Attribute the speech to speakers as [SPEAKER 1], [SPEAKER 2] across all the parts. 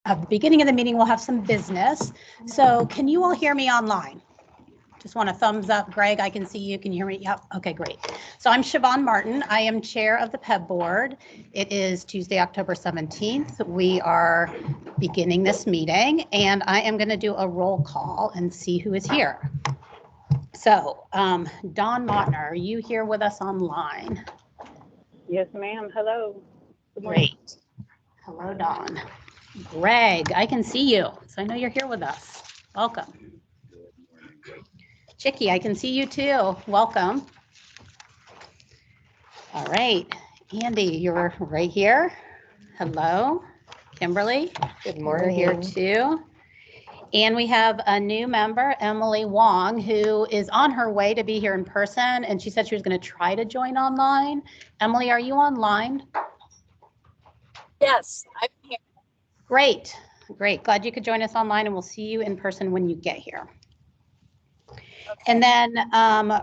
[SPEAKER 1] At the beginning of the meeting, we'll have some business. So can you all hear me online? Just want a thumbs up. Greg, I can see you. Can you hear me? Yep. Okay, great. So I'm Siobhan Martin. I am chair of the PEBB board. It is Tuesday, October 17th. We are beginning this meeting and I am going to do a roll call and see who is here. So Dawn Mottner, are you here with us online?
[SPEAKER 2] Yes, ma'am. Hello.
[SPEAKER 1] Great. Hello, Dawn. Greg, I can see you, so I know you're here with us. Welcome. Chicky, I can see you too. Welcome. All right, Andy, you're right here. Hello. Kimberly,
[SPEAKER 3] Good morning.
[SPEAKER 1] you're here too. And we have a new member, Emily Wong, who is on her way to be here in person, and she said she was going to try to join online. Emily, are you online?
[SPEAKER 3] Yes, I'm here.
[SPEAKER 1] Great, great. Glad you could join us online, and we'll see you in person when you get here. Okay. And then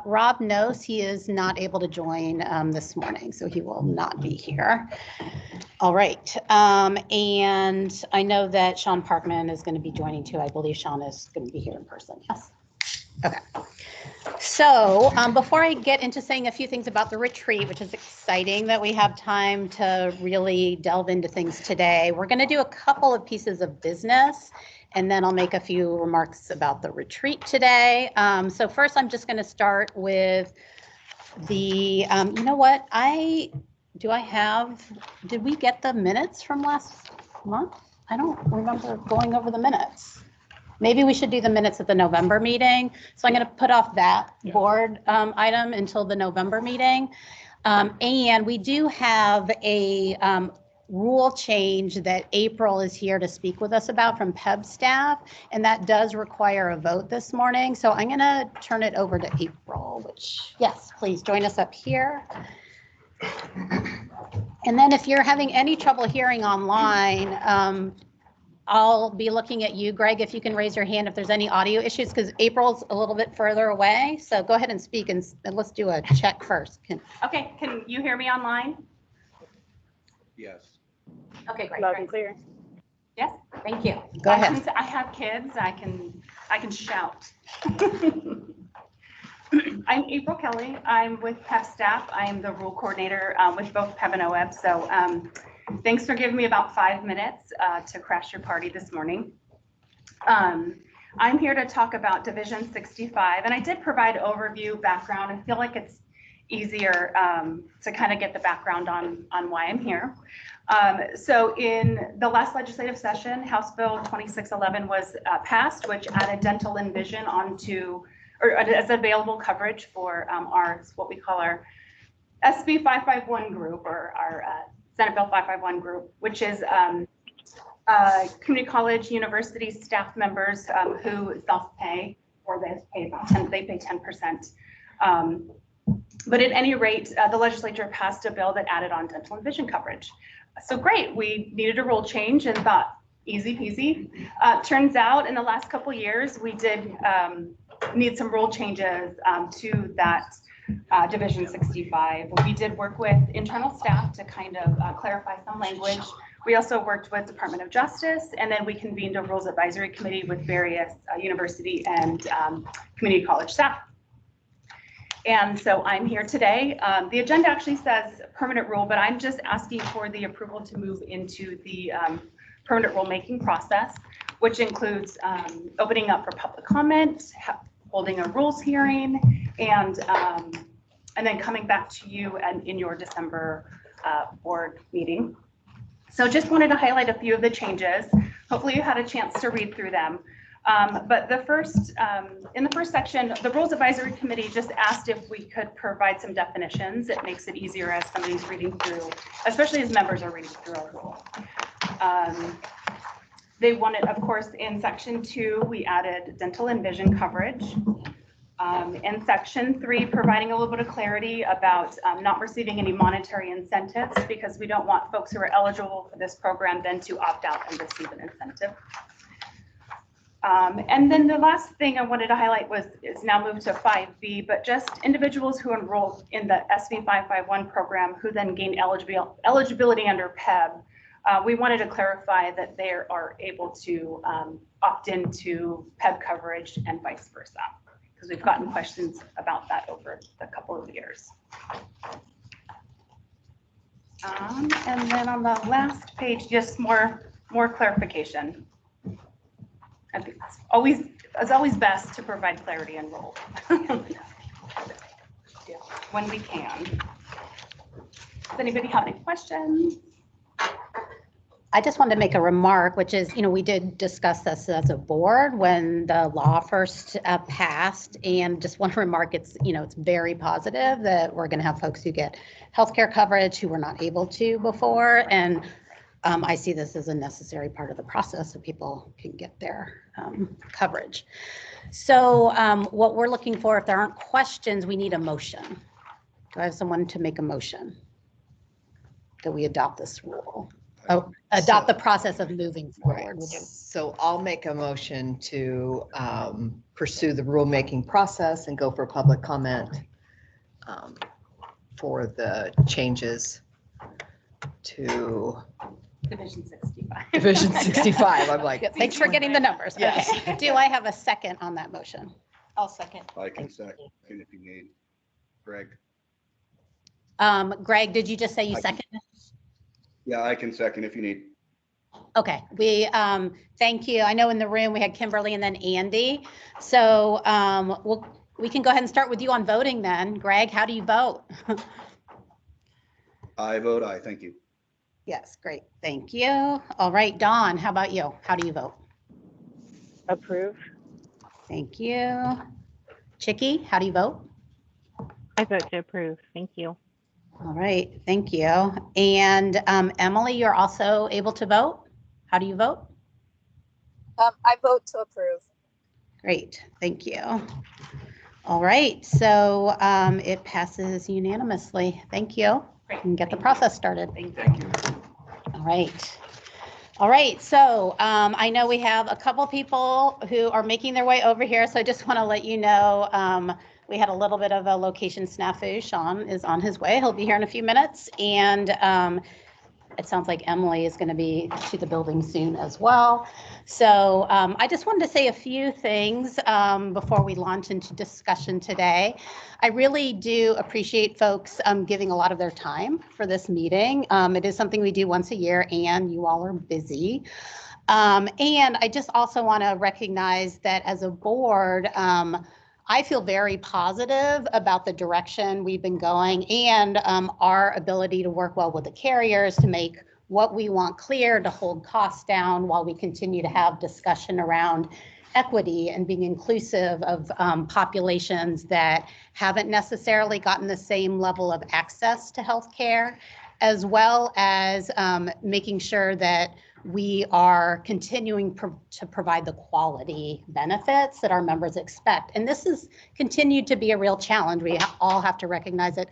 [SPEAKER 1] Rob knows he is not able to join this morning, so he will not be here. All right. And I know that Sean Parkman is going to be joining too. I believe Sean is going to be here in person. Yes. Okay. So before I get into saying a few things about the retreat, which is exciting that we have time to really delve into things today, we're going to do a couple of pieces of business, and then I'll make a few remarks about the retreat today. So first, I'm just going to start with the, you know what, did we get the minutes from last month? I don't remember going over the minutes. Maybe we should do the minutes at the November meeting. So I'm going to put off that board item until the November meeting. And we do have a rule change that April is here to speak with us about from PEBB staff. And that does require a vote this morning. So I'm going to turn it over to April, which, yes, please join us up here. And then if you're having any trouble hearing online, I'll be looking at you, Greg, if you can raise your hand if there's any audio issues, because April's a little bit further away. So go ahead and speak, and let's do a check first.
[SPEAKER 4] Okay, can you hear me online?
[SPEAKER 5] Yes.
[SPEAKER 4] Okay, great.
[SPEAKER 2] Loud and clear.
[SPEAKER 4] Yes, thank you.
[SPEAKER 1] Go ahead.
[SPEAKER 4] I have kids. I can shout. I'm April Kelly. I'm with PEBB staff. I am the rule coordinator with both PEBB and OEB. So thanks for giving me about 5 minutes to crash your party this morning. I'm here to talk about Division 65, and I did provide overview background. I feel like it's easier to kind of get the background on why I'm here. So in the last legislative session, House Bill 2611 was passed, which added dental and vision onto, or as available coverage for what we call our SB 551 group, or our Senate Bill 551 group, which is community college, university staff members who self-pay, or they pay about 10%. But at any rate, the legislature passed a bill that added on dental and vision coverage. So great, we needed a rule change and thought easy peasy. Turns out in the last couple years, we did need some rule changes to that Division 65. We did work with internal staff to kind of clarify some language. We also worked with Department of Justice, and then we convened a rules advisory committee with various university and community college staff. And so I'm here today. The agenda actually says permanent rule, but I'm just asking for the approval to move into the permanent rulemaking process, which includes opening up for public comment, holding a rules hearing, and then coming back to you and in your December board meeting. So just wanted to highlight a few of the changes. Hopefully you had a chance to read through them. But the first, in the first section, the Rules Advisory Committee just asked if we could provide some definitions. It makes it easier as somebody's reading through, especially as members are reading through our rule. They wanted, of course, in section 2, we added dental and vision coverage. In section 3, providing a little bit of clarity about not receiving any monetary incentives, because we don't want folks who are eligible for this program then to opt out and receive an incentive. And then the last thing I wanted to highlight is now moved to 5B, but just individuals who enroll in the SB 551 program who then gain eligibility under PEBB We wanted to clarify that they are able to opt into PEB coverage and vice versa, because we've gotten questions about that over the couple of years. And then on the last page, just more clarification. I think it's always best to provide clarity and role when we can. Does anybody have any questions?
[SPEAKER 1] I just wanted to make a remark, which is, we did discuss this as a board when the law first passed, and just want to remark it's very positive that we're going to have folks who get healthcare coverage who were not able to before, and I see this as a necessary part of the process so people can get their coverage. So what we're looking for, if there aren't questions, we need a motion. Do I have someone to make a motion that we adopt this rule? Oh, adopt the process of moving forward.
[SPEAKER 3] Right. So I'll make a motion to pursue the rulemaking process and go for public comment for the changes to
[SPEAKER 4] Division 65.
[SPEAKER 3] Division 65. I'm like,
[SPEAKER 1] Thanks for getting the numbers.
[SPEAKER 3] Yes.
[SPEAKER 1] Okay. Do I have a second on that motion?
[SPEAKER 6] I'll second.
[SPEAKER 5] I can second if you need. Greg?
[SPEAKER 1] Greg, did you just say you
[SPEAKER 5] I can-
[SPEAKER 1] seconded?
[SPEAKER 5] Yeah, I can second if you need.
[SPEAKER 1] Okay, thank you. I know in the room we had Kimberly and then Andy. So we can go ahead and start with you on voting then. Greg, how do you vote?
[SPEAKER 5] I vote aye, thank you.
[SPEAKER 1] Yes, great. Thank you. All right, Dawn, how about you? How do you vote?
[SPEAKER 2] Approve.
[SPEAKER 1] Thank you. Chicky, how do you vote?
[SPEAKER 7] I vote to approve. Thank you.
[SPEAKER 1] All right, thank you. And Emily, you're also able to vote? How do you vote?
[SPEAKER 6] I vote to approve.
[SPEAKER 1] Great, thank you. All right, so it passes unanimously. Thank you.
[SPEAKER 4] Great.
[SPEAKER 1] And get the process started.
[SPEAKER 4] Thank you.
[SPEAKER 1] All right. All right, so I know we have a couple people who are making their way over here, so I just want to let you know we had a little bit of a location snafu. Sean is on his way. He'll be here in a few minutes, and it sounds like Emily is going to be to the building soon as well. So I just wanted to say a few things before we launch into discussion today. I really do appreciate folks giving a lot of their time for this meeting. It is something we do once a year, and you all are busy. And I just also want to recognize that as a board, I feel very positive about the direction we've been going and our ability to work well with the carriers to make what we want clear, to hold costs down while we continue to have discussion around equity and being inclusive of populations that haven't necessarily gotten the same level of access to healthcare, as well as making sure that we are continuing to provide the quality benefits that our members expect. And this has continued to be a real challenge. We all have to recognize that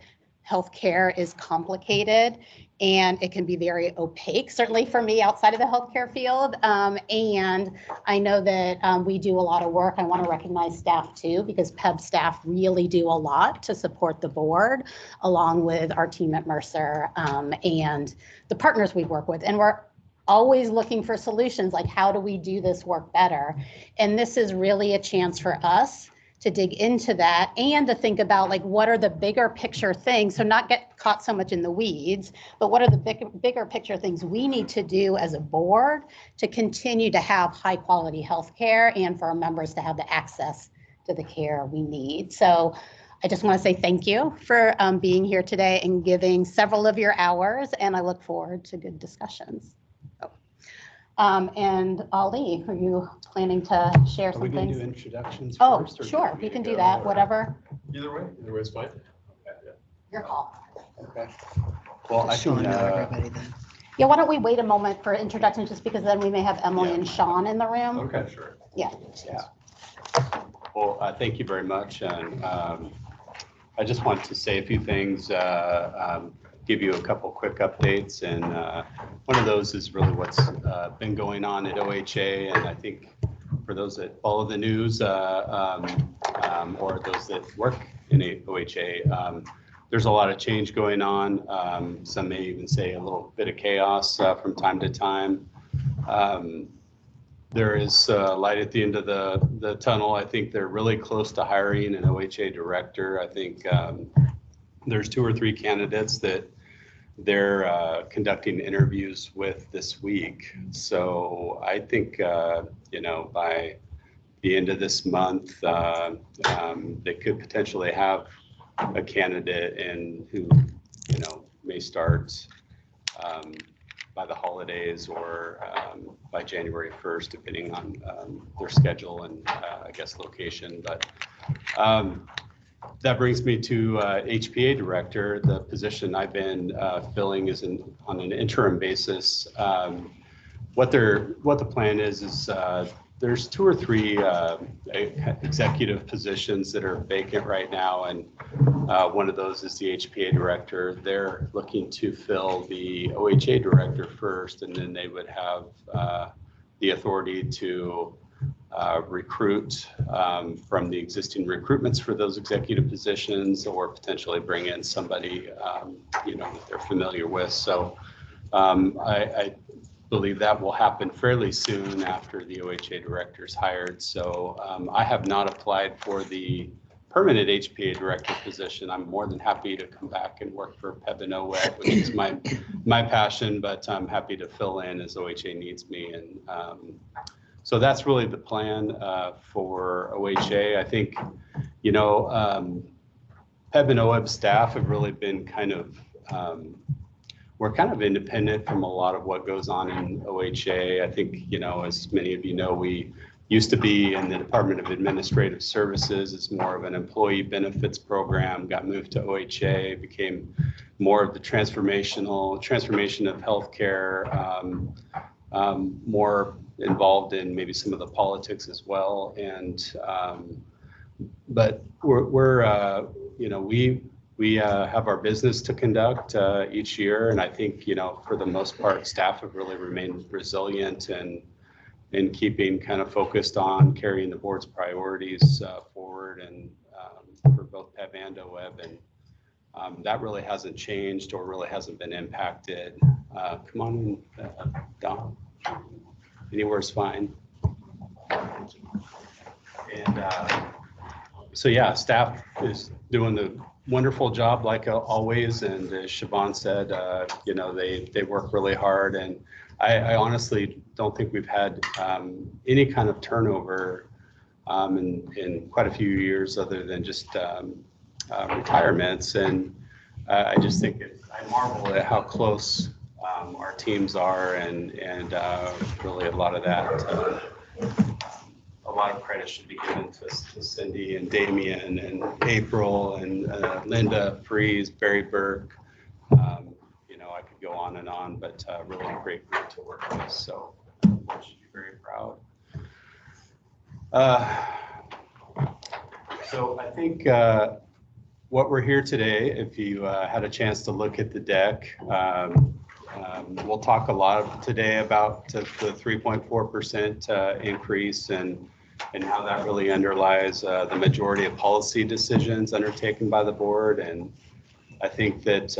[SPEAKER 1] healthcare is complicated and it can be very opaque, certainly for me outside of the healthcare field. And I know that we do a lot of work. I want to recognize staff too, because PEB staff really do a lot to support the board, along with our team at Mercer and the partners we work with. And we're always looking for solutions, like how do we do this work better? And this is really a chance for us to dig into that and to think about, like, what are the bigger picture things? So not get caught so much in the weeds, but what are the bigger picture things we need to do as a board to continue to have high quality healthcare and for our members to have the access to the care we need. So I just want to say thank you for being here today and giving several of your hours, and I look forward to good discussions. And Ali, are you planning to share some
[SPEAKER 8] Are we going to
[SPEAKER 1] things?
[SPEAKER 8] do introductions
[SPEAKER 1] Oh,
[SPEAKER 8] first? Or
[SPEAKER 1] sure,
[SPEAKER 8] do
[SPEAKER 1] we can
[SPEAKER 8] need to
[SPEAKER 1] do
[SPEAKER 8] go,
[SPEAKER 1] that,
[SPEAKER 8] or-
[SPEAKER 1] whatever,
[SPEAKER 8] Either way is fine.
[SPEAKER 1] your call.
[SPEAKER 8] Okay. Well, I
[SPEAKER 3] Sean
[SPEAKER 8] can,
[SPEAKER 3] and everybody then.
[SPEAKER 1] Yeah, why don't we wait a moment for introductions, just because then we may have Emily
[SPEAKER 8] Yeah.
[SPEAKER 1] and Sean in the room.
[SPEAKER 8] okay, sure.
[SPEAKER 1] Yeah.
[SPEAKER 8] Yeah. Well, thank you very much. And I just want to say a few things, give you a couple quick updates. And one of those is really what's been going on at OHA. And I think for those that follow the news or those that work in OHA, there's a lot of change going on. Some may even say a little bit of chaos from time to time. There is light at the end of the tunnel. I think they're really close to hiring an OHA director. I think there's 2 or 3 candidates that they're conducting interviews with this week. So I think, by the end of this month, they could potentially have a candidate and who, may start by the holidays or by January 1st, depending on their schedule and I guess location. But that brings me to HPA director. The position I've been filling is on an interim basis. What the plan is there's 2 or 3 executive positions that are vacant right now, and one of those is the HPA director. They're looking to fill the OHA director first, and then they would have the authority to recruit from the existing recruitments for those executive positions, or potentially bring in somebody that they're familiar with. So I believe that will happen fairly soon after the OHA director is hired. So I have not applied for the permanent HPA director position. I'm more than happy to come back and work for PEBB and OWEB, which is my passion, but I'm happy to fill in as OHA needs me. And so that's really the plan for OHA. I think, PEBB and OWEB staff have really been we're kind of independent from a lot of what goes on in OHA. I think, as many of you know, we used to be in the Department of Administrative Services. It's more of an employee benefits program, got moved to OHA, became more of the transformation of healthcare, more involved in maybe some of the politics as well. And, but we have our business to conduct each year. And I think, for the most part, staff have really remained resilient and in keeping kind of focused on carrying the board's priorities forward, and for both PEBB and OWEB. And that really hasn't changed or really hasn't been impacted. Come on in, Don. Anywhere's fine. And so yeah, staff is doing the wonderful job like always. And as Siobhan said, they work really hard. And I honestly don't think we've had any kind of turnover in quite a few years, other than just retirements. And I just think I marvel at how close our teams are, and really a lot of that. A lot of credit should be given to Cindy and Damian and April and Linda Freeze, Barry Burke. I could go on and on, but really a great group to work with. So I should be very proud. So I think what we're here today, if you had a chance to look at the deck, we'll talk a lot today about the 3.4% increase and how that really underlies the majority of policy decisions undertaken by the board. And I think that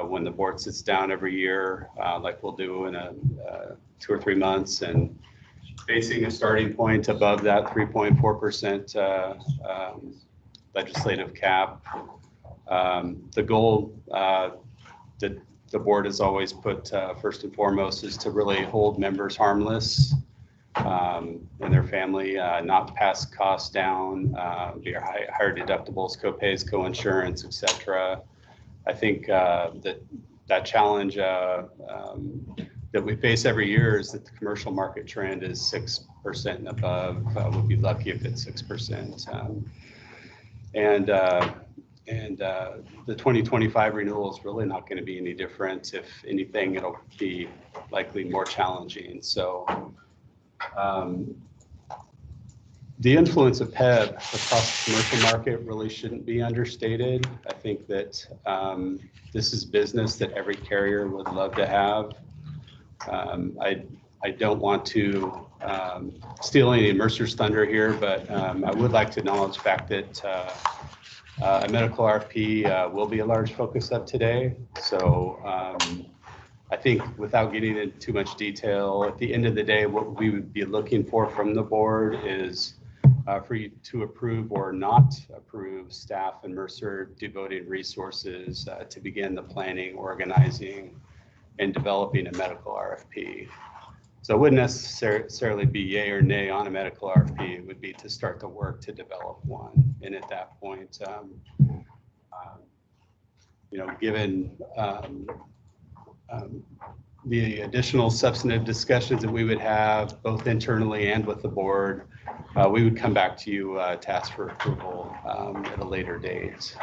[SPEAKER 8] when the board sits down every year, like we'll do in 2 or 3 months, and facing a starting point above that 3.4% legislative cap, the goal that the board has always put first and foremost is to really hold members harmless and their family, not pass costs down, be higher deductibles, co-pays, co-insurance, etc. I think that challenge that we face every year is that the commercial market trend is 6% and above. We'd be lucky if it's 6%. And the 2025 renewal is really not going to be any different. If anything, it'll be likely more challenging. So the influence of PEBB across the commercial market really shouldn't be understated. I think that this is business that every carrier would love to have. I don't want to steal any Mercer's thunder here, but I would like to acknowledge the fact that A medical RFP will be a large focus of today. So I think without getting into too much detail, at the end of the day, what we would be looking for from the board is for you to approve or not approve staff and Mercer devoting resources to begin the planning, organizing, and developing a medical RFP. So it wouldn't necessarily be yay or nay on a medical RFP. It would be to start the work to develop one. And at that point, given the additional substantive discussions that we would have both internally and with the board, we would come back to you to ask for approval at a later date.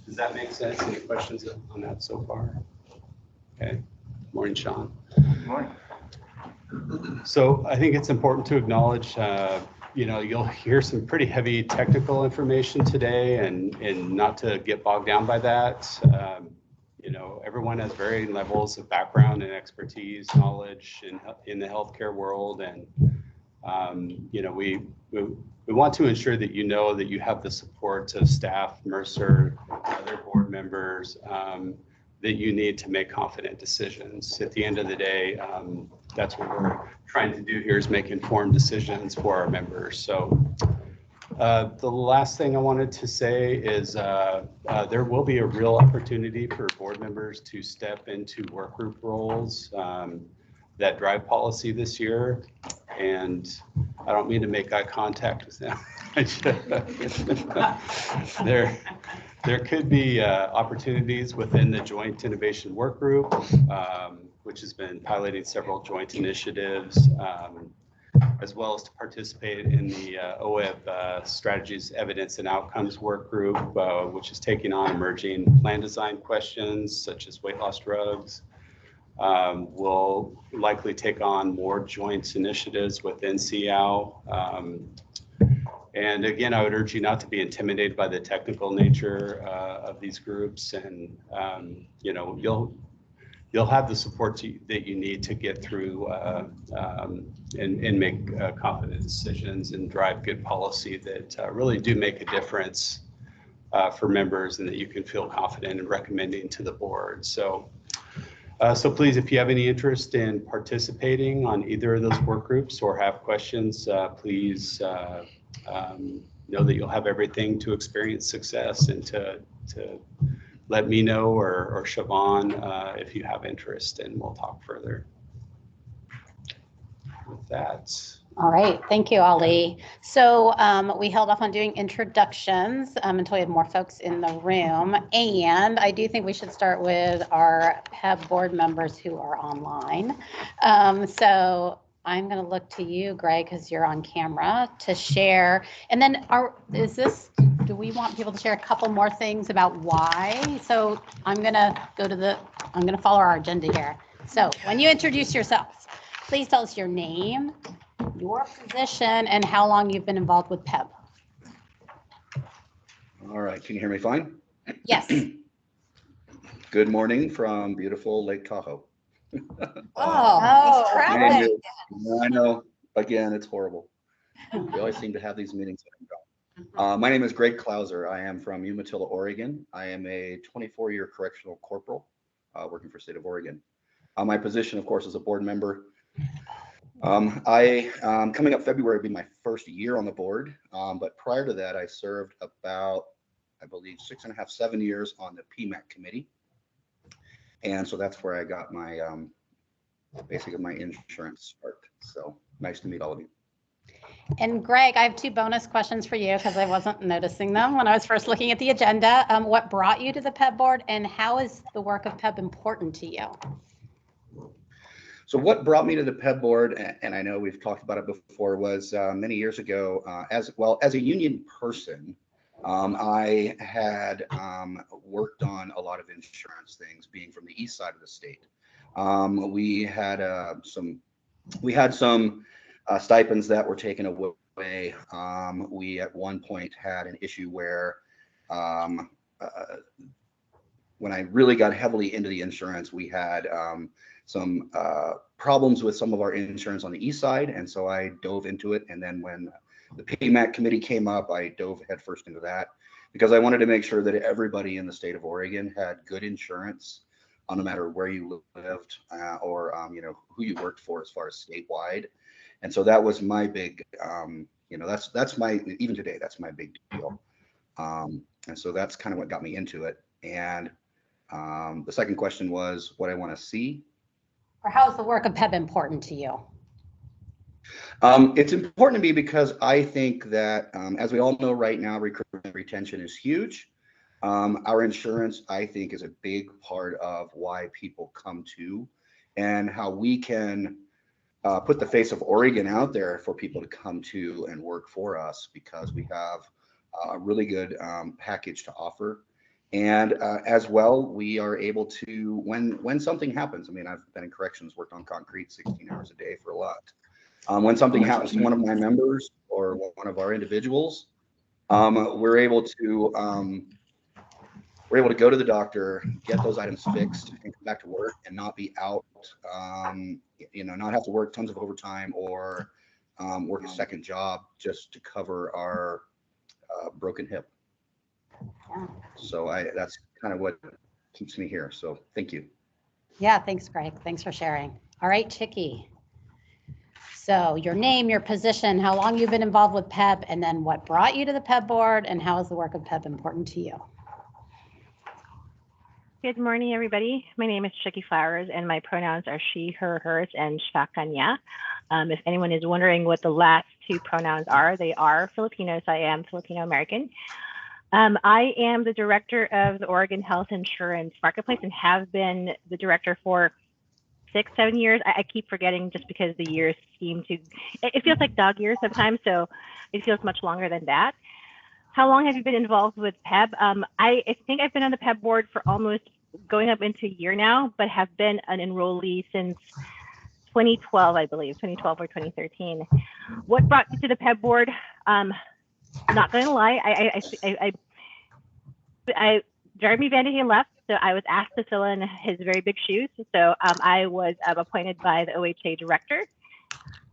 [SPEAKER 8] Does that make sense? Any questions on that so far? Okay. Morning, Sean.
[SPEAKER 9] Morning.
[SPEAKER 8] So I think it's important to acknowledge, you'll hear some pretty heavy technical information today, and not to get bogged down by that. Everyone has varying levels of background and expertise, knowledge in the healthcare world, and we want to ensure that that you have the support of staff, Mercer, other board members that you need to make confident decisions. At the end of the day, that's what we're trying to do here, is make informed decisions for our members. So the last thing I wanted to say is there will be a real opportunity for board members to step into work group roles that drive policy this year. And I don't mean to make eye contact with them. There could be opportunities within the Joint Innovation Work Group, which has been piloting several joint initiatives, as well as to participate in the OEB Strategies, Evidence, and Outcomes Work Group, which is taking on emerging plan design questions such as weight loss drugs. We'll likely take on more joint initiatives within CIAO. And again, I would urge you not to be intimidated by the technical nature of these groups, and you'll have the support that you need to get through and make confident decisions and drive good policy that really do make a difference for members, and that you can feel confident in recommending to the board. So please, if you have any interest in participating on either of those work groups or have questions, please know that you'll have everything to experience success, and to let me know or Siobhan if you have interest, and we'll talk further. With that.
[SPEAKER 1] All right, thank you, Ali. So we held off on doing introductions until we had more folks in the room. And I do think we should start with our PEB board members who are online. So I'm going to look to you, Greg, because you're on camera, to share. And then do we want people to share a couple more things about why? So I'm going to follow our agenda here. So when you introduce yourselves, please tell us your name, your position, and how long you've been involved with PEB.
[SPEAKER 5] All right, can you hear me fine?
[SPEAKER 1] Yes.
[SPEAKER 5] Good morning from beautiful Lake Tahoe.
[SPEAKER 6] Oh, he's traveling.
[SPEAKER 5] I know, again, it's horrible. We always seem to have these meetings. My name is Greg Klauser. I am from Umatilla, Oregon. I am a 24-year correctional corporal working for the state of Oregon. My position, of course, is a board member. Coming up February will be my first year on the board, but prior to that, I served about, I believe, 6.5, 7 years on the PEBB committee. And so that's where I got my, basically my insurance start. So nice to meet all of you.
[SPEAKER 1] And Greg, I have two bonus questions for you because I wasn't noticing them when I was first looking at the agenda. What brought you to the PEB board, and how is the work of PEB important to you?
[SPEAKER 5] So what brought me to the PEB board, and I know we've talked about it before, was many years ago, as a union person, I had worked on a lot of insurance things, being from the east side of the state. We had some stipends that were taken away. We at one point had an issue where when I really got heavily into the insurance, we had some problems with some of our insurance on the east side, and so I dove into it. And then when the PEBB committee came up, I dove headfirst into that. because I wanted to make sure that everybody in the state of Oregon had good insurance, no matter where you lived or who you worked for as far as statewide. And so that was my big, that's my, even today, that's my big deal. And so that's kind of what got me into it. And the second question was what I want to see.
[SPEAKER 1] Or how is the work of PEB important to you?
[SPEAKER 5] It's important to me because I think that, as we all know right now, recruitment retention is huge. Our insurance, I think, is a big part of why people come to and how we can put the face of Oregon out there for people to come to and work for us, because we have a really good package to offer. And as well, we are able to, when something happens, I mean, I've been in corrections, worked on concrete 16 hours a day for a lot. When something happens to one of my members or one of our individuals, we're able to go to the doctor, get those items fixed, and come back to work and not be out, not have to work tons of overtime or work a second job just to cover our broken hip.
[SPEAKER 1] Yeah.
[SPEAKER 5] So that's kind of what keeps me here. So thank you.
[SPEAKER 1] Yeah, thanks, Greg. Thanks for sharing. All right, Chicky. So your name, your position, how long you've been involved with PEB, and then what brought you to the PEB board, and how is the work of PEB important to you?
[SPEAKER 7] Good morning, everybody. My name is Chicky Flowers, and my pronouns are she, her, hers, and shakanya. If anyone is wondering what the last two pronouns are, they are Filipino, so I am Filipino American. I am the director of the Oregon Health Insurance Marketplace and have been the director for 6-7 years. I keep forgetting just because the years seem to, it feels like dog years sometimes, so it feels much longer than that. How long have you been involved with PEB? I think I've been on the PEB board for almost going up into a year now, but have been an enrollee since 2012, I believe, 2012 or 2013. What brought me to the PEB board? Not going to lie, Jeremy Vandehey left, so I was asked to fill in his very big shoes. So I was appointed by the OHA director.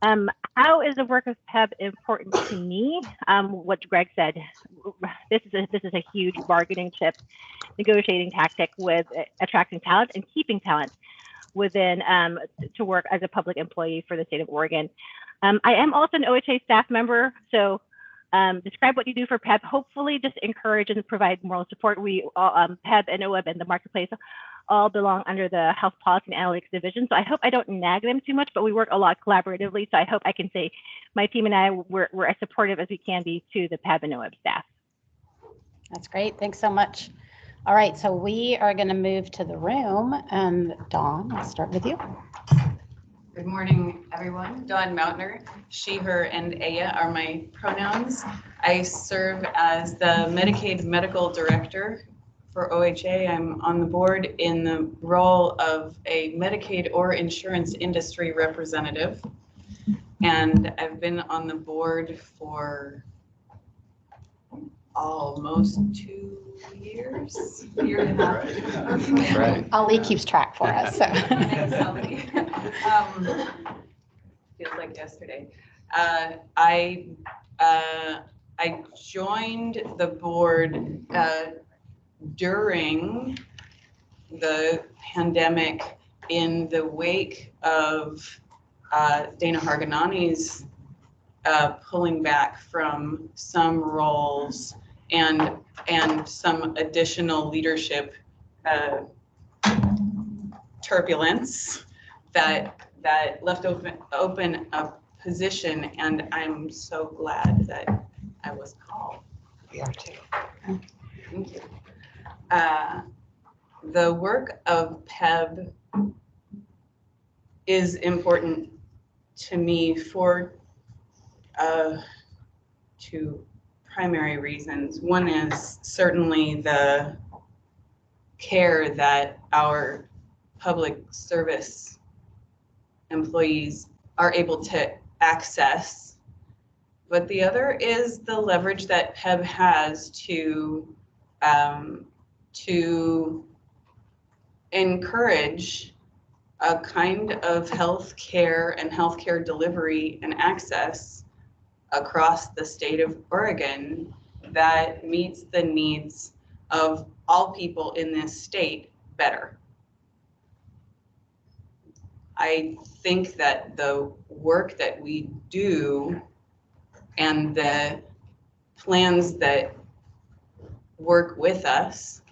[SPEAKER 7] How is the work of PEB important to me? What Greg said, this is a huge bargaining chip, negotiating tactic with attracting talent and keeping talent within to work as a public employee for the state of Oregon. I am also an OHA staff member, so describe what you do for PEB. Hopefully just encourage and provide moral support. We all, PEB and OWEB and the marketplace all belong under the Health Policy and Analytics Division. So I hope I don't nag them too much, but we work a lot collaboratively. So I hope I can say my team and I, we're as supportive as we can be to the PEB and OWEB staff.
[SPEAKER 1] That's great. Thanks so much. All right, so we are going to move to the room. And Dawn, I'll start with you.
[SPEAKER 9] Good morning, everyone. Dawn Mautner, she, her, and Aya are my pronouns. I serve as the Medicaid Medical Director for OHA. I'm on the board in the role of a Medicaid or insurance industry representative. And I've been on the board for almost 2 years, year and a half.
[SPEAKER 5] That's right.
[SPEAKER 1] Ali keeps track for us. So.
[SPEAKER 9] Thanks, Ali. Feels like yesterday. I joined the board during the pandemic in the wake of Dana Harganani's pulling back from some roles and some additional leadership turbulence that left open a position, and I'm so glad that I was called.
[SPEAKER 3] We are too.
[SPEAKER 9] Thank you. The work of PEB is important to me for two primary reasons. One is certainly the care that our public service employees are able to access, but the other is the leverage that PEB has to encourage a kind of health care and healthcare delivery and access across the state of Oregon that meets the needs of all people in this state better. I think that the work that we do and the plans that work with us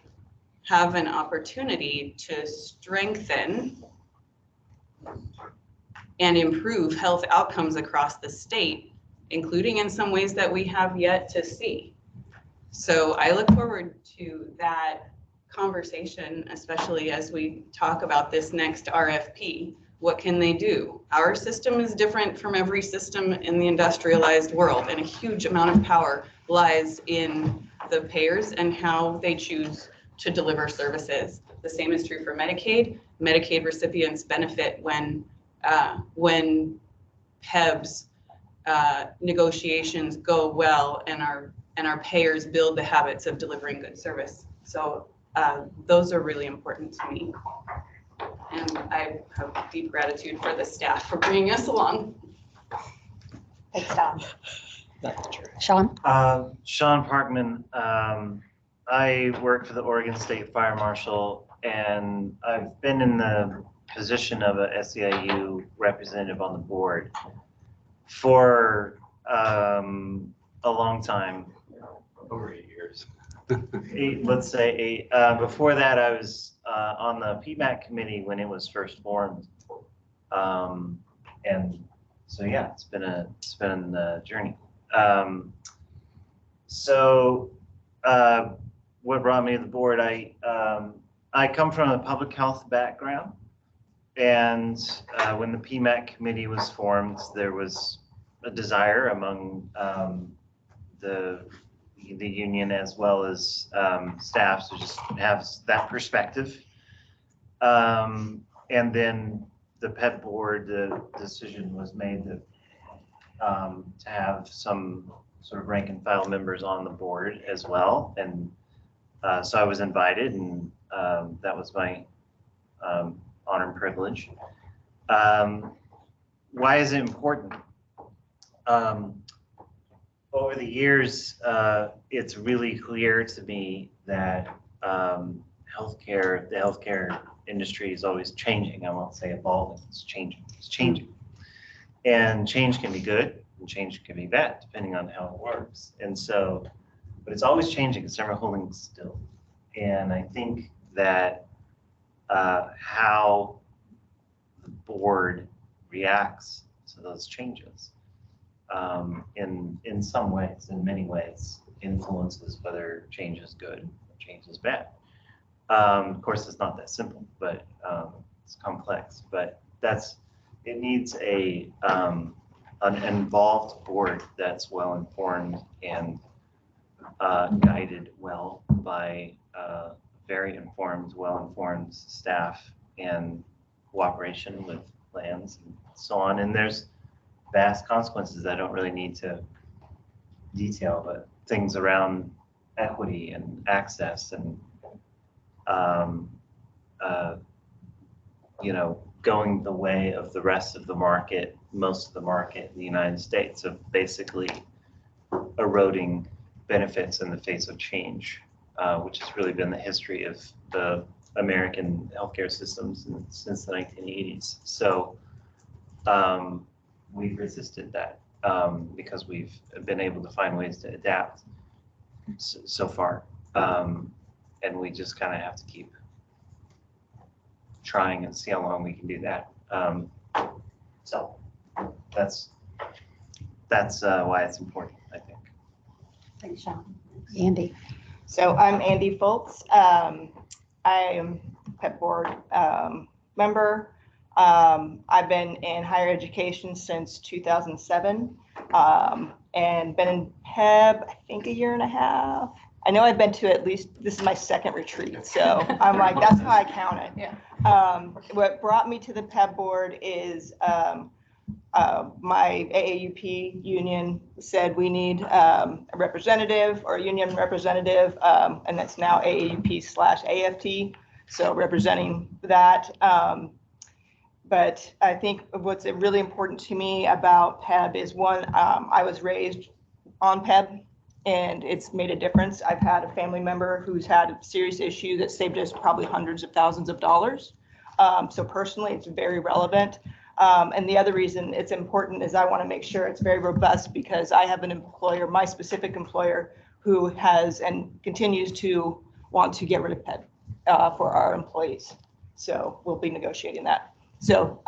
[SPEAKER 9] have an opportunity to strengthen and improve health outcomes across the state, including in some ways that we have yet to see. So I look forward to that conversation, especially as we talk about this next RFP. What can they do? Our system is different from every system in the industrialized world, and a huge amount of power lies in the payers and how they choose to deliver services. The same is true for Medicaid. Medicaid recipients benefit when PEBS negotiations go well and our payers build the habits of delivering good service. So those are really important to me. And I have deep gratitude for the staff for bringing us along.
[SPEAKER 1] Thanks, Tom.
[SPEAKER 3] That's true.
[SPEAKER 1] Sean?
[SPEAKER 10] Sean Parkman. I work for the Oregon State Fire Marshal, and I've been in the position of a SEIU representative on the board for a long time.
[SPEAKER 8] Over 8 years.
[SPEAKER 10] Let's say 8. Before that, I was on the PEBB committee when it was first formed, and so yeah, it's been a journey. What brought me to the board? I come from a public health background, and when the PEBB committee was formed, there was a desire among the union as well as staff to just have that perspective. And then the PEBB board, the decision was made to have some sort of rank and file members on the board as well. And so I was invited, and that was my honor and privilege. Why is it important? Over the years, it's really clear to me that the healthcare industry is always changing. I won't say evolving, it's changing. It's changing. And change can be good and change can be bad, depending on how it works. And so, but it's always changing, it's never holding still. And I think that how the board reacts to those changes in some ways, in many ways, influences whether change is good or change is bad. Of course, it's not that simple, but it's complex. But it needs an involved board that's well informed and guided well by very informed, well-informed staff and cooperation with plans and so on. And there's vast consequences I don't really need to detail, but things around equity and access and going the way of the rest of the market, most of the market in the United States, of basically eroding benefits in the face of change, which has really been the history of the American healthcare systems since the 1980s. So we've resisted that because we've been able to find ways to adapt so far. And we just kind of have to keep trying and see how long we can do that. So that's why it's important, I think.
[SPEAKER 1] Thanks, Sean. Andy?
[SPEAKER 2] So I'm Andy Foltz. I am PEBB board member. I've been in higher education since 2007 and been in PEBB, I think, 1.5 years. I know I've been to at least, this is my second retreat, so I'm like, that's how I count it.
[SPEAKER 1] Yeah.
[SPEAKER 2] What brought me to the PEBB board is my AAUP union said we need a representative or a union representative, and that's now AAUP/AFT, so representing that. But I think what's really important to me about PEBB is one, I was raised on PEBB, and it's made a difference. I've had a family member who's had a serious issue that saved us probably hundreds of thousands of dollars. So personally, it's very relevant. And the other reason it's important is I want to make sure it's very robust, because I have an employer, my specific employer, who has and continues to want to get rid of PEBB for our employees. So we'll be negotiating that. So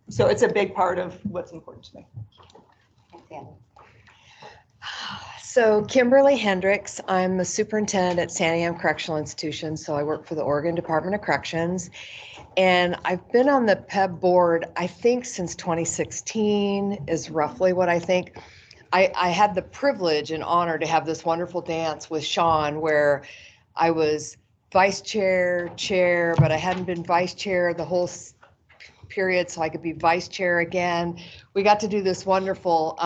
[SPEAKER 2] so it's a big part of what's important to me.
[SPEAKER 3] So Kimberly Hendricks, I'm the superintendent at Santiam Correctional Institution. So I work for the Oregon Department of Corrections. And I've been on the PEBB board, I think since 2016 is roughly what I think. I had the privilege and honor to have this wonderful dance with Sean where I was vice chair, chair, but I hadn't been vice chair the whole period, so I could be vice chair again. We got to do this wonderful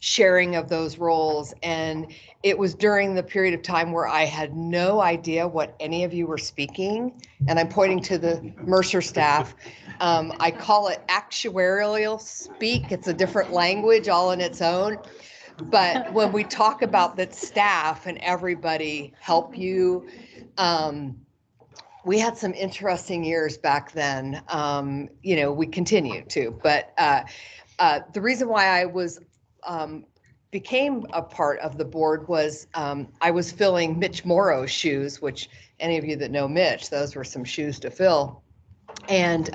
[SPEAKER 3] sharing of those roles, and it was during the period of time where I had no idea what any of you were speaking, and I'm pointing to the Mercer staff. I call it actuarial speak. It's a different language all in its own. But when we talk about that staff and everybody help you, we had some interesting years back then. We continue to, but the reason why I was became a part of the board was I was filling Mitch Morrow's shoes, which any of you that know Mitch, those were some shoes to fill. And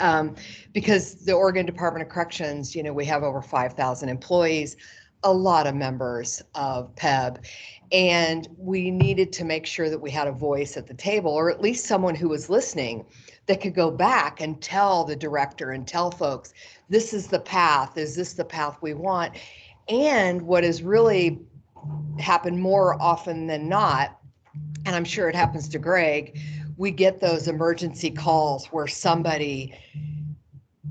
[SPEAKER 3] because the Oregon Department of Corrections, we have over 5,000 employees, a lot of members of PEBB, and we needed to make sure that we had a voice at the table, or at least someone who was listening that could go back and tell the director and tell folks, this is the path, is this the path we want? And what has really happened more often than not, and I'm sure it happens to Greg, we get those emergency calls where somebody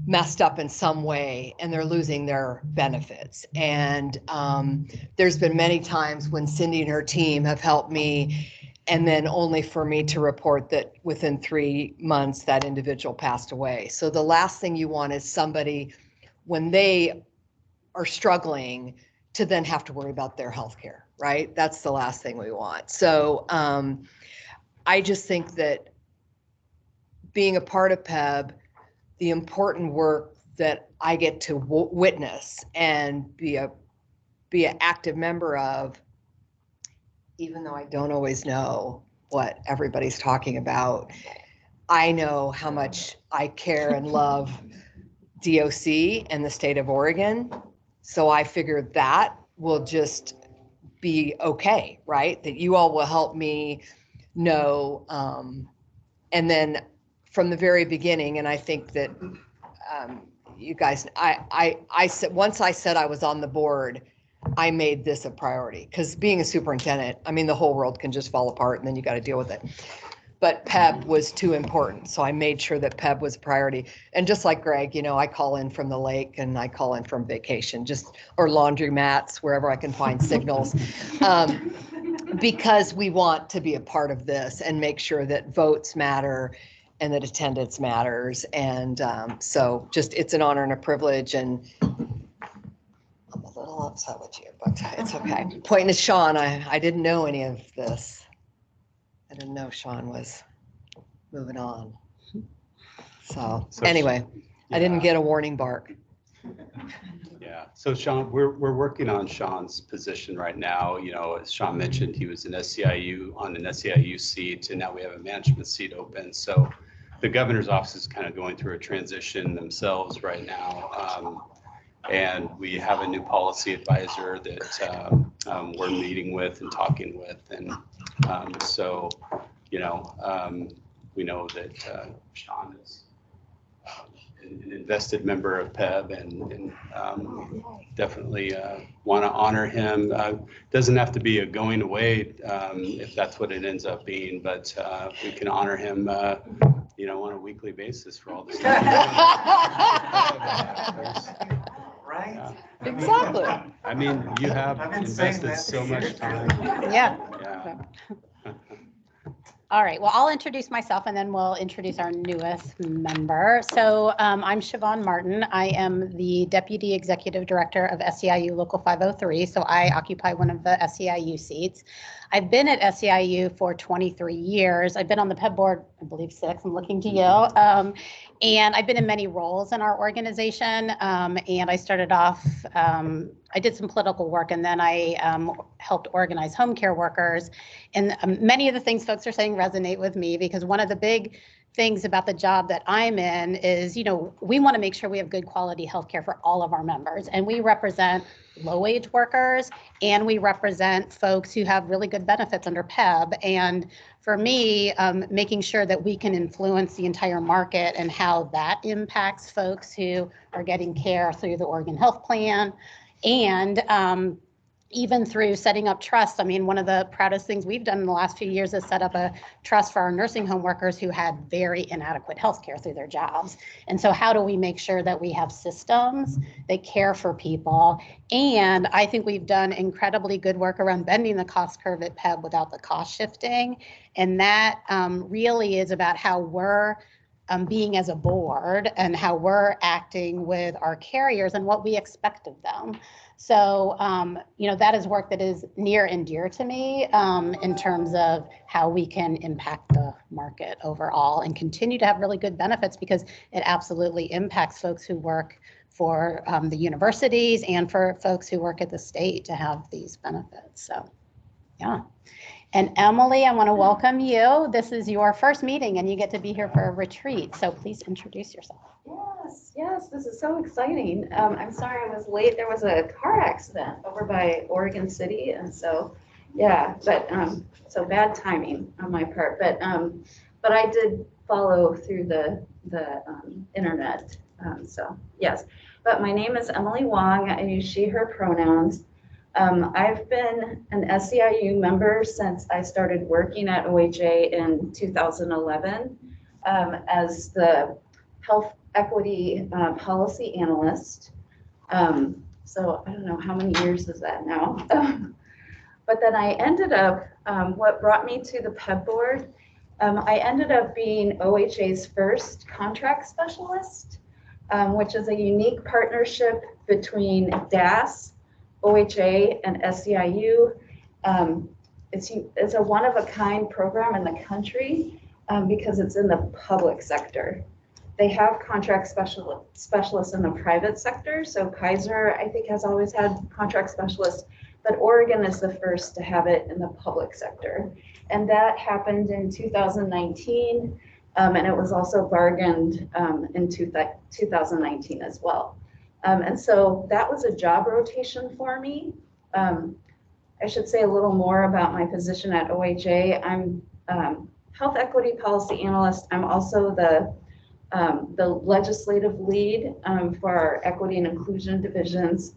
[SPEAKER 3] messed up in some way and they're losing their benefits. And there's been many times when Cindy and her team have helped me, and then only for me to report that within 3 months that individual passed away. So the last thing you want is somebody, when they are struggling, to then have to worry about their health care, right? That's the last thing we want. So I just think that being a part of PEBB, the important work that I get to witness and be an active member of, even though I don't always know what everybody's talking about, I know how much I care and love DOC and the state of Oregon. So I figured that will just be okay, right? That you all will help me know. And then from the very beginning, and I think that you guys, I said, once I said I was on the board, I made this a priority, because being a superintendent, I mean, the whole world can just fall apart and then you got to deal with it. But PEBB was too important. So I made sure that PEBB was a priority. And just like Greg, I call in from the lake and I call in from vacation, or laundry mats, wherever I can find signals. Because we want to be a part of this and make sure that votes matter and that attendance matters. And so it's an honor and a privilege. And I'm a little upset with you, but it's okay. Pointing to Sean, I didn't know any of this. I didn't know Sean was moving on. So anyway, I didn't get a warning bark.
[SPEAKER 8] Yeah. So Sean, we're working on Sean's position right now. As Sean mentioned, he was on an SEIU seat, and now we have a management seat open. So the governor's office is kind of going through a transition themselves right now. And we have a new policy advisor that we're meeting with and talking with. And so, we know that Sean is an invested member of PEBB, and definitely want to honor him. Doesn't have to be a going away if that's what it ends up being, but we can honor him on a weekly basis for all this stuff.
[SPEAKER 10] Right?
[SPEAKER 8] Yeah.
[SPEAKER 3] Exactly.
[SPEAKER 8] I mean, you have invested so much time.
[SPEAKER 1] Yeah.
[SPEAKER 8] Yeah.
[SPEAKER 1] All right, well, I'll introduce myself and then we'll introduce our newest member. So I'm Siobhan Martin. I am the Deputy Executive Director of SEIU Local 503. So I occupy one of the SEIU seats. I've been at SEIU for 23 years. I've been on the PEB board, I believe 6. I'm looking to you. And I've been in many roles in our organization. And I started off, I did some political work, and then I helped organize home care workers. And many of the things folks are saying resonate with me, because one of the big things about the job that I'm in is, we want to make sure we have good quality healthcare for all of our members. And we represent low-wage workers, and we represent folks who have really good benefits under PEB. And for me, making sure that we can influence the entire market and how that impacts folks who are getting care through the Oregon Health Plan, and even through setting up trusts. I mean, one of the proudest things we've done in the last few years is set up a trust for our nursing home workers who had very inadequate health care through their jobs. And so how do we make sure that we have systems that care for people? And I think we've done incredibly good work around bending the cost curve at PEB without the cost shifting. And that really is about how we're being as a board and how we're acting with our carriers and what we expect of them. So, that is work that is near and dear to me in terms of how we can impact the market overall and continue to have really good benefits, because it absolutely impacts folks who work for the universities and for folks who work at the state to have these benefits. So, yeah. And Emily, I want to welcome you. This is your first meeting and you get to be here for a retreat. So please introduce yourself.
[SPEAKER 6] Yes, this is so exciting. I'm sorry I was late. There was a car accident over by Oregon City. And so, yeah, but so bad timing on my part. But I did follow through the internet. So, yes. But my name is Emily Wong. I use she, her pronouns. I've been an SEIU member since I started working at OHA in 2011 as the health equity policy analyst. So I don't know how many years is that now. But then I ended up, what brought me to the PEB board, I ended up being OHA's first contract specialist, which is a unique partnership between DAS, OHA, and SEIU. It's a one-of-a-kind program in the country because it's in the public sector. They have contract specialists in the private sector. So Kaiser, I think, has always had contract specialists, but Oregon is the first to have it in the public sector. And that happened in 2019, and it was also bargained in 2019 as well. And so that was a job rotation for me. I should say a little more about my position at OHA. I'm health equity policy analyst. I'm also the legislative lead for our equity and inclusion division's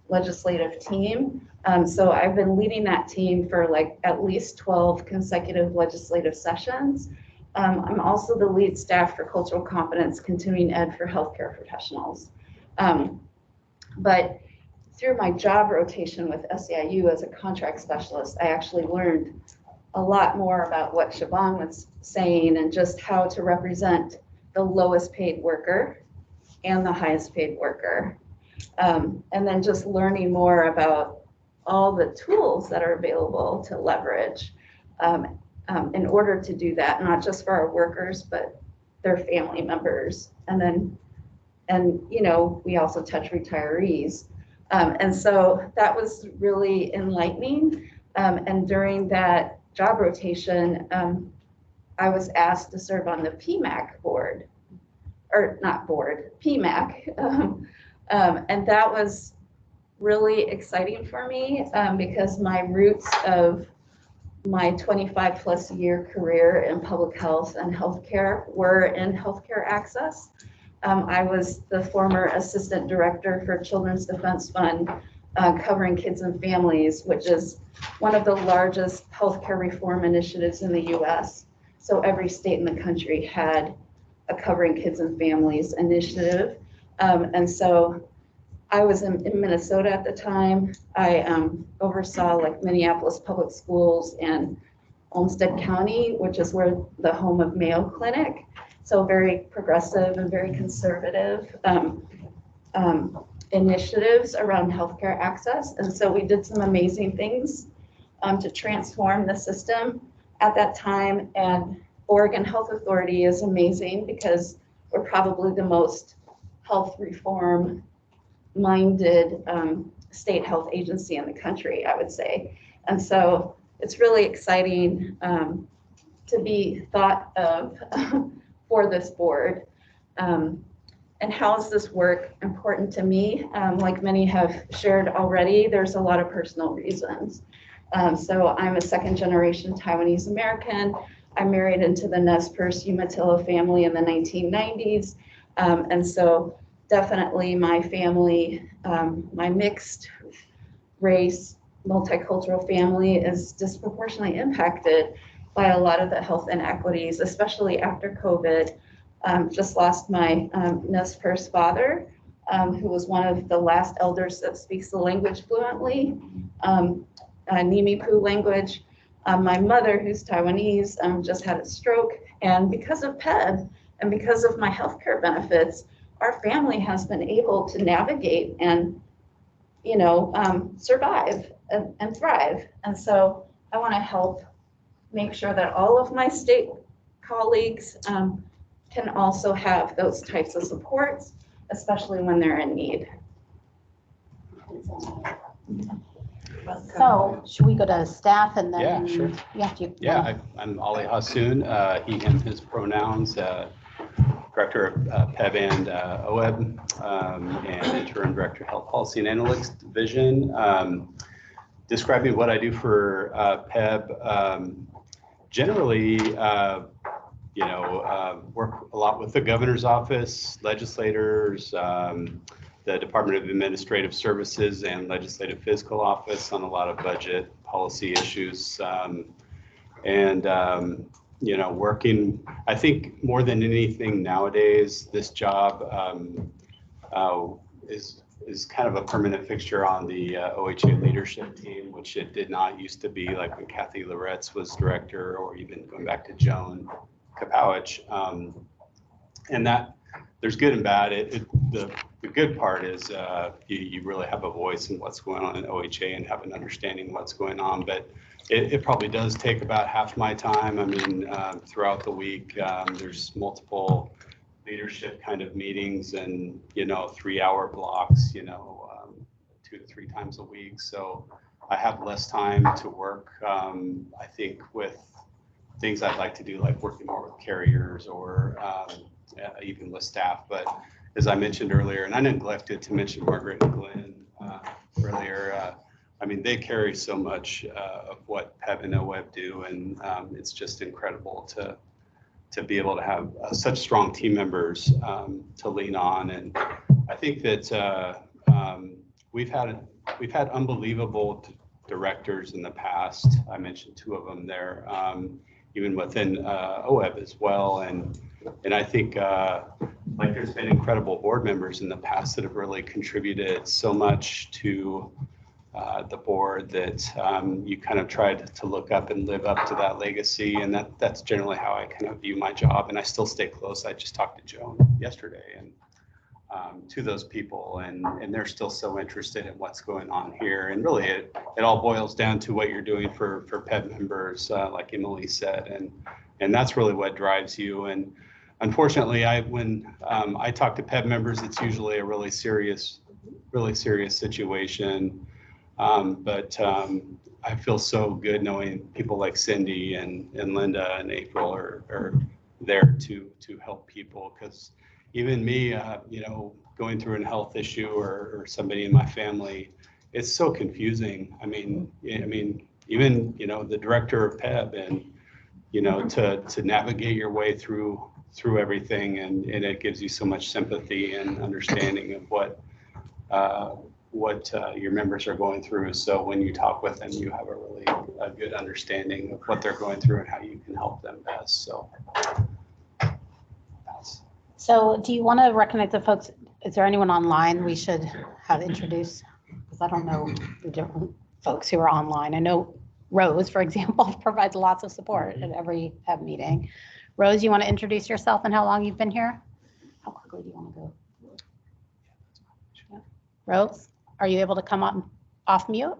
[SPEAKER 6] legislative team. So I've been leading that team for like at least 12 consecutive legislative sessions. I'm also the lead staff for cultural competence continuing ed for healthcare professionals. But through my job rotation with SEIU as a contract specialist, I actually learned a lot more about what Siobhan was saying and just how to represent the lowest paid worker and the highest paid worker. And then just learning more about all the tools that are available to leverage in order to do that, not just for our workers, but their family members. And we also touch retirees. And so that was really enlightening. And during that job rotation, I was asked to serve on the PMAC board, or not board, PMAC. And that was really exciting for me because my roots of my 25 plus year career in public health and healthcare were in healthcare access. I was the former assistant director for Children's Defense Fund, covering kids and families, which is one of the largest healthcare reform initiatives in the US. So every state in the country had a Covering Kids and Families initiative. And so I was in Minnesota at the time. I oversaw like Minneapolis public schools and Olmsted County, which is where the home of Mayo Clinic. So very progressive and very conservative initiatives around healthcare access. And so we did some amazing things to transform the system at that time. And Oregon Health Authority is amazing because we're probably the most health reform minded state health agency in the country, I would say. And so it's really exciting to be thought of for this board. And how is this work important to me? Like many have shared already, there's a lot of personal reasons. So I'm a second generation Taiwanese American. I married into the Nez Perce Umatilla family in the 1990s. And so definitely my family, my mixed race, multicultural family is disproportionately impacted by a lot of the health inequities, especially after COVID. Just lost my Nez Perce father, who was one of the last elders that speaks the language fluently, Nimipu language. My mother, who's Taiwanese, just had a stroke. And because of PEBB and because of my healthcare benefits, our family has been able to navigate and, survive and thrive. And so I want to help make sure that all of my state colleagues can also have those types of supports, especially when they're in need.
[SPEAKER 1] So should we go to staff and then?
[SPEAKER 8] Yeah, sure.
[SPEAKER 1] Yeah,
[SPEAKER 8] I'm Ali Hassoun, he, him, his pronouns, Director of PEB and OEB, and Interim Director of Health Policy and Analytics Division. Describing what I do for PEB, generally, work a lot with the governor's office, legislators, the Department of Administrative Services and Legislative Fiscal Office on a lot of budget policy issues. Working, I think more than anything nowadays, this job is kind of a permanent fixture on the OHA leadership team, which it did not used to be, like when Kathy Loretz was director, or even going back to Joan Kapowicz. And that there's good and bad. The good part is you really have a voice in what's going on in OHA and have an understanding of what's going on. But it probably does take about half my time. I mean, throughout the week, there's multiple leadership kind of meetings and, 3-hour blocks, 2 to 3 times a week. So I have less time to work, I think, with things I'd like to do, like working more with carriers or even with staff. But as I mentioned earlier, and I neglected to mention Margaret and Glenn earlier, I mean, they carry so much of what PEB and OEB do, and it's just incredible to be able to have such strong team members to lean on. And I think that we've had unbelievable directors in the past. I mentioned 2 of them there, even within OEB as well. And I think there's been incredible board members in the past that have really contributed so much to the board that you kind of tried to look up and live up to that legacy. And that's generally how I kind of view my job. And I still stay close. I just talked to Joan yesterday and to those people, and they're still so interested in what's going on here. And really it all boils down to what you're doing for PEB members, like Emily said, and that's really what drives you. And unfortunately, when I talk to PEB members, it's usually a really serious situation. But I feel so good knowing people like Cindy and Linda and April are there to help people, because even me, going through a health issue or somebody in my family, it's so confusing. I mean, even, the director of PEB and, to navigate your way through everything, and it gives you so much sympathy and understanding of what your members are going through. So when you talk with them, you have a good understanding of what they're going through and how you can help them best.
[SPEAKER 1] So do you want to recognize the folks? Is there anyone online we should have introduced? Because I don't know the different folks who are online. I know Rose, for example, provides lots of support at every PEB meeting. Rose, you want to introduce yourself and how long you've been here? How quickly do you want to go? Yeah. Rose, are you able to come on off mute?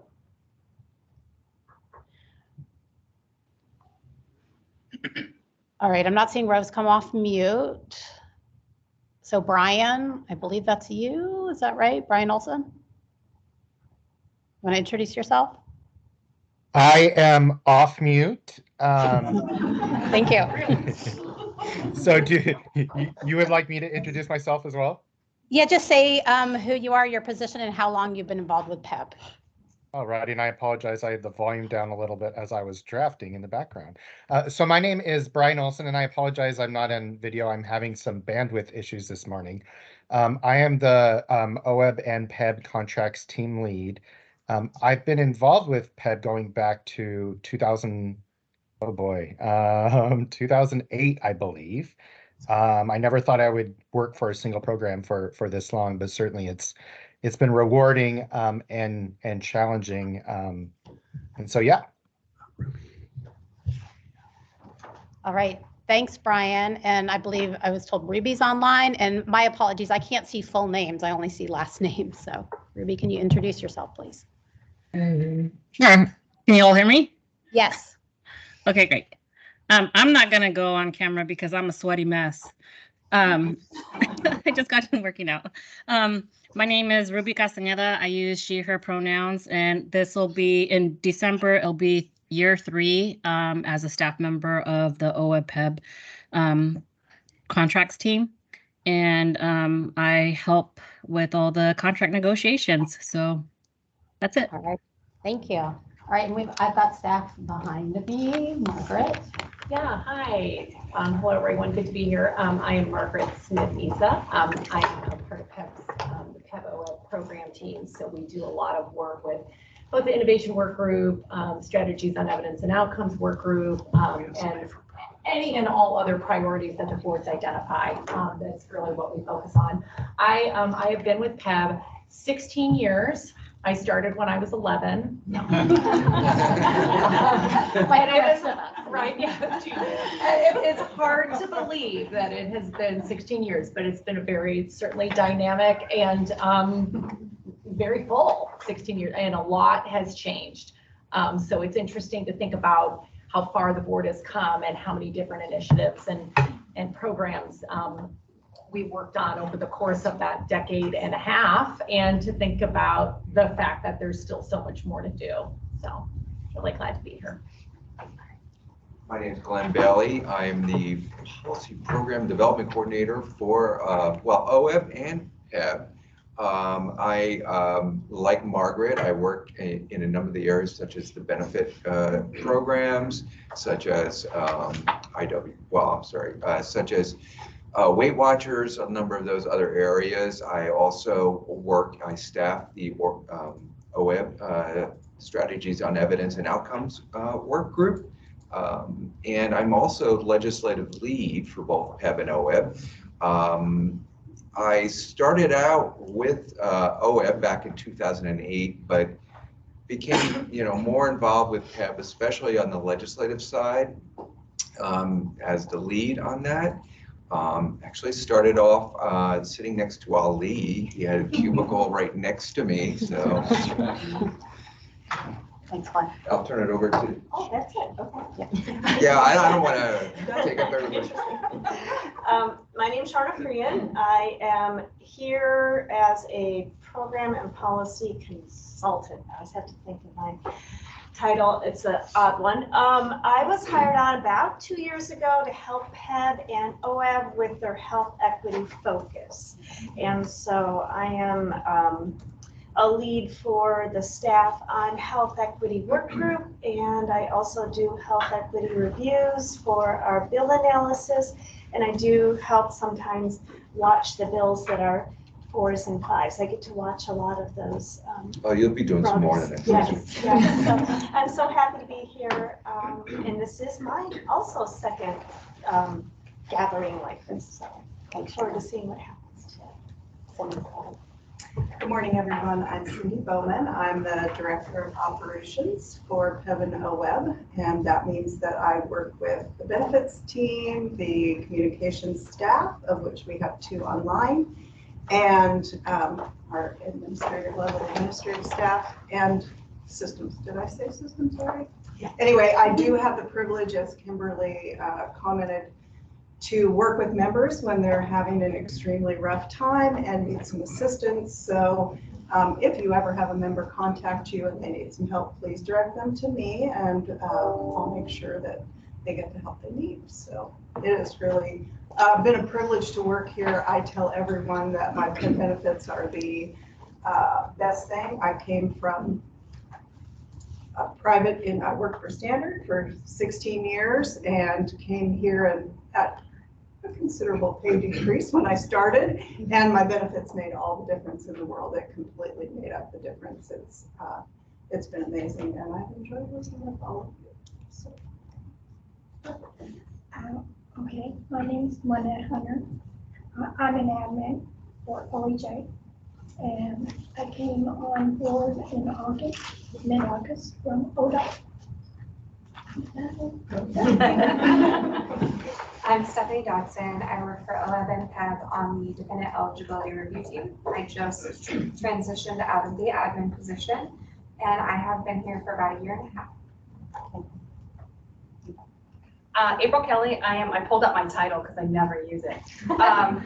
[SPEAKER 1] All right, I'm not seeing Rose come off mute. So Brian, I believe that's you. Is that right? Brian Olson? You want to introduce yourself?
[SPEAKER 11] I am off mute.
[SPEAKER 1] Thank you.
[SPEAKER 11] So you would like me to introduce myself as well?
[SPEAKER 1] Yeah, just say who you are, your position, and how long you've been involved with PEB.
[SPEAKER 11] All right, and I apologize. I had the volume down a little bit as I was drafting in the background. So my name is Brian Olson, and I apologize I'm not on video. I'm having some bandwidth issues this morning. I am the OEB and PEB contracts team lead. I've been involved with PEB going back to 2008, I believe. I never thought I would work for a single program for this long, but certainly it's been rewarding and challenging. And so, yeah.
[SPEAKER 1] All right. Thanks, Brian. And I believe I was told Ruby's online, and my apologies. I can't see full names. I only see last names. So Ruby, can you introduce yourself, please?
[SPEAKER 12] Sure. Can you all hear me?
[SPEAKER 1] Yes.
[SPEAKER 12] Okay, great. I'm not going to go on camera because I'm a sweaty mess. I just got done working out. My name is Ruby Castaneda. I use she, her pronouns, and this will be in December. It'll be year 3 as a staff member of the OEB PEB contracts team. And I help with all the contract negotiations. So that's it.
[SPEAKER 1] All right. Thank you. All right. And I've got staff behind me. Margaret.
[SPEAKER 13] Yeah, hi. Hello, everyone. Good to be here. I am Margaret Smith-Isa. I am a part of PEB's, the PEB OEB program team. So we do a lot of work with both the innovation work group, strategies on evidence and outcomes work group, and any and all other priorities that the boards identify. That's really what we focus on. I have been with PEB 16 years. I started when I was 11. No. Right, yeah. It's hard to believe that it has been 16 years, but it's been a very certainly dynamic and very full 16 years, and a lot has changed. So it's interesting to think about how far the board has come and how many different initiatives and programs we worked on over the course of that decade and a half, and to think about the fact that there's still so much more to do. So really glad to be here.
[SPEAKER 14] My name is Glenn Bailey. I'm the Policy Program Development Coordinator for OEB and PEB. Like Margaret, I work in a number of the areas such as the benefit programs, such as such as Weight Watchers, a number of those other areas. I also staff the OEB Strategies on Evidence and Outcomes work group. And I'm also legislative lead for both PEB and OEB. I started out with OEB back in 2008, but became more involved with PEB, especially on the legislative side, as the lead on that. Actually started off sitting next to Ali. He had a cubicle right next to me, so.
[SPEAKER 1] Thanks, Glenn.
[SPEAKER 14] I'll turn it over to.
[SPEAKER 13] Oh, that's it. Okay.
[SPEAKER 14] Yeah, I don't want to take up everybody.
[SPEAKER 15] My name is Sharna Freeman. I am here as a program and policy consultant. I always have to think of my title. It's an odd one. I was hired on about 2 years ago to help PEB and OEB with their health equity focus. And so I am a lead for the staff on health equity work group, and I also do health equity reviews for our bill analysis, and I do help sometimes watch the bills that are 4s and 5s. I get to watch a lot of those.
[SPEAKER 14] You'll be doing some more than that.
[SPEAKER 15] Yes. So I'm so happy to be here, and this is my also second gathering like this. So look forward to seeing what happens.
[SPEAKER 16] Good morning, everyone. I'm Cindy Bowman. I'm the Director of Operations for PEBB and OWEB, and that means that I work with the benefits team, the communications staff, of which we have 2 online, and our administrative level administrative staff and systems. Did I say systems already? Yeah. Anyway, I do have the privilege, as Kimberly commented, to work with members when they're having an extremely rough time and need some assistance. So if you ever have a member contact you and they need some help, please direct them to me, and I'll make sure that they get the help they need. So it has really been a privilege to work here. I tell everyone that my PEBB benefits are the best thing. I came from private, and I worked for Standard for 16 years and came here and at a considerable pay decrease when I started, and my benefits made all the difference in the world. It completely made up the difference. It's been amazing, and I've enjoyed working with all of you. So.
[SPEAKER 17] Okay, my name is Monette Hunter. I'm an admin for OHA, and I came on board in August, mid-August, from ODOT.
[SPEAKER 18] I'm Stephanie Dodson. I work for 11 PEBB on the Dependent Eligibility Review Team. I just transitioned out of the admin position, and I have been here for about 1.5 years.
[SPEAKER 4] April Kelly, I pulled up my title because I never use it.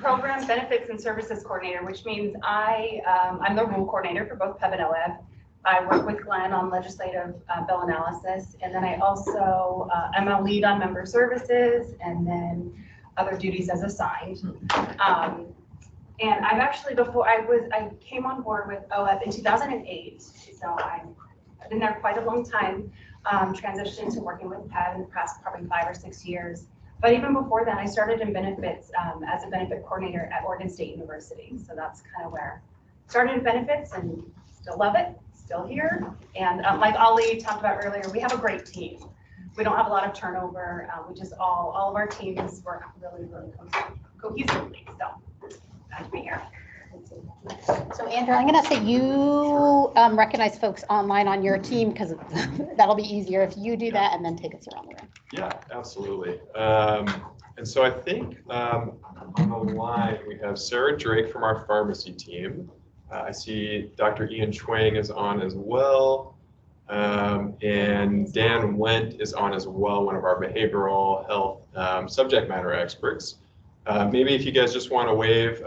[SPEAKER 4] Program Benefits and Services Coordinator, which means I'm the rule coordinator for both PEBB and OEB. I work with Glenn on legislative bill analysis, and then I also am a lead on member services, and then other duties as assigned. And I've actually, I came on board with OEB in 2008, so I've been there quite a long time. Transitioned to working with PEBB in the past probably 5 or 6 years. But even before that, I started in benefits as a benefit coordinator at Oregon State University. So that's kind of where I started in benefits, and still love it. Still here, and like Ollie talked about earlier, we have a great team. We don't have a lot of turnover. We just all of our teams work really cohesively. So glad to be here.
[SPEAKER 1] So Andrew, I'm going to say you recognize folks online on your team, because that'll be easier if you do that and then take us around the room.
[SPEAKER 19] Yeah, absolutely. And so I think on the line we have Sarah Drake from our pharmacy team. I see Dr. Ian Schwang is on as well, and Dan Wendt is on as well, one of our behavioral health subject matter experts. Maybe if you guys just want to wave,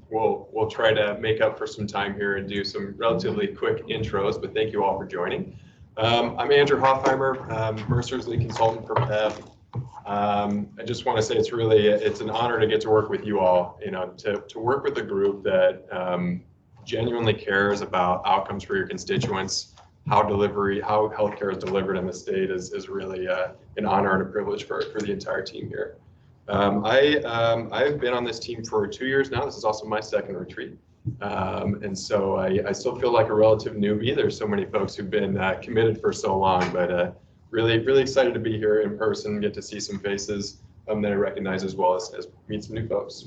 [SPEAKER 19] we'll try to make up for some time here and do some relatively quick intros, but thank you all for joining. I'm Andrew Hoffheimer, Mercer's lead consultant for PEBB. I just want to say it's an honor to get to work with you all, to work with a group that genuinely cares about outcomes for your constituents. How healthcare is delivered in the state is really an honor and a privilege for the entire team here. I've been on this team for 2 years now. This is also my second retreat. And so I still feel like a relative newbie. There's so many folks who've been committed for so long, but really excited to be here in person, get to see some faces that I recognize, as well as meet some new folks.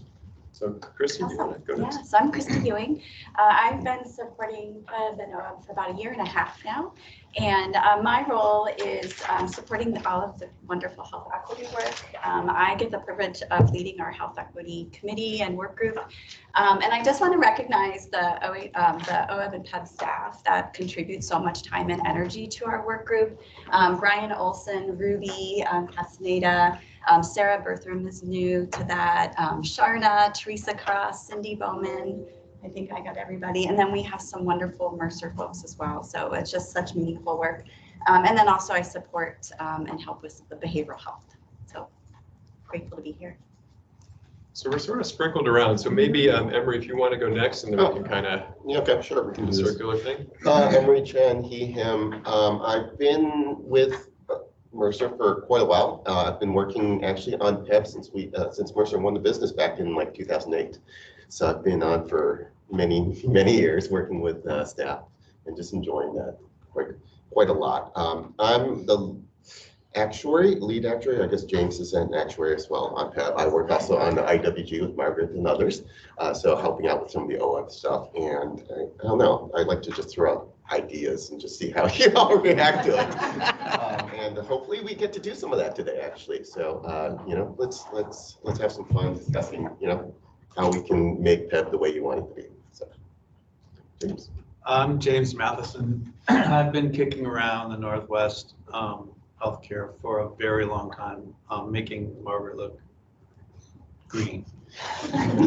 [SPEAKER 19] So Christy, do you want to go next?
[SPEAKER 20] Yeah, so I'm Christy Ewing. I've been supporting PEBB and OEB for about 1.5 years now. And my role is supporting all of the wonderful health equity work. I get the privilege of leading our health equity committee and work group. And I just want to recognize the OEB and PEBB staff that contribute so much time and energy to our work group. Brian Olson, Ruby, Castaneda, Sarah Bertram is new to that, Sharna, Teresa Cross, Cindy Bowman. I think I got everybody. And then we have some wonderful Mercer folks as well. So it's just such meaningful work. And then also I support and help with the behavioral health. So grateful to be here.
[SPEAKER 19] So we're sort of sprinkled around. So maybe Emery, if you want to go next, and then we can kind of do the circular thing.
[SPEAKER 21] Emery Chen, he, him. I've been with Mercer for quite a while. I've been working actually on PEBB since Mercer won the business back in like 2008. So I've been on for many years working with staff and just enjoying that quite a lot. I'm actuary, lead actuary. I guess James is an actuary as well on PEB. I work also on the IWG with Margaret and others, so helping out with some of the OF stuff. And I don't know, I'd like to just throw out ideas and just see how you all react to it. And hopefully we get to do some of that today, actually. So you know, let's have some fun discussing, you know, how we can make PEB the way you want it to be. So, James.
[SPEAKER 7] I'm James Matheson. I've been kicking around the Northwest healthcare for a very long time, making Margaret look green.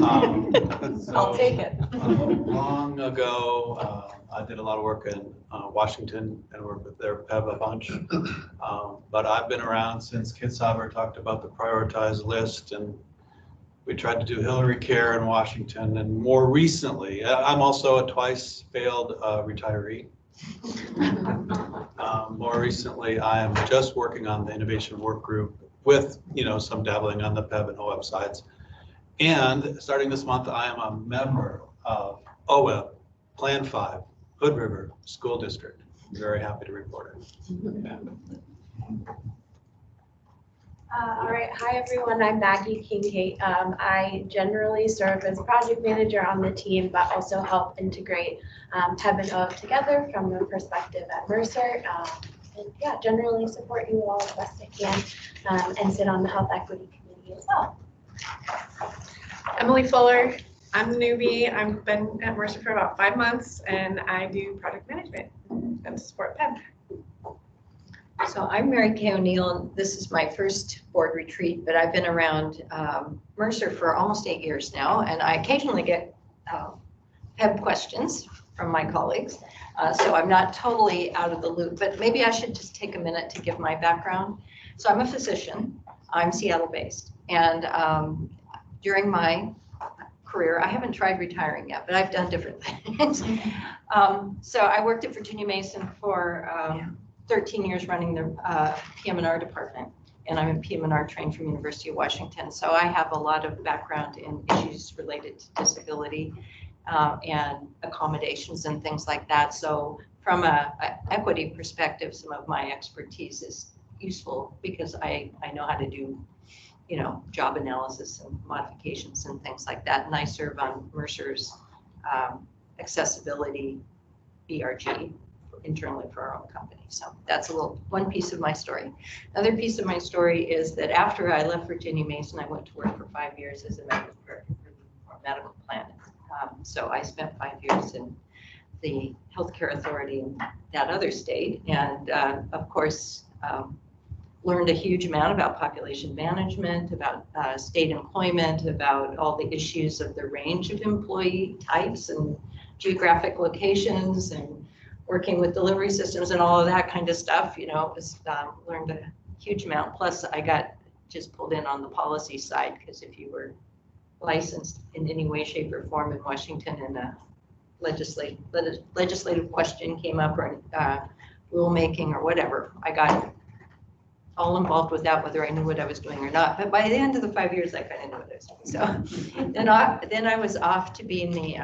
[SPEAKER 13] I'll take it.
[SPEAKER 7] Long ago, I did a lot of work in Washington and worked with their PEB a bunch. But I've been around since Kit Sauber talked about the prioritized list, and we tried to do Hillary Care in Washington. And more recently, I'm also a twice failed retiree. More recently, I am just working on the innovation work group with, you know, some dabbling on the PEB and OEB sides. And starting this month, I am a member of OEB Plan 5, Hood River School District. I'm very happy to report it. Yeah.
[SPEAKER 22] All right, hi everyone, I'm Maggie Kincaid. I generally serve as project manager on the team, but also help integrate PEB and OEB together from the perspective at Mercer. And yeah, generally support you all as best I can and sit on the health equity committee as well.
[SPEAKER 23] Emily Fuller, I'm the newbie. I've been at Mercer for about 5 months and I do project management and support PEB.
[SPEAKER 24] So I'm Mary Kay O'Neill, and this is my first board retreat, but I've been around Mercer for almost 8 years now, and I occasionally get PEB questions from my colleagues. So I'm not totally out of the loop, but maybe I should just take a minute to give my background. So I'm a physician. I'm Seattle-based, and during my career, I haven't tried retiring yet, but I've done different things. So I worked at Virginia Mason for 13 years running the PM&R department, and I'm a PM&R trained from University of Washington. So I have a lot of background in issues related to disability and accommodations and things like that. So from a equity perspective, some of my expertise is useful because I know how to do, you know, job analysis and modifications and things like that. And I serve on Mercer's accessibility BRG internally for our own company. So that's a little one piece of my story. Another piece of my story is that after I left Virginia Mason, I went to work for 5 years as a medical director for a medical plan. So I spent 5 years in the healthcare authority in that other state, and of course learned a huge amount about population management, about state employment, about all the issues of the range of employee types and geographic locations, and working with delivery systems and all of that kind of stuff. You know, was learned a huge amount. Plus, I got just pulled in on the policy side, because if you were licensed in any way, shape, or form in Washington and a legislative question came up, or rulemaking or whatever, I got all involved with that, whether I knew what I was doing or not. But by the end of the 5 years, I kind of knew what I was doing. So then I was off to being the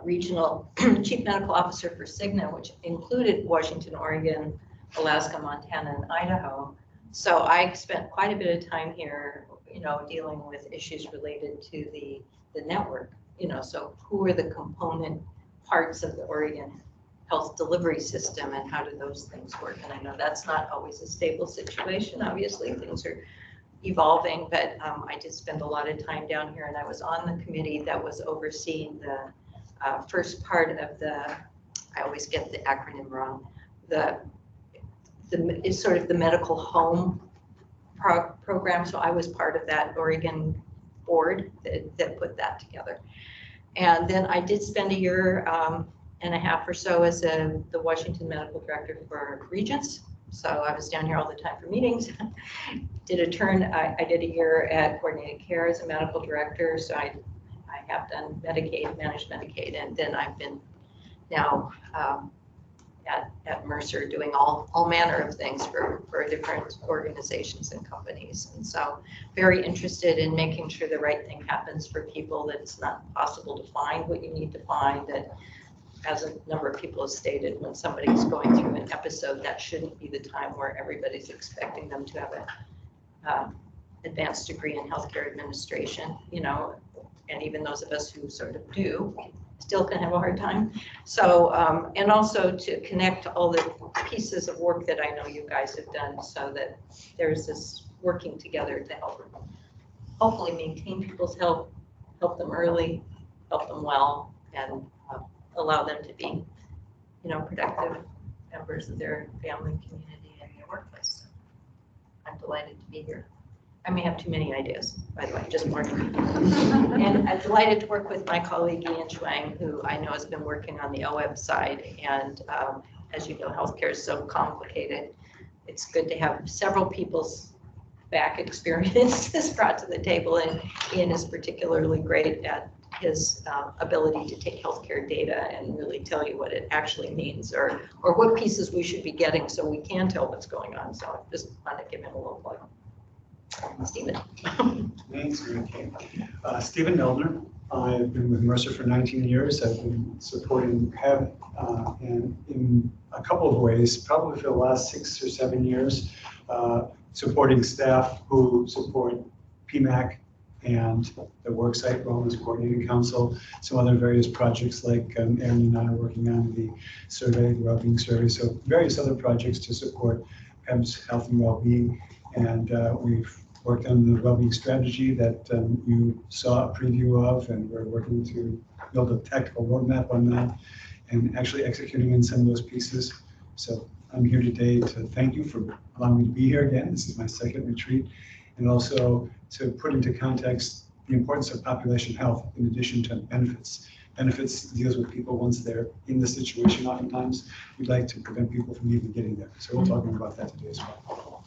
[SPEAKER 24] regional chief medical officer for Cigna, which included Washington, Oregon, Alaska, Montana, and Idaho. So I spent quite a bit of time here, you know, dealing with issues related to the network, you know, so who are the component parts of the Oregon health delivery system and how do those things work? And I know that's not always a stable situation. Obviously, things are evolving, but I did spend a lot of time down here, and I was on the committee that was overseeing the first part of the, I always get the acronym wrong, it's sort of the medical home program. So I was part of that Oregon board that put that together. And then I did spend a year and a half or so as the Washington medical director for Regents. So I was down here all the time for meetings. I did a year at Coordinated Care as a medical director. So I have done Medicaid, managed Medicaid, and then I've been now at Mercer doing all manner of things for different organizations and companies. And so very interested in making sure the right thing happens for people, that it's not possible to find what you need to find, that as a number of people have stated, when somebody's going through an episode, that shouldn't be the time where everybody's expecting them to have a advanced degree in healthcare administration, you know, and even those of us who sort of do still can have a hard time. So, and also to connect all the pieces of work that I know you guys have done so that there's this working together to help hopefully maintain people's health, help them early, help them well, and allow them to be, you know, productive members of their family, community, and their workplace. So I'm delighted to be here. I may have too many ideas, by the way, just warning. And I'm delighted to work with my colleague Ian Schwang, who I know has been working on the OEB side. And as you know, healthcare is so complicated. It's good to have several people's back experiences brought to the table. And Ian is particularly great at his ability to take healthcare data and really tell you what it actually means or what pieces we should be getting so we can tell what's going on. So I just want to give him a little plug. Stephen.
[SPEAKER 2] Thanks, Mary. Stephen Neldner. I've been with Mercer for 19 years. I've been supporting PEB and in a couple of ways, probably for the last 6 or 7 years, supporting staff who support PMAC and the Worksite Wellness Coordinating Council, some other various projects like Aaron and I are working on the survey, the well-being survey, so various other projects to support PEB's health and well-being. And we've worked on the well-being strategy that you saw a preview of, and we're working to build a tactical roadmap on that and actually executing in some of those pieces. So I'm here today to thank you for allowing me to be here again. This is my second retreat, and also to put into context the importance of population health in addition to benefits. Benefits deals with people once they're in the situation oftentimes. We'd like to prevent people from even getting there. So we'll talk more about that today as well.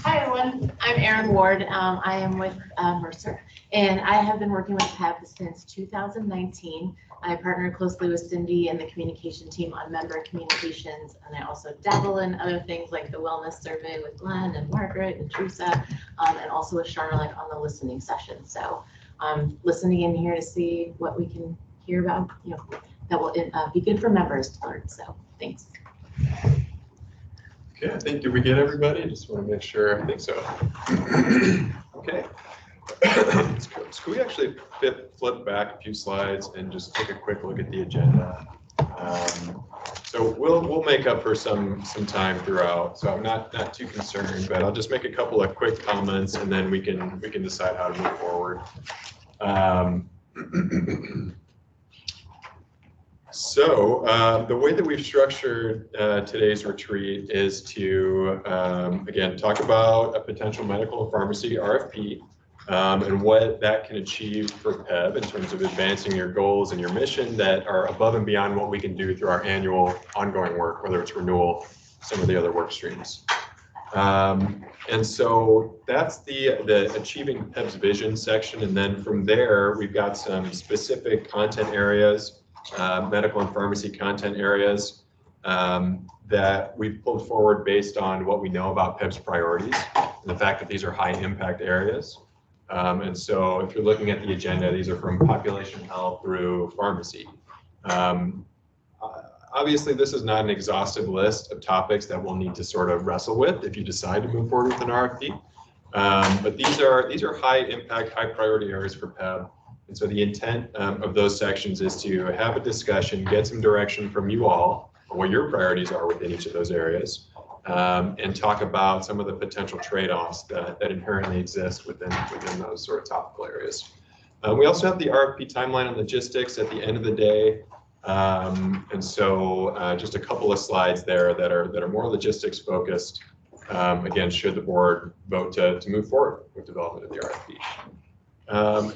[SPEAKER 5] Hi, everyone. I'm Erin Ward. I am with Mercer, and I have been working with PEB since 2019. I partner closely with Cindy and the communication team on member communications, and I also dabble in other things like the wellness survey with Glenn and Margaret and Teresa, and also with Charlotte on the listening session. So I'm listening in here to see what we can hear about, you know, that will be good for members to learn. So thanks.
[SPEAKER 19] Okay, I think, did we get everybody? I just want to make sure. I think so. Okay. So we actually flip back a few slides and just take a quick look at the agenda. So we'll make up for some time throughout. So I'm not too concerned, but I'll just make a couple of quick comments and then we can decide how to move forward. So the way that we've structured today's retreat is to, again, talk about a potential medical and pharmacy RFP and what that can achieve for PEB in terms of advancing your goals and your mission that are above and beyond what we can do through our annual ongoing work, whether it's renewal, some of the other work streams. And so that's the achieving PEB's vision section. And then from there, we've got some specific content areas, medical and pharmacy content areas that we've pulled forward based on what we know about PEB's priorities and the fact that these are high impact areas. And so if you're looking at the agenda, these are from population health through pharmacy. Obviously, this is not an exhaustive list of topics that we'll need to sort of wrestle with if you decide to move forward with an RFP. But these are high impact, high priority areas for PEB. And so the intent of those sections is to have a discussion, get some direction from you all on what your priorities are within each of those areas, and talk about some of the potential trade-offs that inherently exist within those sort of topical areas. We also have the RFP timeline and logistics at the end of the day. And so just a couple of slides there that are more logistics focused, again, should the board vote to move forward with development of the RFP.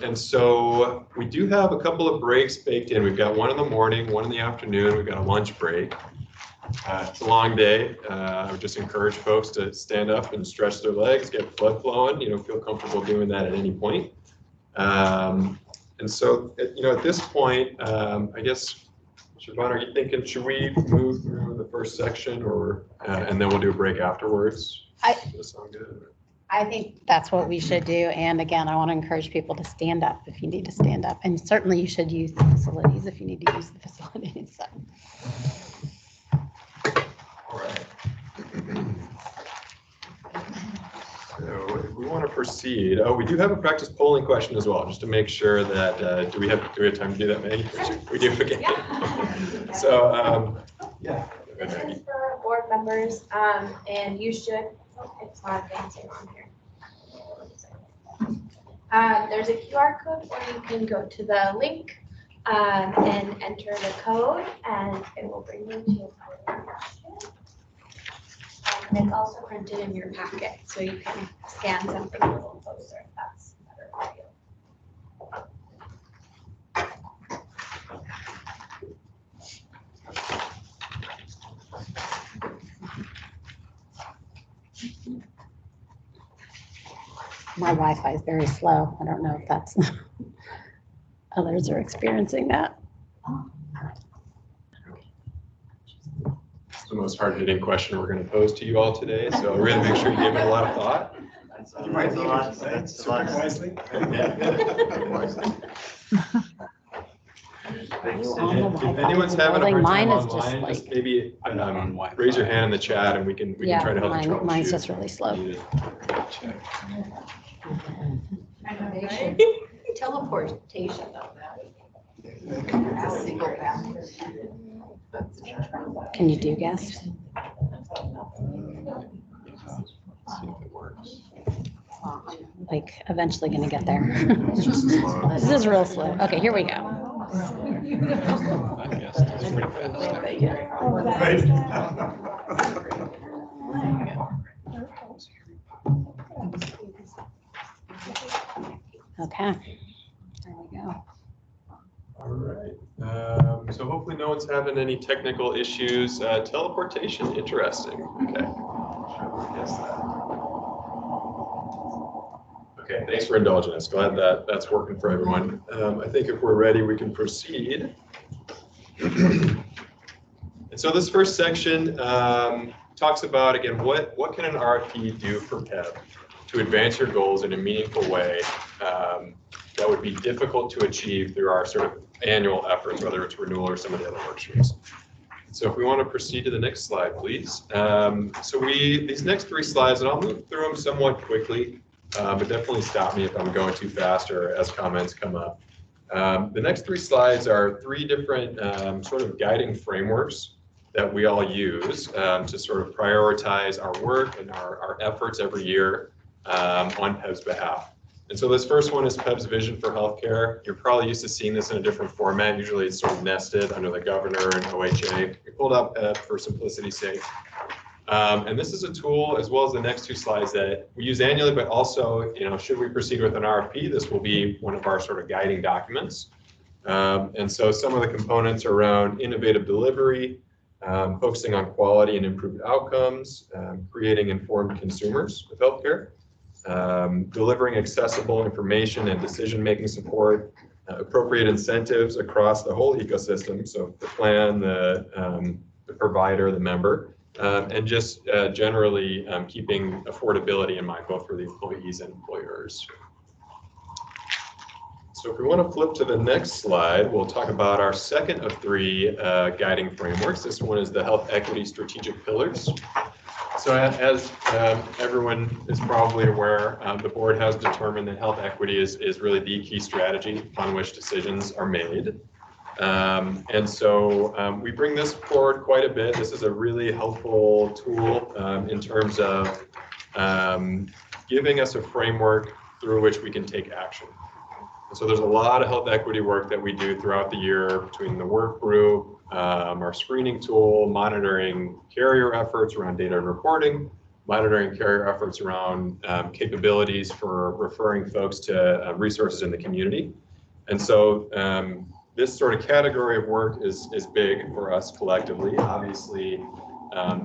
[SPEAKER 19] And so we do have a couple of breaks baked in. We've got one in the morning, one in the afternoon. We've got a lunch break. It's a long day. I would just encourage folks to stand up and stretch their legs, get blood flowing, feel comfortable doing that at any point. And so, at this point, I guess, Siobhan, are you thinking, should we move through the first section and then we'll do a break afterwards? Does that sound good?
[SPEAKER 1] I think that's what we should do. And again, I want to encourage people to stand up if you need to stand up. And certainly you should use the facilities if you need to use the facilities. So.
[SPEAKER 19] All right. So if we want to proceed, we do have a practice polling question as well, just to make sure that, do we have time to do that, Maggie? We do, okay.
[SPEAKER 22] Yeah.
[SPEAKER 19] So, yeah.
[SPEAKER 22] This is for board members, and you should, it's not advancing on here. There's a QR code, or you can go to the link and enter the code, and it will bring you to a polling question. And it's also printed in your packet, so you can scan something a little closer if that's better for you.
[SPEAKER 1] My Wi-Fi is very slow. I don't know if that's others are experiencing that.
[SPEAKER 19] It's the most hard-hitting question we're going to pose to you all today, so we're going to make sure you give it a lot of thought.
[SPEAKER 2] You might need to say it super wisely.
[SPEAKER 19] If anyone's having a hard time online, just maybe raise your hand in the chat and we can try to help you troubleshoot.
[SPEAKER 1] Mine's just really slow.
[SPEAKER 24] Teleportation of that.
[SPEAKER 1] Can you do guests?
[SPEAKER 19] See if it works.
[SPEAKER 1] Like eventually gonna get there. This is real slow. Okay, here we go.
[SPEAKER 19] I guess it's pretty
[SPEAKER 1] Okay, there we go.
[SPEAKER 19] All right. So hopefully no one's having any technical issues. Teleportation, interesting. Okay. Guess that. Okay, thanks for indulging us. Glad that that's working for everyone. I think if we're ready, we can proceed. And so this first section talks about, again, what can an RFP do for PEBB to advance your goals in a meaningful way that would be difficult to achieve through our sort of annual efforts, whether it's renewal or some of the other work streams. So if we want to proceed to the next slide, please. So these next 3 slides, and I'll move through them somewhat quickly, but definitely stop me if I'm going too fast or as comments come up. The next 3 slides are 3 different sort of guiding frameworks that we all use to sort of prioritize our work and our efforts every year on PEBB's behalf. And so this first one is PEBB's vision for healthcare. You're probably used to seeing this in a different format. Usually it's sort of nested under the governor and OHA. We pulled out PEBB for simplicity's sake. And this is a tool, as well as the next 2 slides, that we use annually, but also, should we proceed with an RFP, this will be one of our sort of guiding documents. And so some of the components are around innovative delivery, focusing on quality and improved outcomes, creating informed consumers with healthcare, delivering accessible information and decision-making support, appropriate incentives across the whole ecosystem, so the plan, the provider, the member, and just generally keeping affordability in mind, both for the employees and employers. So if we want to flip to the next slide, we'll talk about our second of 3 guiding frameworks. This one is the health equity strategic pillars. So as everyone is probably aware, the board has determined that health equity is really the key strategy upon which decisions are made. And so we bring this forward quite a bit. This is a really helpful tool in terms of giving us a framework through which we can take action. And so there's a lot of health equity work that we do throughout the year between the work group, our screening tool, monitoring carrier efforts around data and reporting, monitoring carrier efforts around capabilities for referring folks to resources in the community. And so this sort of category of work is big for us collectively. Obviously,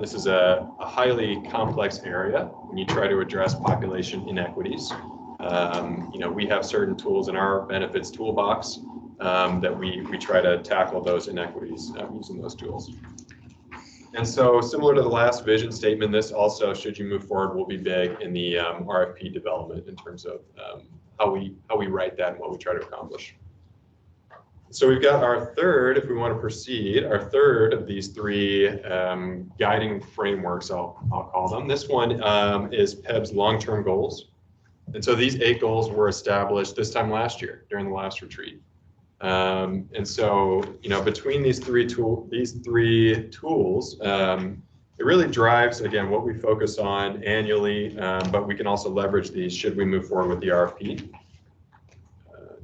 [SPEAKER 19] this is a highly complex area when you try to address population inequities. We have certain tools in our benefits toolbox that we try to tackle those inequities using those tools. And so similar to the last vision statement, this also, should you move forward, will be big in the RFP development in terms of how we write that and what we try to accomplish. So we've got our third, if we want to proceed, our third of these three guiding frameworks, I'll call them. This one is PEBB's long-term goals. And so these 8 goals were established this time last year during the last retreat. And so, you know, between these three tools, it really drives, again, what we focus on annually, but we can also leverage these should we move forward with the RFP.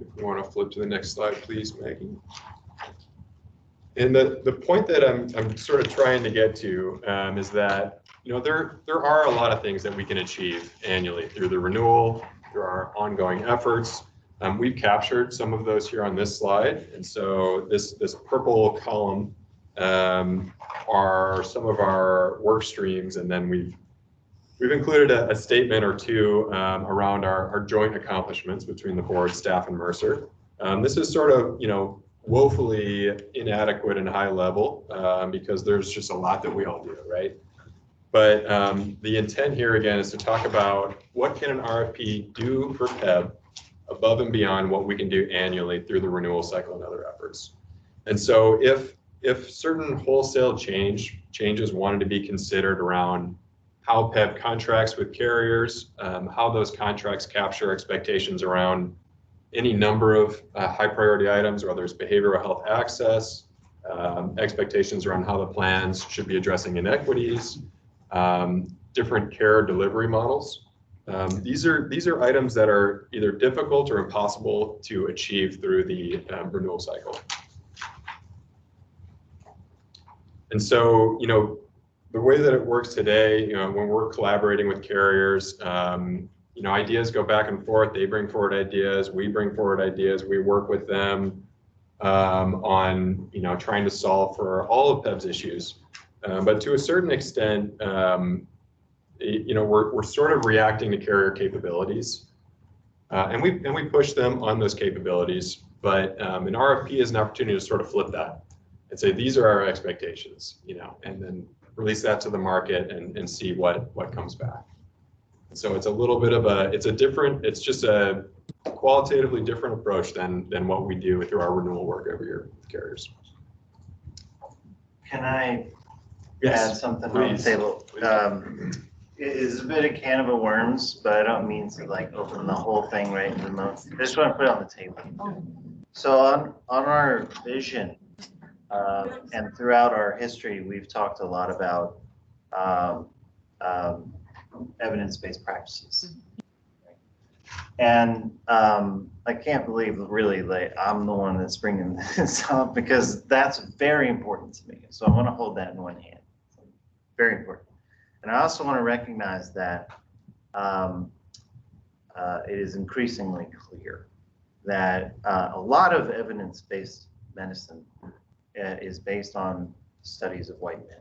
[SPEAKER 19] If we want to flip to the next slide, please, Maggie. And the point that I'm sort of trying to get to is that, you know, there are a lot of things that we can achieve annually through the renewal, through our ongoing efforts. We've captured some of those here on this slide. And so this purple column are some of our work streams. And then we've included a statement or two around our joint accomplishments between the board, staff, and Mercer. This is sort of, you know, woefully inadequate and high level because there's just a lot that we all do, right? But the intent here, again, is to talk about what can an RFP do for PEBB above and beyond what we can do annually through the renewal cycle and other efforts. And so if certain wholesale changes wanted to be considered around how PEBB contracts with carriers, how those contracts capture expectations around any number of high priority items, whether it's behavioral health access, expectations around how the plans should be addressing inequities, different care delivery models. These are items that are either difficult or impossible to achieve through the renewal cycle. And so, you know, the way that it works today, you know, when we're collaborating with carriers, you know, ideas go back and forth. They bring forward ideas, we bring forward ideas, we work with them on, you know, trying to solve for all of PEBB's issues. But to a certain extent, you know, we're sort of reacting to carrier capabilities, and we push them on those capabilities. But an RFP is an opportunity to sort of flip that and say these are our expectations, you know, and then release that to the market and see what comes back. So it's a little bit of it's just a qualitatively different approach than what we do through our renewal work every year with carriers.
[SPEAKER 3] Can I
[SPEAKER 19] Yes,
[SPEAKER 3] add something
[SPEAKER 19] please.
[SPEAKER 3] on the table? It is a bit of can of worms, but I don't mean to like open the whole thing right in the mouth. I just want to put it on the table. So on our vision, and throughout our history, we've talked a lot about evidence-based practices. And I can't believe really like I'm the one that's bringing this up because that's very important to me. So I want to hold that in one hand. Very important. And I also want to recognize that it is increasingly clear that a lot of evidence-based medicine is based on studies of white men.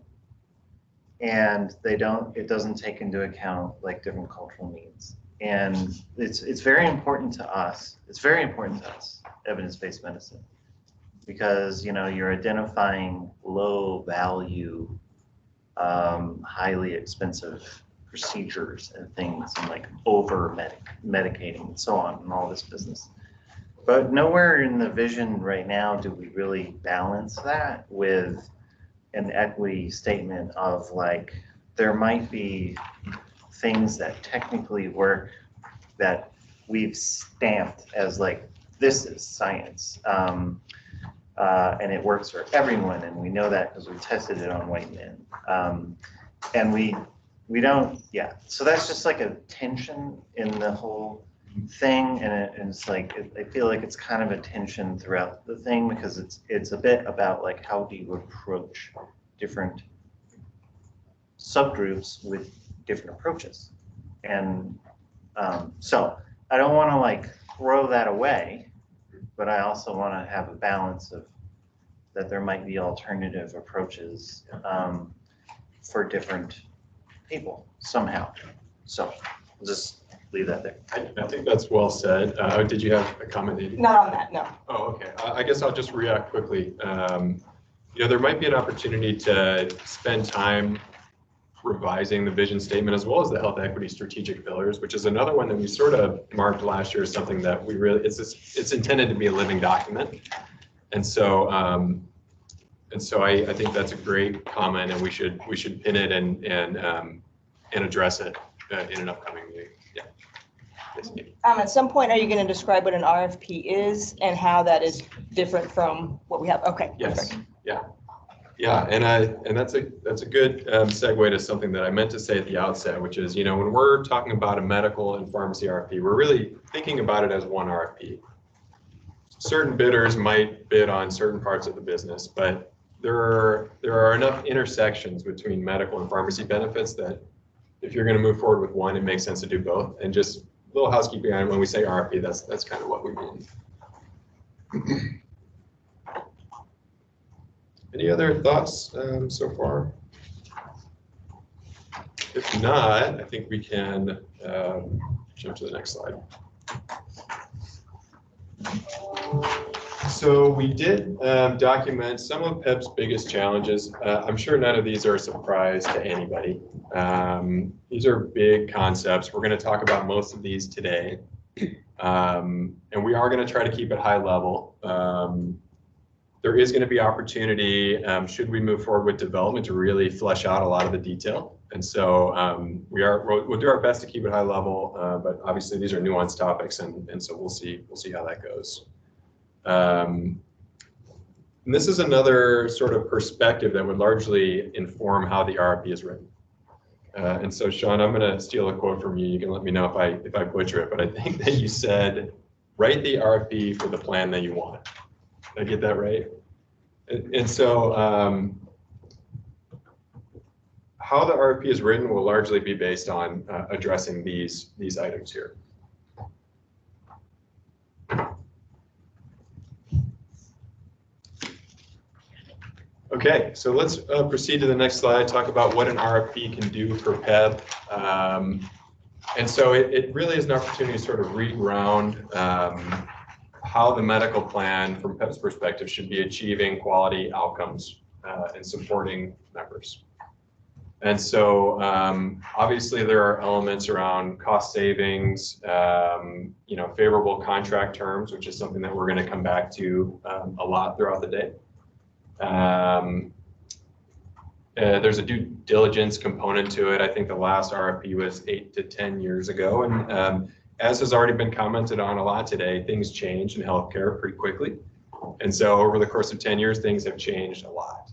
[SPEAKER 3] And it doesn't take into account like different cultural needs. And it's very important to us. It's very important to us, evidence-based medicine, because, you know, you're identifying low value, highly expensive procedures and things and like over medicating and so on and all this business. But nowhere in the vision right now do we really balance that with an equity statement of like, there might be things that technically work that we've stamped as like, this is science. And it works for everyone. And we know that because we tested it on white men. And we don't, yeah. So that's just like a tension in the whole thing. And it's like, I feel like it's kind of a tension throughout the thing because it's a bit about like, how do you approach different subgroups with different approaches. And so I don't want to like throw that away, but I also want to have a balance of that there might be alternative approaches for different people somehow. So I'll just leave that there.
[SPEAKER 19] I think that's well said. Did you have a comment, Amy?
[SPEAKER 15] Not on that, no.
[SPEAKER 19] Oh, okay. I guess I'll just react quickly. You there might be an opportunity to spend time revising the vision statement as well as the health equity strategic pillars, which is another one that we sort of marked last year as something that we really, it's intended to be a living document. And so I think that's a great comment, and we should pin it and address it in an upcoming meeting. Yeah.
[SPEAKER 6] At some point, are you going to describe what an RFP is and how that is different from what we have? Okay.
[SPEAKER 19] Yes. Perfect. Yeah, and that's a good segue to something that I meant to say at the outset, which is, when we're talking about a medical and pharmacy RFP, we're really thinking about it as one RFP. Certain bidders might bid on certain parts of the business, but there are enough intersections between medical and pharmacy benefits that if you're going to move forward with one, it makes sense to do both. And just a little housekeeping on when we say RFP, that's kind of what we mean. Any other thoughts so far? If not, I think we can jump to the next slide. So we did document some of PEBB's biggest challenges. I'm sure none of these are a surprise to anybody. These are big concepts. We're going to talk about most of these today. And we are going to try to keep it high level. There is going to be opportunity, should we move forward with development, to really flesh out a lot of the detail. And so we'll do our best to keep it high level, but obviously these are nuanced topics, and so we'll see how that goes. And this is another sort of perspective that would largely inform how the RFP is written. And so, Sean, I'm going to steal a quote from you. You can let me know if I butcher it, but I think that you said, write the RFP for the plan that you want. Did I get that right? And so how the RFP is written will largely be based on addressing these items here. Okay, so let's proceed to the next slide, talk about what an RFP can do for PEBB. And so it really is an opportunity to sort of reground how the medical plan from PEBB's perspective should be achieving quality outcomes and supporting members. And so obviously there are elements around cost savings, favorable contract terms, which is something that we're going to come back to a lot throughout the day. There's a due diligence component to it. I think the last RFP was 8 to 10 years ago. And as has already been commented on a lot today, things change in healthcare pretty quickly. And so over the course of 10 years, things have changed a lot.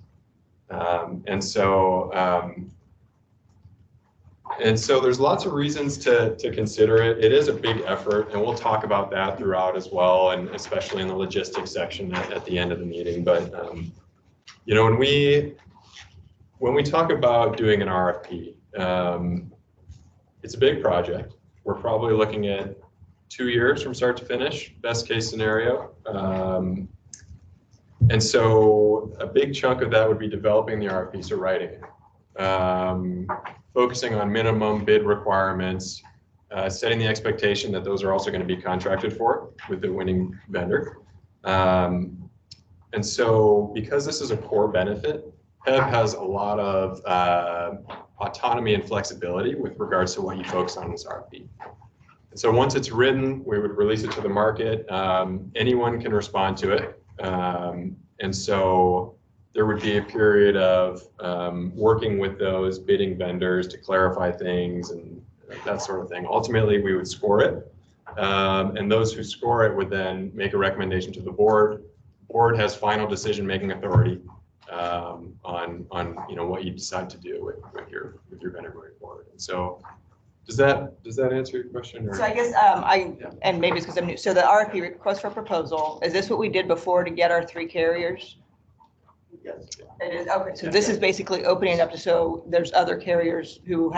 [SPEAKER 19] And so there's lots of reasons to consider it. It is a big effort, and we'll talk about that throughout as well, and especially in the logistics section at the end of the meeting. But when we talk about doing an RFP, it's a big project. We're probably looking at 2 years from start to finish, best case scenario. And so a big chunk of that would be developing the RFP, so writing it, focusing on minimum bid requirements, setting the expectation that those are also going to be contracted for with the winning vendor. And so because this is a core benefit, PEBB has a lot of autonomy and flexibility with regards to what you focus on in this RFP. And so once it's written, we would release it to the market. Anyone can respond to it. And so there would be a period of working with those bidding vendors to clarify things and that sort of thing. Ultimately, we would score it. And those who score it would then make a recommendation to the board. The board has final decision-making authority on what you decide to do with your vendor going forward. And so does that answer your question? Or?
[SPEAKER 6] So I guess and maybe it's because I'm new. So the RFP, request for proposal, is this what we did before to get our 3 carriers?
[SPEAKER 21] Yes.
[SPEAKER 6] It is, okay, so this is basically opening it up to, so there's other carriers who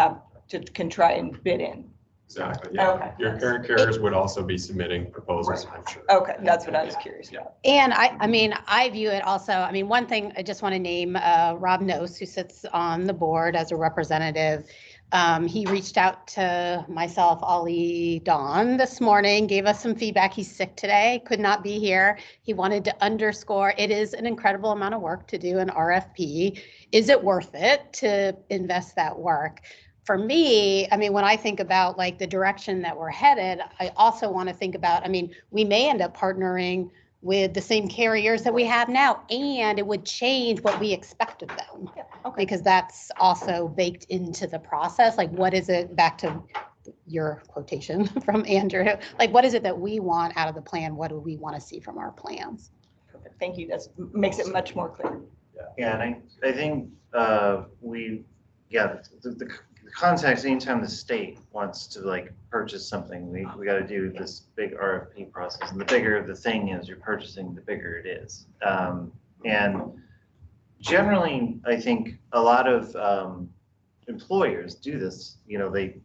[SPEAKER 6] can try and bid in.
[SPEAKER 19] Exactly, yeah. Okay. Your current carriers would also be submitting proposals, I'm sure.
[SPEAKER 6] Okay, that's what I was curious about.
[SPEAKER 1] And I view it also, one thing I just want to name, Rob Nose, who sits on the board as a representative. He reached out to myself, Ollie, Dawn this morning, gave us some feedback. He's sick today, could not be here. He wanted to underscore it is an incredible amount of work to do an RFP. Is it worth it to invest that work? For me, I mean, when I think about like the direction that we're headed, I also want to think about, I mean, we may end up partnering with the same carriers that we have now, and it would change what we expect of them. Because that's also baked into the process. Like, what is it, back to your quotation from Andrew, like, what is it that we want out of the plan? What do we want to see from our plans?
[SPEAKER 6] Perfect. Thank you. That makes it much more clear.
[SPEAKER 3] Yeah, and I think the context, anytime the state wants to like purchase something, we got to do this big RFP process. And the bigger the thing is you're purchasing, the bigger it is. And generally, I think a lot of employers do this. You know, they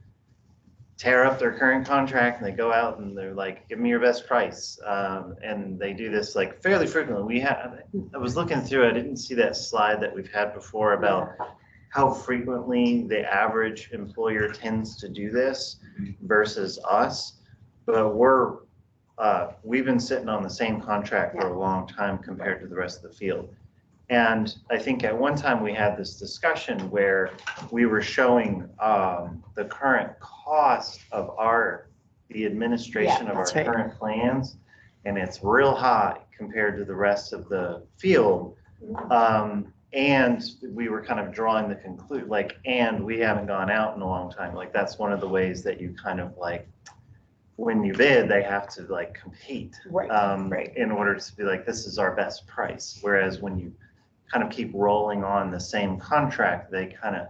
[SPEAKER 3] tear up their current contract and they go out and they're like, give me your best price. And they do this like fairly frequently. I was looking through, I didn't see that slide that we've had before about how frequently the average employer tends to do this versus us. But we've been sitting on the same contract for a long time compared to the rest of the field. And I think at one time we had this discussion where we were showing the current cost of the administration of our current plans, and it's real high compared to the rest of the field. And we were kind of drawing the conclusion, like, and we haven't gone out in a long time. Like, that's one of the ways that you kind of like, when you bid, they have to like compete in order to be like, this is our best price. Whereas when you kind of keep rolling on the same contract, they kind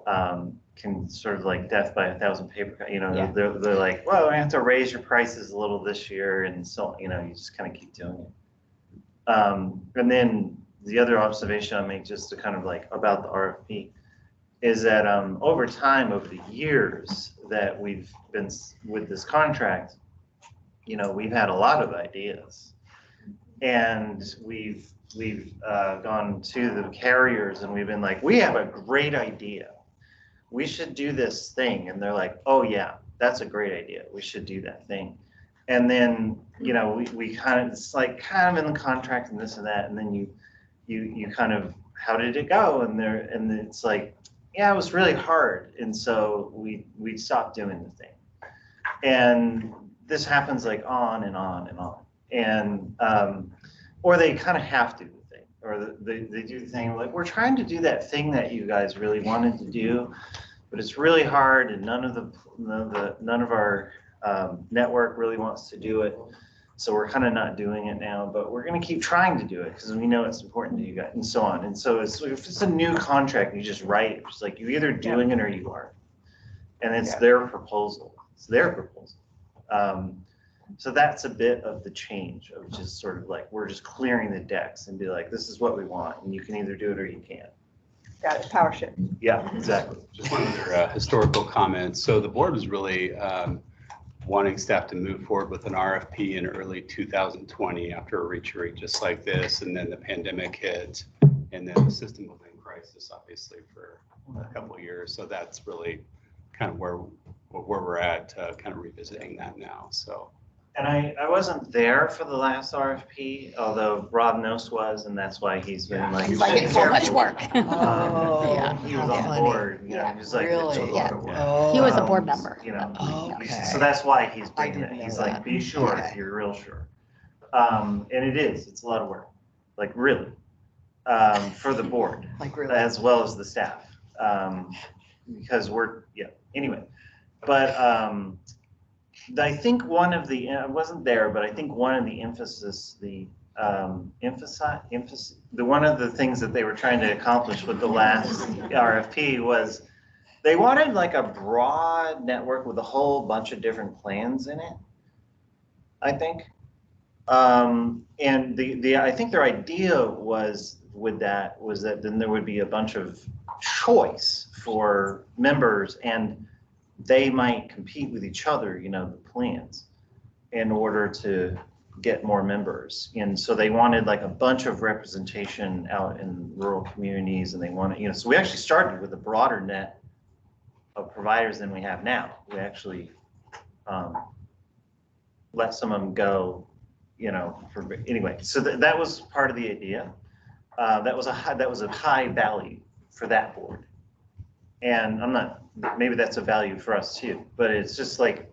[SPEAKER 3] of can sort of like death by a thousand paper cuts. You know, they're like, well, we have to raise your prices a little this year, and so you just kind of keep doing it. And then the other observation I make, just to kind of like about the RFP, is that over time, over the years that we've been with this contract, we've had a lot of ideas, and we've gone to the carriers and we've been like, we have a great idea. We should do this thing. And they're like, oh yeah, that's a great idea. We should do that thing. And then, we kind of, it's like kind of in the contract and this and that. And then you kind of, how did it go? And it's like, yeah, it was really hard. And so we stopped doing the thing. And this happens like on and on and on. And, or they kind of have to do the thing, or they do the thing like, we're trying to do that thing that you guys really wanted to do, but it's really hard, and none of our network really wants to do it. So we're kind of not doing it now, but we're going to keep trying to do it because we know it's important to you guys, and so on. And so if it's a new contract, you just write it. It's like you're either doing it or you aren't, and it's their proposal. It's their proposal. So that's a bit of the change of just sort of like, we're just clearing the decks and be like, this is what we want, and you can either do it or you can't.
[SPEAKER 6] Got it. Power shift.
[SPEAKER 3] Yeah, exactly.
[SPEAKER 8] Just one other historical comment. So the board was really wanting staff to move forward with an RFP in early 2020 after a retreat just like this, and then the pandemic hit, and then the system was in crisis, obviously, for a couple of years. So that's really kind of where we're at, kind of revisiting that now. So.
[SPEAKER 3] And I wasn't there for the last RFP, although Rob Nose was, and that's why he's been like,
[SPEAKER 1] He's like, it's so much work.
[SPEAKER 3] He was on board. He was like,
[SPEAKER 1] Really?
[SPEAKER 3] he
[SPEAKER 1] was a board member.
[SPEAKER 3] So that's why he's bringing it. He's like, be sure, if you're real sure. And it's a lot of work, like really, for the board,
[SPEAKER 9] like really,
[SPEAKER 3] as well as the staff, because anyway, but I think one of the, I wasn't there, but I think one of the one of the things that they were trying to accomplish with the last RFP was they wanted like a broad network with a whole bunch of different plans in it, I think. And I think their idea was that then there would be a bunch of choice for members, and they might compete with each other, the plans, in order to get more members. And so they wanted like a bunch of representation out in rural communities, and they wanted, so we actually started with a broader net of providers than we have now. We actually let some of them go, anyway. So that was part of the idea. That was a high value for that board. And maybe that's a value for us too, but it's just like,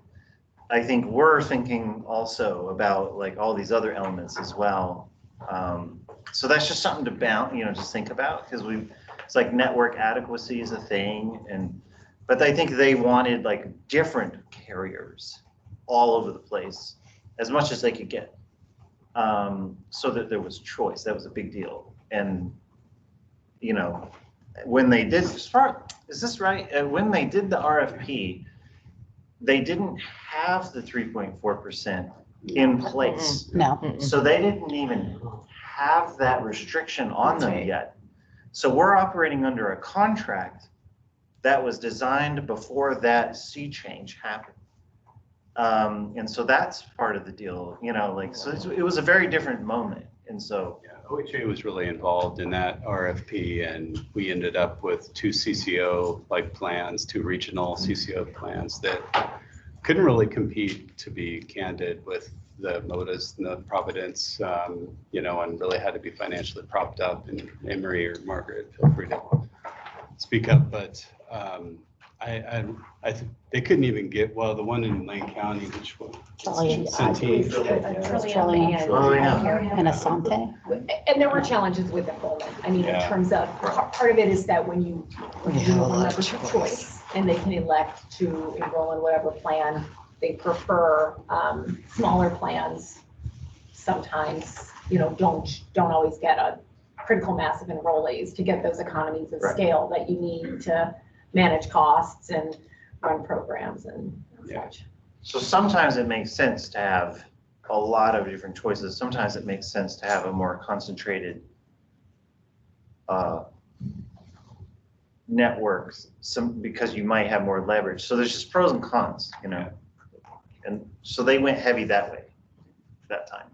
[SPEAKER 3] I think we're thinking also about like all these other elements as well. So that's just something to just think about, because it's like network adequacy is a thing, but I think they wanted like different carriers all over the place as much as they could get, so that there was choice. That was a big deal. And when they did, is this right? When they did the RFP, they didn't have the 3.4% in place.
[SPEAKER 1] No.
[SPEAKER 3] So they didn't even have that restriction on them yet. So we're operating under a contract that was designed before that sea change happened. And so that's part of the deal, so it was a very different moment. And so
[SPEAKER 8] OHA was really involved in that RFP, and we ended up with 2 CCO plans, 2 regional CCO plans that couldn't really compete, to be candid, with the MODAs and the Providence, and really had to be financially propped up. And Emery or Margaret, feel free to speak up, but I think they couldn't even get, well, the one in Lane County, which one?
[SPEAKER 1] Trillium.
[SPEAKER 13] Trillium
[SPEAKER 1] And Asante.
[SPEAKER 13] And there were challenges with enrollment. I mean, in
[SPEAKER 8] Yeah.
[SPEAKER 13] terms of, part of it is that when you give a membership choice and they can elect to enroll in whatever plan they prefer, smaller plans sometimes, don't always get a critical mass of enrollees to get those economies of scale that you need to manage costs and run programs and such.
[SPEAKER 3] So sometimes it makes sense to have a lot of different choices. Sometimes it makes sense to have a more concentrated networks, because you might have more leverage. So there's just pros and cons, and so they went heavy that way, that time.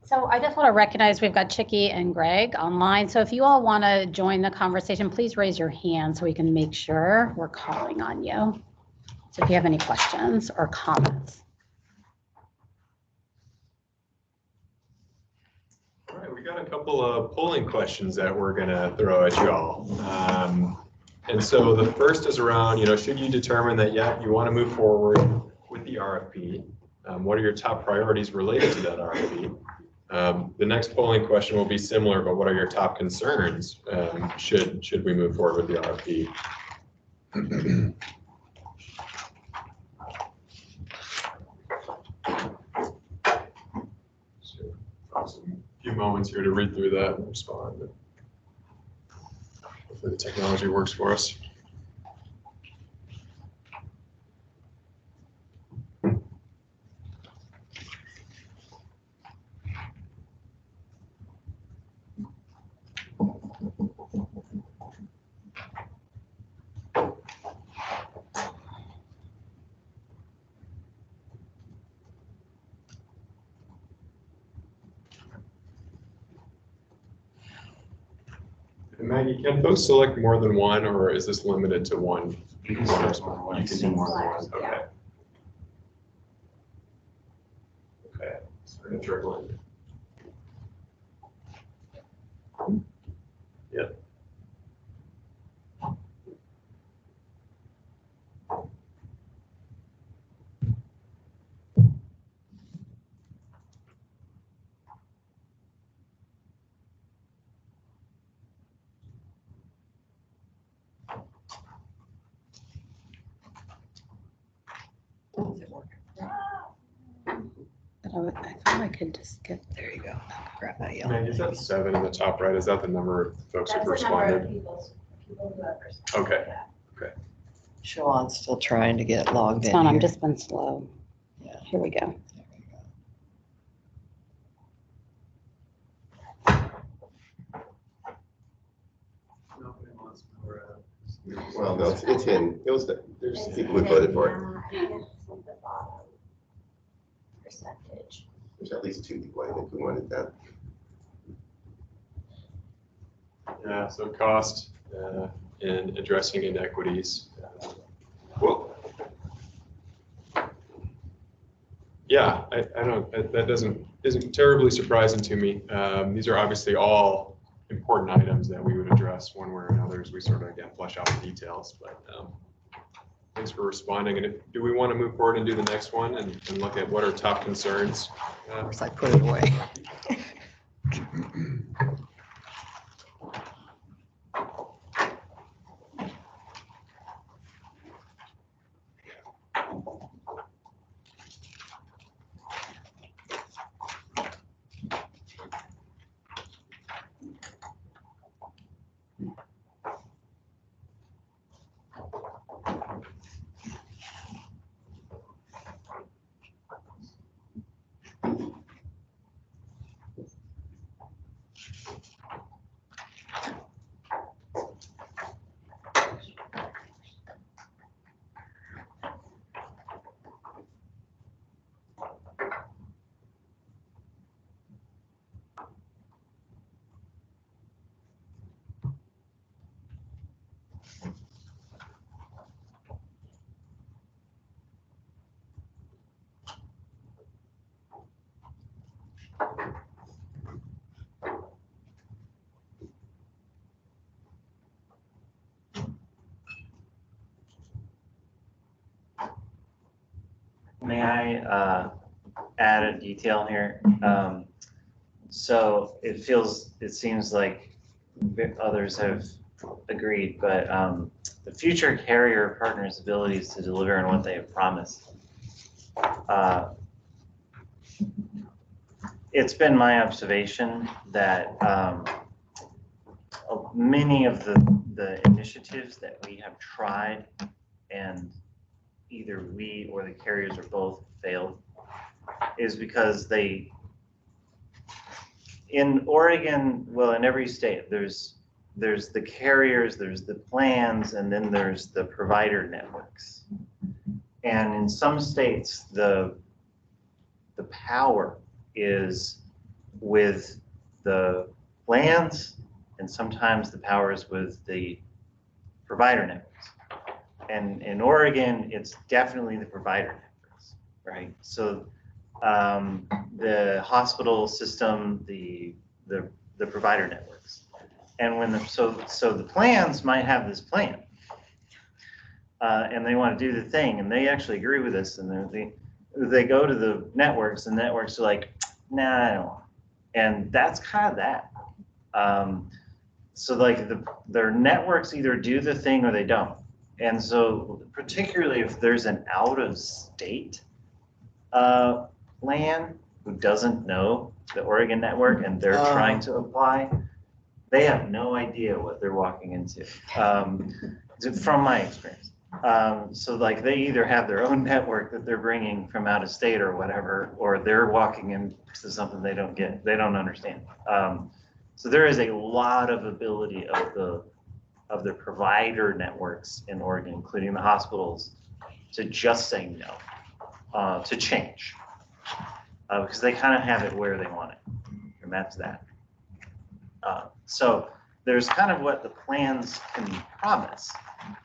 [SPEAKER 1] So I just want to recognize we've got Chicky and Greg online. So if you all want to join the conversation, please raise your hand so we can make sure we're calling on you. So if you have any questions or comments.
[SPEAKER 19] All right, we got a couple of polling questions that we're gonna throw at you all. And so the first is around, should you determine that, you want to move forward with the RFP, what are your top priorities related to that RFP? The next polling question will be similar, but what are your top concerns should we move forward with the RFP? So, a few moments here to read through that and respond. Hopefully the technology works for us. And Maggie, can folks select more than one, or is this limited to one? You can select more than one. You can do more than one. Okay. Okay, so we're gonna trickle in. Yep.
[SPEAKER 1] But I thought I could just get, there you go. Grab that yellow.
[SPEAKER 19] Maggie, is that 7 in the top right? Is that the number of folks who've responded?
[SPEAKER 22] People who have responded.
[SPEAKER 19] Okay, okay.
[SPEAKER 9] Siobhan's still trying to get logged
[SPEAKER 1] It's
[SPEAKER 9] in
[SPEAKER 1] fine, I'm
[SPEAKER 9] here.
[SPEAKER 1] just been slow. Here we go.
[SPEAKER 21] Well, no, it's in. There's people who voted for it.
[SPEAKER 22] Percentage.
[SPEAKER 21] There's at least 2 people, I think, who wanted that.
[SPEAKER 19] Yeah, so cost, in addressing inequities. Well, yeah, I don't, that isn't terribly surprising to me. These are obviously all important items that we would address one way or another as we sort of, again, flesh out the details, but thanks for responding. And do we want to move forward and do the next one and look at what are top concerns?
[SPEAKER 9] Of course, I put it away.
[SPEAKER 3] May I add a detail here? So it seems like others have agreed, but the future carrier partners' abilities to deliver on what they have promised. It's been my observation that many of the initiatives that we have tried and either we or the carriers or both failed is because in Oregon, well, in every state, there's the carriers, there's the plans, and then there's the provider networks. And in some states, the power is with the plans, and sometimes the power is with the provider networks. And in Oregon, it's definitely the provider networks, right? So the hospital system, the provider networks, and when so the plans might have this plan, and they want to do the thing, and they actually agree with this, and they go to the networks, and networks are like, nah, I don't want, and that's kind of that. So like their networks either do the thing or they don't. And so particularly if there's an out-of-state plan who doesn't know the Oregon network and they're trying to apply, they have no idea what they're walking into, from my experience. So like they either have their own network that they're bringing from out of state or whatever, or they're walking into something they don't get, they don't understand. So there is a lot of ability of the provider networks in Oregon, including the hospitals, to just say no, to change, because they kind of have it where they want it, and that's that. So there's kind of what the plans can promise,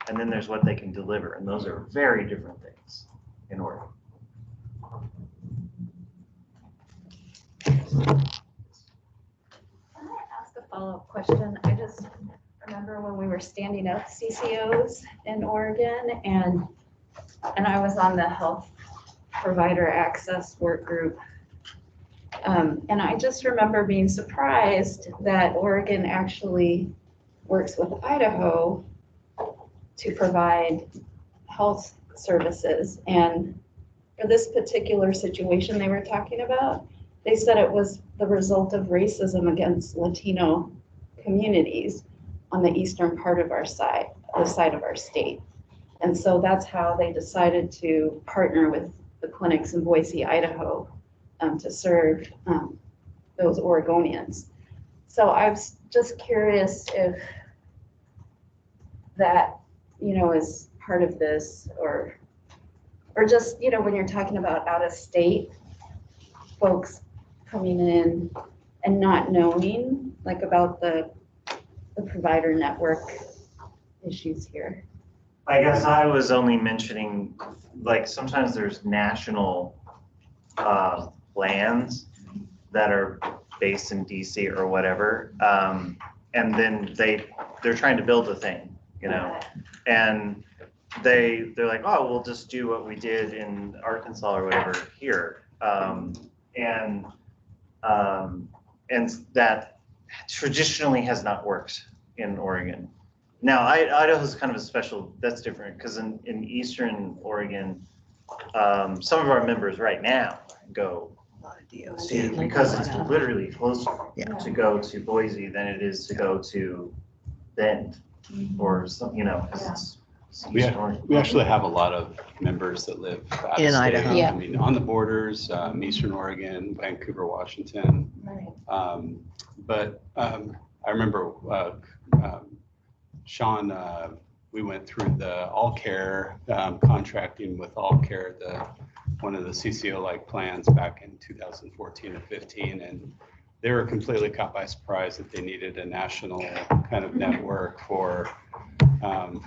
[SPEAKER 3] and then there's what they can deliver, and those are very different things in Oregon.
[SPEAKER 20] Can I ask a follow-up question? I just remember when we were standing up CCOs in Oregon, and I was on the health provider access work group. And I just remember being surprised that Oregon actually works with Idaho to provide health services. And for this particular situation they were talking about, they said it was the result of racism against Latino communities on the eastern part of our side, the side of our state. And so that's how they decided to partner with the clinics in Boise, Idaho, to serve those Oregonians. So I was just curious if that, is part of this, or just, when you're talking about out of state folks coming in and not knowing like about the provider network,
[SPEAKER 24] issues here.
[SPEAKER 3] I guess I was only mentioning, like, sometimes there's national plans that are based in DC or whatever. And then they're trying to build a thing, you know, and they're like, oh, we'll just do what we did in Arkansas or whatever here. And that traditionally has not worked in Oregon. Now, Idaho is kind of a special, that's different, because in Eastern Oregon, some of our members right now go because it's literally closer to go to Boise than it is to go to Bend or some, you know, 'cause it's
[SPEAKER 8] We,
[SPEAKER 3] Eastern Oregon.
[SPEAKER 8] we actually have a lot of members that live out of
[SPEAKER 9] In
[SPEAKER 8] state.
[SPEAKER 9] Idaho.
[SPEAKER 1] Yeah.
[SPEAKER 8] I mean, on the borders, Eastern Oregon, Vancouver, Washington. But I remember Sean, we went through the All Care, contracting with All Care, one of the CCO-like plans back in 2014 or 15, and they were completely caught by surprise that they needed a national kind of network for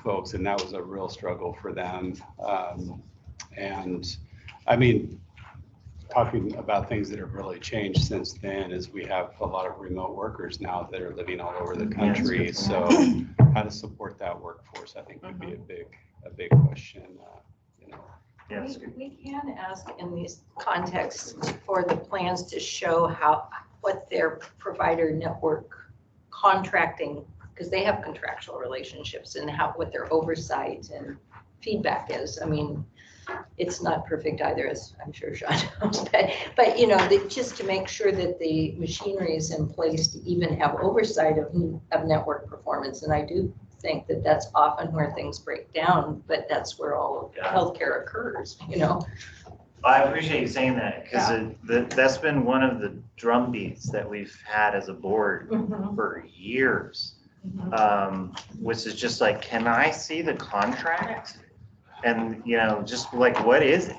[SPEAKER 8] folks, and that was a real struggle for them. And I mean, talking about things that have really changed since then is we have a lot of remote workers now that are living all over the country. So how to support that workforce, I think, would be a big question. You know.
[SPEAKER 3] Yes.
[SPEAKER 24] We can ask in these contexts for the plans to show what their provider network contracting, because they have contractual relationships, and what their oversight and feedback is. I mean, it's not perfect either, as I'm sure Sean knows, but you know, just to make sure that the machinery is in place to even have oversight of network performance. And I do think that that's often where things break down, but that's where all of healthcare occurs, you know.
[SPEAKER 3] I appreciate you saying that, because that's been one of the drum beats that we've had as a board for years, which is just like, can I see the contract? And, you know, just like, what is it?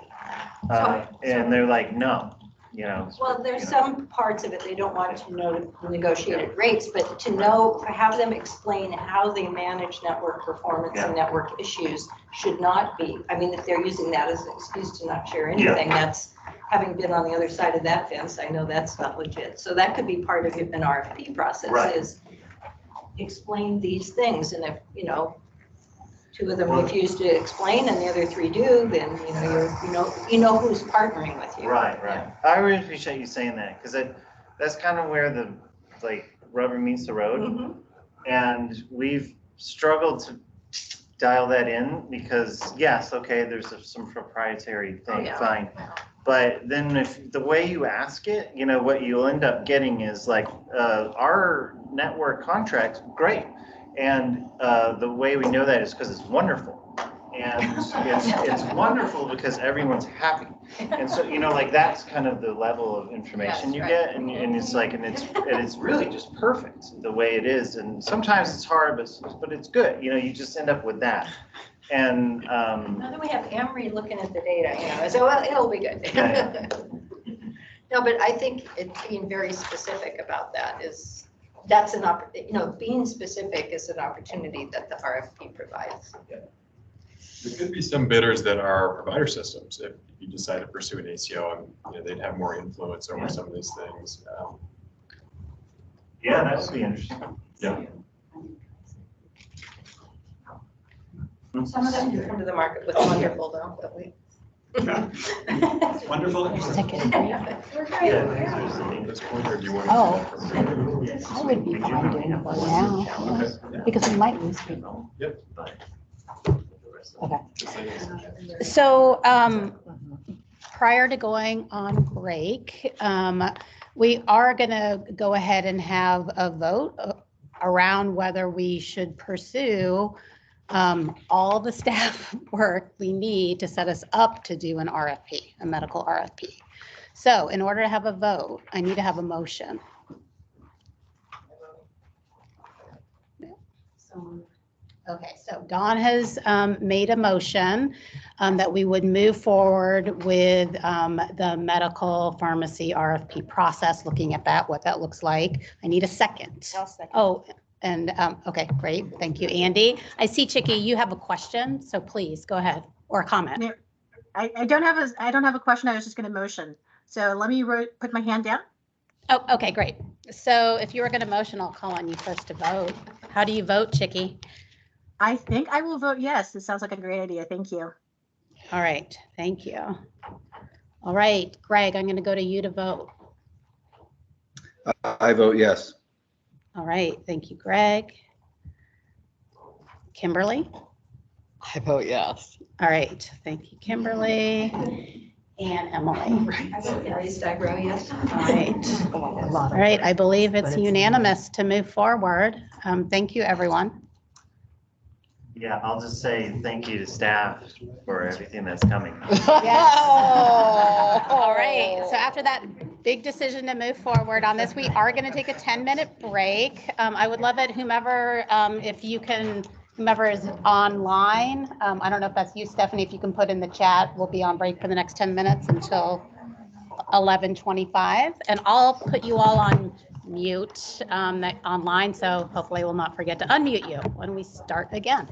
[SPEAKER 3] And they're like, no, you know.
[SPEAKER 24] Well, there's some parts of it they don't want to know negotiated rates, but to have them explain how they manage network performance and network issues should not be. I mean, if they're using that as an excuse to not share anything, that's, having been on the other side of that fence, I know that's not legit. So that could be part of an RFP process, is explain these things. And if, you know, two of them refuse to explain and the other three do, then you know who's partnering with you.
[SPEAKER 3] Right. I really appreciate you saying that, because that's kind of where the rubber meets the road, and we've struggled to dial that in because yes, okay, there's some proprietary thing, fine, but then if the way you ask it, you know, what you'll end up getting is like our network contract, great. And the way we know that is because it's wonderful. And it's wonderful because everyone's happy. And so, you know, like that's kind of the level of information you get. And it's like, and it's really just perfect the way it is. And sometimes it's hard, but it's good. You know, you just end up with that. And
[SPEAKER 24] now that we have Emery looking at the data, you know, so well, it'll be good. No, but I think being very specific about that that's an opportunity, you know, being specific is an opportunity that the RFP provides.
[SPEAKER 19] There could be some bidders that are provider systems if you decide to pursue an ACO, and you know, they'd have more influence over some of these things.
[SPEAKER 3] Yeah, that would be interesting.
[SPEAKER 19] Yeah.
[SPEAKER 24] Some of them do come to the market with wonderful though, but we.
[SPEAKER 2] Wonderful.
[SPEAKER 1] I would be fine doing it now, because we might lose people.
[SPEAKER 19] Yep.
[SPEAKER 1] Okay. So prior to going on break, we are going to go ahead and have a vote around whether we should pursue all the staff work we need to set us up to do an RFP, a medical RFP. So in order to have a vote, I need to have a motion. Okay, so Dawn has made a motion that we would move forward with the medical pharmacy RFP process, looking at that, what that looks like. I need a second.
[SPEAKER 6] I'll second.
[SPEAKER 1] Oh, And, okay, great. Thank you, Andy. I see, Chicky, you have a question, so please go ahead, or a comment.
[SPEAKER 10] No, I don't have a question. I was just going to motion. So let me put my hand down.
[SPEAKER 1] Oh, okay, great. So if you were going to motion, I'll call on you first to vote. How do you vote, Chicky?
[SPEAKER 10] I think I will vote yes. This sounds like a great idea. Thank you.
[SPEAKER 1] All right, thank you. All right, Greg, I'm going to go to you to vote.
[SPEAKER 11] I vote yes.
[SPEAKER 1] All right, thank you, Greg. Kimberly?
[SPEAKER 9] I vote yes.
[SPEAKER 1] All right, thank you, Kimberly. And Emily.
[SPEAKER 24] Staggro, yes.
[SPEAKER 1] All right. All right, I believe it's unanimous to move forward. Thank you, everyone.
[SPEAKER 3] Yeah, I'll just say thank you to staff for everything that's coming.
[SPEAKER 1] Yes. All right, so after that big decision to move forward on this, we are going to take a 10-minute break. I would love it, whomever, if you can, whomever is online, I don't know if that's you, Stephanie, if you can put in the chat, we'll be on break for the next 10 minutes until 11:25. And I'll put you all on mute online, so hopefully we'll not forget to unmute you when we start again.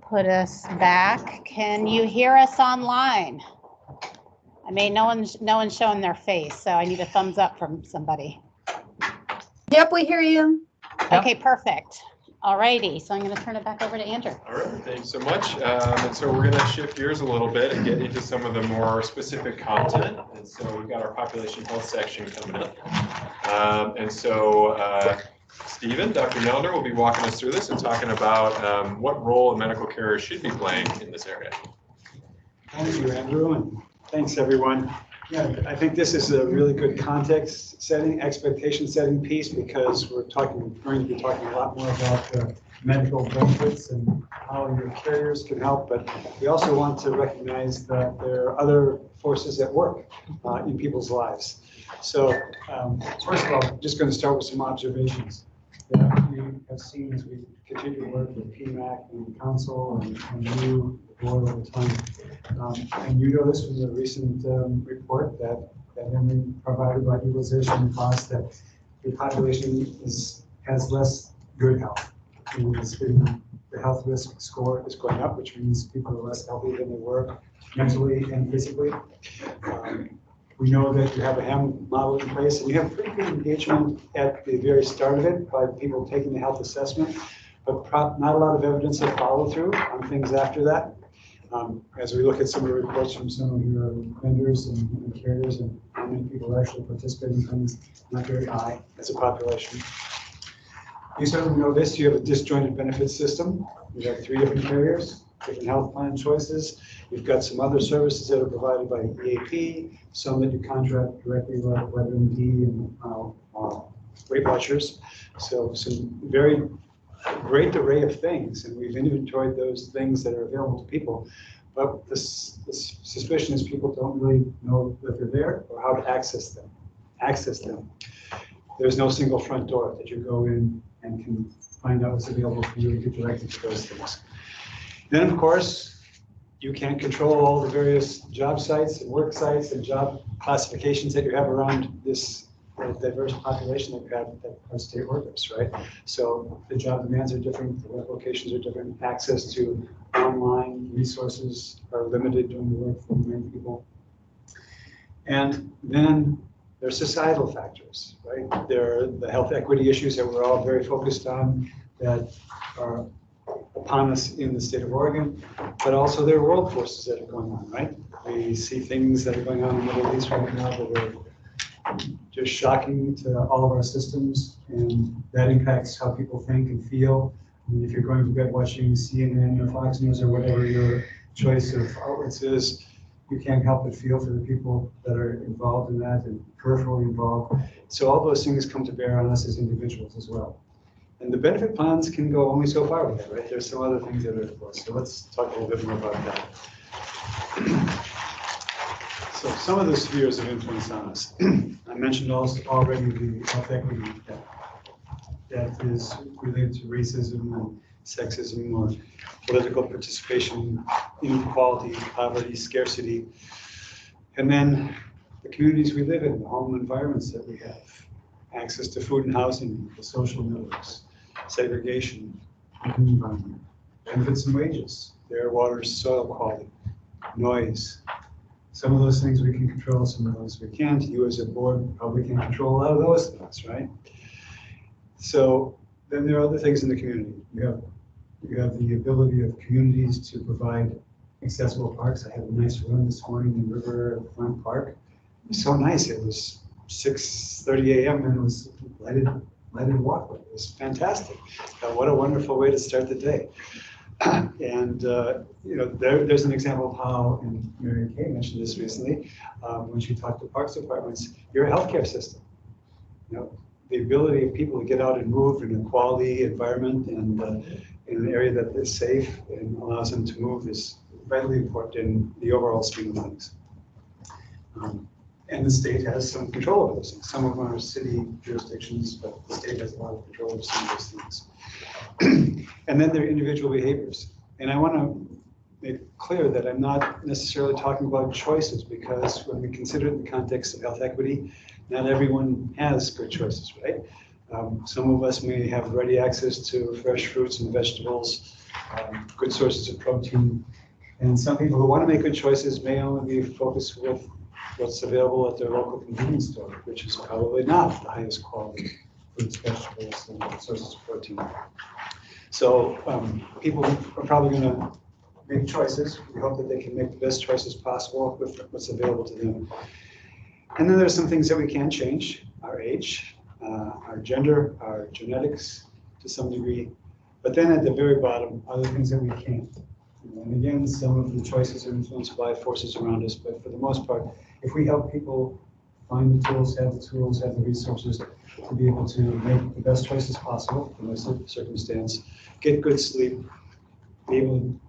[SPEAKER 1] put us back. Can you hear us online? No one's showing their face, so I need a thumbs up from somebody.
[SPEAKER 10] Yep, we hear you.
[SPEAKER 1] Okay, perfect. All righty, so I'm going to turn it back over to Andrew.
[SPEAKER 19] All right, thanks so much. And so we're going to shift gears a little bit and get into some of the more specific content. And so we've got our population health section coming up. And so Stephen, Dr. Nelner will be walking us through this and talking about what role a medical carrier should be playing in this area.
[SPEAKER 2] Thank you, Andrew, and thanks, everyone. Yeah, I think this is a really good context setting, expectation setting piece, because we're going to be talking a lot more about the medical benefits and how your carriers can help, but we also want to recognize that there are other forces at work in people's lives. So first of all, I'm just going to start with some observations that we have seen as we continue to work with PMAC and council and you, the board over time. And you know this from the recent report that Henry provided about utilization and cost, that the population has less good health. The health risk score is going up, which means people are less healthy than they were mentally and physically. We know that you have a HAM model in place, and you have pretty good engagement at the very start of it by people taking the health assessment, but not a lot of evidence of follow through on things after that. As we look at some of the reports from some of your vendors and carriers and how many people are actually participating in things, not very high as a population. You certainly know this, you have a disjointed benefits system. You have 3 different carriers, different health plan choices. You've got some other services that are provided by EAP, some that you contract directly with WebMD and Weight Watchers. So some very great array of things, and we've inventoried those things that are available to people. But the suspicion is people don't really know that they're there or how to access them. There's no single front door that you go in and can find out what's available for you and get directed to those things. Then, of course, you can't control all the various job sites and work sites and job classifications that you have around this diverse population that you have that are state workers, right? So the job demands are different, the work locations are different, access to online resources are limited during the work for many people. And then there's societal factors, right? There are the health equity issues that we're all very focused on that are upon us in the state of Oregon, but also there are world forces that are going on, right? We see things that are going on in the Middle East right now that are just shocking to all of our systems, and that impacts how people think and feel. I mean, if you're going to bed watching CNN or Fox News or whatever your choice of outlets is, you can't help but feel for the people that are involved in that and peripherally involved. So all those things come to bear on us as individuals as well. And the benefit plans can go only so far with that, right? There's some other things that are at play. So let's talk a little bit more about that. So some of the spheres of influence on us. I mentioned also already the health equity that is related to racism and sexism or political participation, inequality, poverty, scarcity. And then the communities we live in, the home environments that we have, access to food and housing, the social networks, segregation, the environment, benefits and wages, air, water, soil quality, noise. Some of those things we can control, some of those we can't. You as a board probably can control a lot of those things, right? So then there are other things in the community. You have the ability of communities to provide accessible parks. I had a nice run this morning in Riverfront Park. It was so nice. It was 6:30 a.m. and it was lighted walkway. It was fantastic. What a wonderful way to start the day. And you know, there's an example of how, and Mary Kay mentioned this recently, when she talked to parks departments, you're a healthcare system. You know, the ability of people to get out and move in a quality environment and in an area that is safe and allows them to move is vitally important in the overall scheme of things. And the state has some control over those things. Some of them are city jurisdictions, but the state has a lot of control over some of those things. And then there are individual behaviors. And I want to make clear that I'm not necessarily talking about choices, because when we consider it in the context of health equity, not everyone has good choices, right? Some of us may have ready access to fresh fruits and vegetables good sources of protein. And some people who want to make good choices may only be focused with what's available at their local convenience store, which is probably not the highest quality fruits, vegetables, and sources of protein. So people are probably going to make choices. We hope that they can make the best choices possible with what's available to them. And then there's some things that we can change: our age, our gender, our genetics to some degree. But then at the very bottom are the things that we can't. And again, some of the choices are influenced by forces around us, but for the most part, if we help people find the tools, have the resources to be able to make the best choices possible in this circumstance, get good sleep, be able to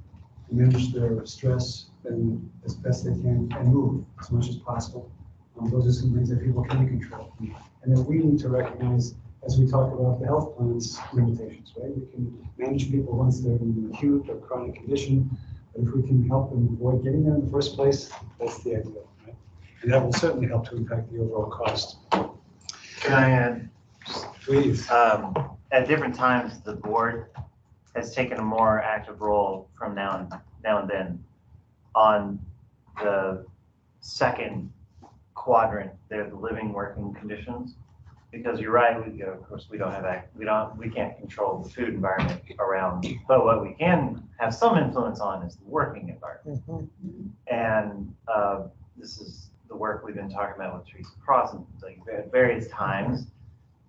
[SPEAKER 2] manage their stress and as best they can, and move as much as possible. Those are some things that people can control. And then we need to recognize, as we talk about the health plan's limitations, right? We can manage people once they're in an acute or chronic condition, but if we can help them avoid getting there in the first place, that's the ideal, right? And that will certainly help to impact the overall cost.
[SPEAKER 3] Can I add?
[SPEAKER 2] Please.
[SPEAKER 3] At different times, the board has taken a more active role from now and then on the second quadrant there, the living working conditions. Because you're right, of course we can't control the food environment around, but what we can have some influence on is the working environment. And this is the work we've been talking about with Teresa Cross at various times.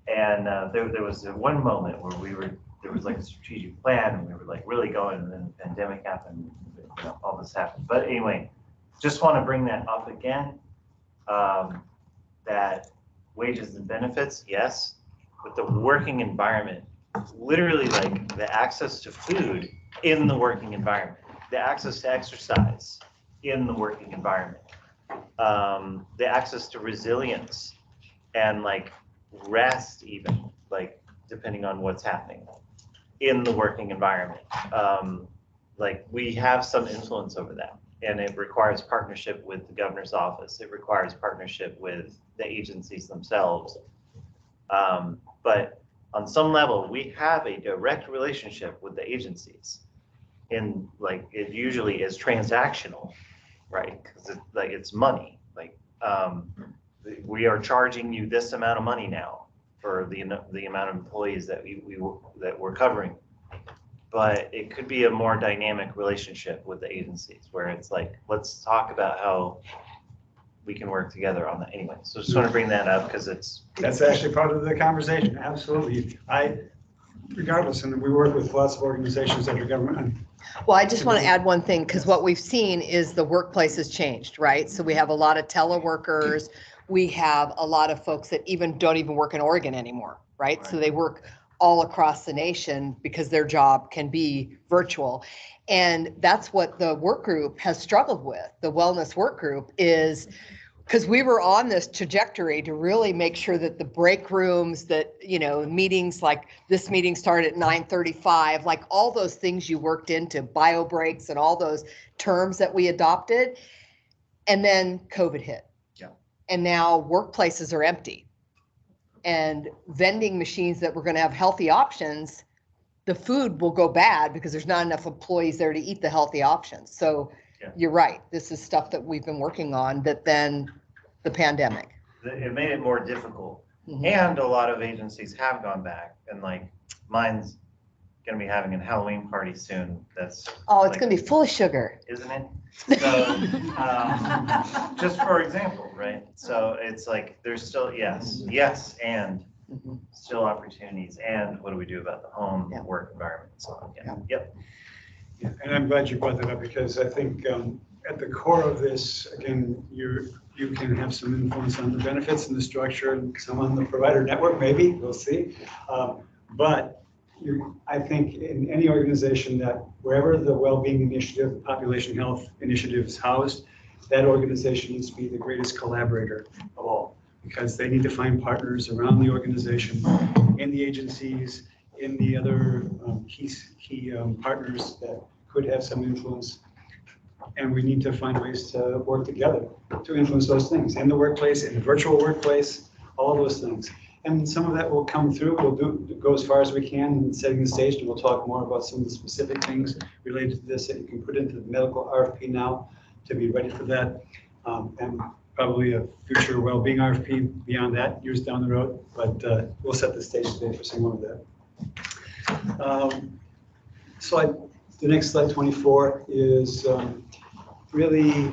[SPEAKER 3] And there was one moment where there was like a strategic plan and we were like really going, and then the pandemic happened, all this happened. But anyway, just want to bring that up again, that wages and benefits, yes, but the working environment, literally like the access to food in the working environment, the access to exercise in the working environment, the access to resilience and like rest even, like depending on what's happening in the working environment. Like we have some influence over that, and it requires partnership with the governor's office. It requires partnership with the agencies themselves. But on some level, we have a direct relationship with the agencies. In like, it usually is transactional, right? Because it's money. Like we are charging you this amount of money now for the amount of employees that that we're covering. But it could be a more dynamic relationship with the agencies where it's like, let's talk about how we can work together on that anyway. So just want to bring that up because
[SPEAKER 2] That's actually part of the conversation. Absolutely. Regardless, and we work with lots of organizations under government.
[SPEAKER 9] Well, I just want to add one thing, because what we've seen is the workplace has changed, right? So we have a lot of teleworkers. We have a lot of folks that don't even work in Oregon anymore, right? So they work all across the nation because their job can be virtual. And that's what the work group has struggled with. The wellness work group is, because we were on this trajectory to really make sure that the break rooms, that, meetings, like this meeting started at 9:35, like all those things you worked into, bio breaks and all those terms that we adopted. And then COVID hit.
[SPEAKER 3] Yeah.
[SPEAKER 9] And now workplaces are empty. And vending machines that were going to have healthy options, the food will go bad because there's not enough employees there to eat the healthy options. So You're right. This is stuff that we've been working on, that then the pandemic.
[SPEAKER 3] It made it more difficult. And a lot of agencies have gone back, and like mine's going to be having a Halloween party soon. That's
[SPEAKER 9] it's going to be full of sugar.
[SPEAKER 3] Isn't it? So just for example, right? So it's like, there's still, yes, and still opportunities. And what do we do about the home work environment and so on? Yep.
[SPEAKER 2] Yeah, and I'm glad you brought that up, because I think at the core of this, again, you can have some influence on the benefits and the structure, and some on the provider network, maybe, we'll see. But I think in any organization that wherever the well-being initiative, the population health initiative is housed, that organization needs to be the greatest collaborator of all, because they need to find partners around the organization, in the agencies, in the other key partners that could have some influence. And we need to find ways to work together to influence those things in the workplace, in the virtual workplace, all of those things. And some of that will come through. We'll go as far as we can in setting the stage, and we'll talk more about some of the specific things related to this that you can put into the medical RFP now to be ready for that. And probably a future well-being RFP beyond that, years down the road, but we'll set the stage today for some more of that. The next slide, 24, is really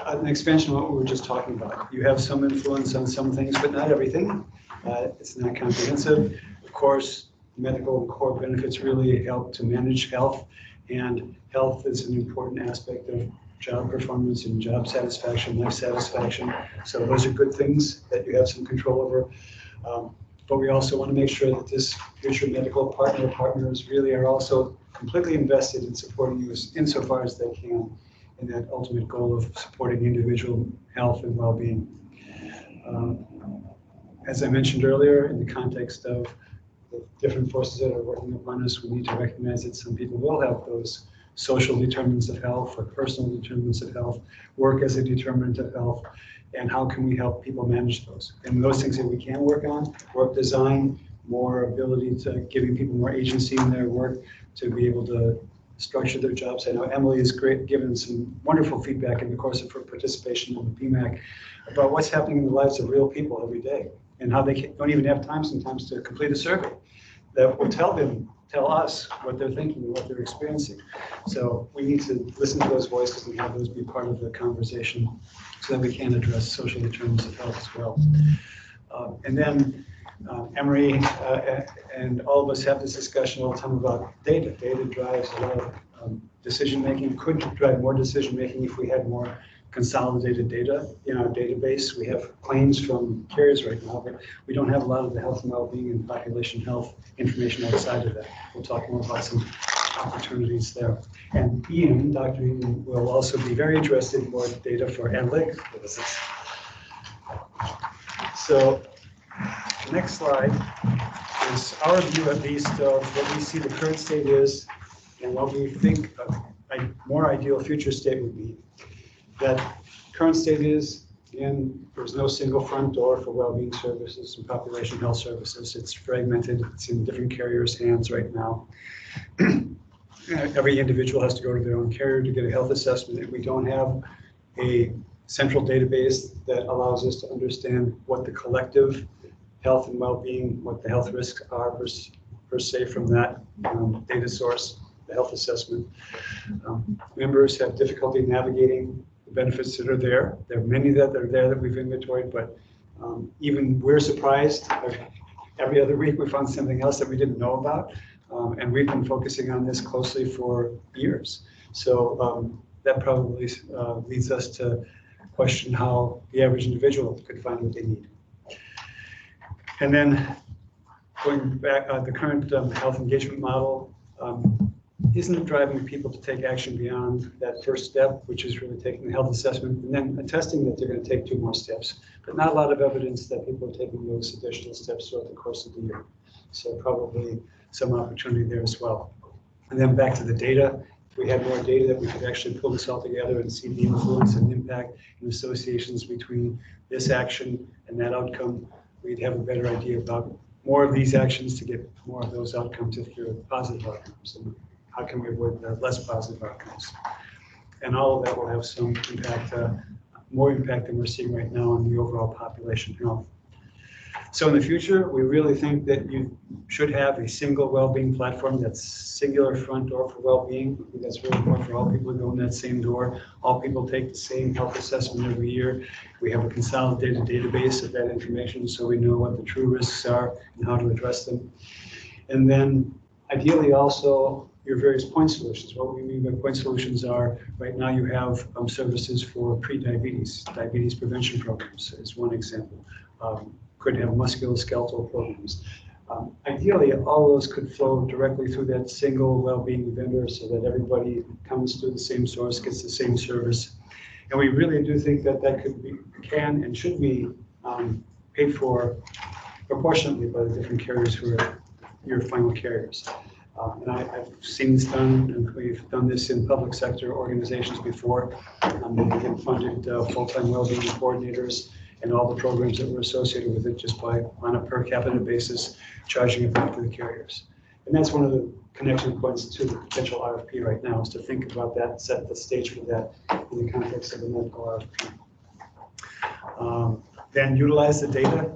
[SPEAKER 2] an expansion of what we were just talking about. You have some influence on some things, but not everything. It's not comprehensive. Of course, medical and core benefits really help to manage health, and health is an important aspect of job performance and job satisfaction, life satisfaction. So those are good things that you have some control over. But we also want to make sure that this future medical partners really are also completely invested in supporting you insofar as they can in that ultimate goal of supporting individual health and well-being. As I mentioned earlier, in the context of the different forces that are working upon us, we need to recognize that some people will have those social determinants of health or personal determinants of health, work as a determinant of health, and how can we help people manage those? And those things that we can work on, work design, more ability to giving people more agency in their work to be able to structure their jobs. I know Emily has given some wonderful feedback in the course of her participation in the PMAC about what's happening in the lives of real people every day and how they don't even have time sometimes to complete a survey that will tell us what they're thinking and what they're experiencing. So we need to listen to those voices and have those be part of the conversation so that we can address social determinants of health as well. And then Emery and all of us have this discussion all the time about data. Data drives a lot of decision-making, could drive more decision-making if we had more consolidated data in our database. We have claims from carriers right now, but we don't have a lot of the health and well-being and population health information outside of that. We'll talk more about some opportunities there. And Ian, Dr. Ian, will also be very interested in more data for analytics purposes. So the next slide is our view, at least, of what we see the current state is and what we think a more ideal future state would be. That current state is, again, there's no single front door for well-being services and population health services. It's fragmented. It's in different carriers' hands right now. Every individual has to go to their own carrier to get a health assessment, and we don't have a central database that allows us to understand what the collective health and well-being, what the health risks are per se from that data source, the health assessment. Members have difficulty navigating the benefits that are there. There are many that are there that we've inventoried, but even we're surprised. Every other week we found something else that we didn't know about. And we've been focusing on this closely for years. So that probably leads us to question how the average individual could find what they need. And then going back, the current health engagement model isn't driving people to take action beyond that first step, which is really taking the health assessment and then attesting that they're going to take 2 more steps, but not a lot of evidence that people are taking those additional steps throughout the course of the year. So probably some opportunity there as well. And then back to the data. If we had more data that we could actually pull this all together and see the influence and impact and associations between this action and that outcome, we'd have a better idea about more of these actions to get more of those outcomes if they're positive outcomes. And how can we avoid the less positive outcomes? And all of that will have some impact, more impact than we're seeing right now on the overall population health. So in the future, we really think that you should have a single well-being platform that's singular front door for well-being. I think that's really important for all people to go in that same door. All people take the same health assessment every year. We have a consolidated database of that information so we know what the true risks are and how to address them. And then ideally also your various point solutions. What we mean by point solutions are, right now you have services for pre-diabetes, diabetes prevention programs is one example. Could have musculoskeletal programs. Ideally, all those could flow directly through that single well-being vendor so that everybody comes through the same source, gets the same service. And we really do think that that can and should be paid for proportionately by the different carriers who are your final carriers. And I've seen this done, and we've done this in public sector organizations before. They've been funded full-time well-being coordinators, and all the programs that were associated with it just by, on a per capita basis, charging it back to the carriers. And that's one of the connection points to the potential RFP right now, is to think about that, set the stage for that in the context of the medical RFP. Then utilize the data,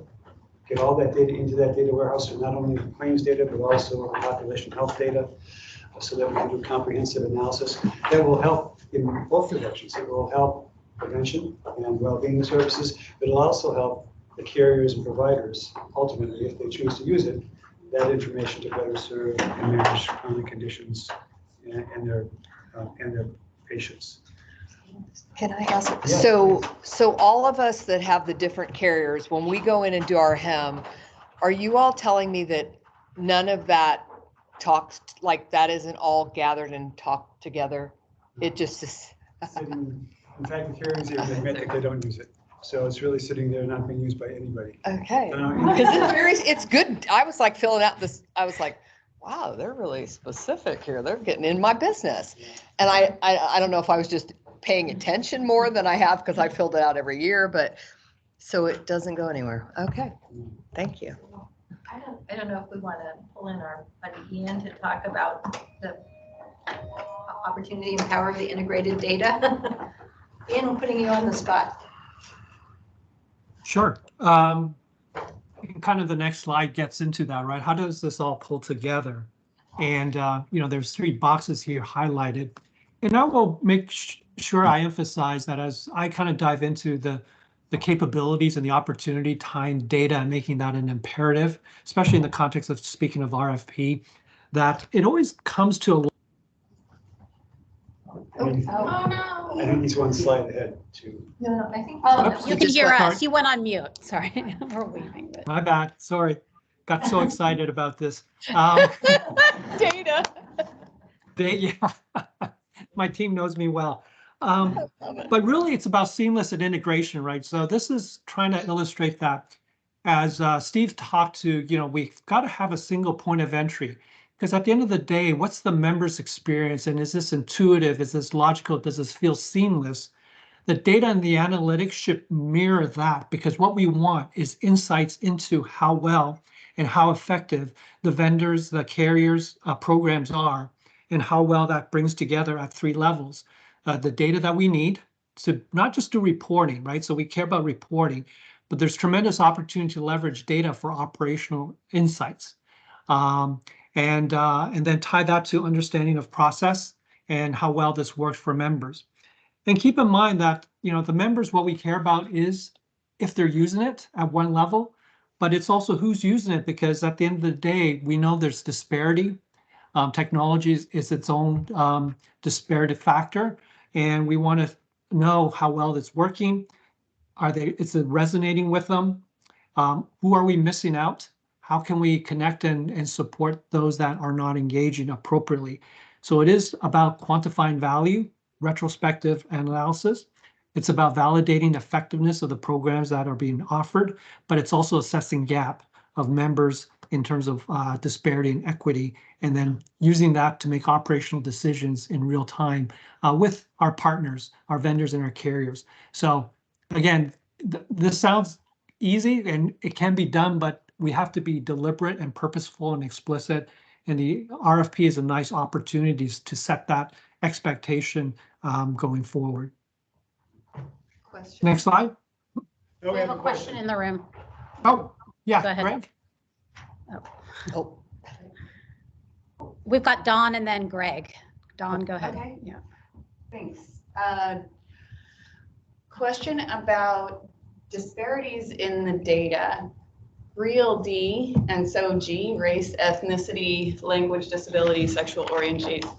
[SPEAKER 2] get all that data into that data warehouse, so not only claims data, but also population health data, so that we can do comprehensive analysis. That will help in both directions. It will help prevention and well-being services, but it'll also help the carriers and providers, ultimately, if they choose to use it, that information to better serve and manage chronic conditions and their patients.
[SPEAKER 9] Can I ask,
[SPEAKER 2] Yeah.
[SPEAKER 9] so all of us that have the different carriers, when we go in and do our HEM, are you all telling me that none of that talks, like that isn't all gathered and talked together? It just is.
[SPEAKER 2] In fact, the carriers even admit that they don't use it. So it's really sitting there not being used by anybody.
[SPEAKER 9] Okay, because it's good. I was like filling out this, I was like, wow, they're really specific here. They're getting in my business. And I don't know if I was just paying attention more than I have because I filled it out every year, but so it doesn't go anywhere. Okay, thank you.
[SPEAKER 24] I don't know if we want to pull in our buddy Ian to talk about the opportunity and power of the integrated data. Ian, I'm putting you on the spot.
[SPEAKER 11] Sure. Kind of the next slide gets into that, right? How does this all pull together? And, there's 3 boxes here highlighted. And I will make sure I emphasize that as I kind of dive into the capabilities and the opportunity, tying data and making that an imperative, especially in the context of speaking of RFP, that it always comes to a
[SPEAKER 2] I think he's one slide ahead too.
[SPEAKER 24] No, I think.
[SPEAKER 1] You can hear us. You went on mute. Sorry, we're leaving. But.
[SPEAKER 11] My bad. Sorry. Got so excited about this.
[SPEAKER 9] Data.
[SPEAKER 11] Yeah. My team knows me well. But really, it's about seamless and integration, right? So this is trying to illustrate that. As Steve talked to, we've got to have a single point of entry. Because at the end of the day, what's the member's experience? And is this intuitive? Is this logical? Does this feel seamless? The data and the analytics should mirror that, because what we want is insights into how well and how effective the vendors, the carriers, programs are, and how well that brings together at 3 levels. The data that we need to not just do reporting, right? So we care about reporting, but there's tremendous opportunity to leverage data for operational insights. And then tie that to understanding of process and how well this works for members. And keep in mind that, the members, what we care about is if they're using it at one level, but it's also who's using it, because at the end of the day, we know there's disparity. Technology is its own disparity factor, and we want to know how well it's working. Is it resonating with them? Who are we missing out? How can we connect and support those that are not engaging appropriately? So it is about quantifying value, retrospective analysis. It's about validating effectiveness of the programs that are being offered, but it's also assessing gap of members in terms of disparity and equity, and then using that to make operational decisions in real time with our partners, our vendors, and our carriers. So again, this sounds easy and it can be done, but we have to be deliberate and purposeful and explicit. And the RFP is a nice opportunity to set that expectation going forward.
[SPEAKER 24] Question.
[SPEAKER 11] Next slide.
[SPEAKER 1] We have a question in the room.
[SPEAKER 11] Oh, yeah,
[SPEAKER 1] Go ahead.
[SPEAKER 11] Greg.
[SPEAKER 1] Oh. We've got Dawn and then Greg. Dawn, go ahead.
[SPEAKER 12] Okay.
[SPEAKER 1] Yeah.
[SPEAKER 12] Thanks. Question about disparities in the data. Real D and so G, race, ethnicity, language, disability, sexual orientation,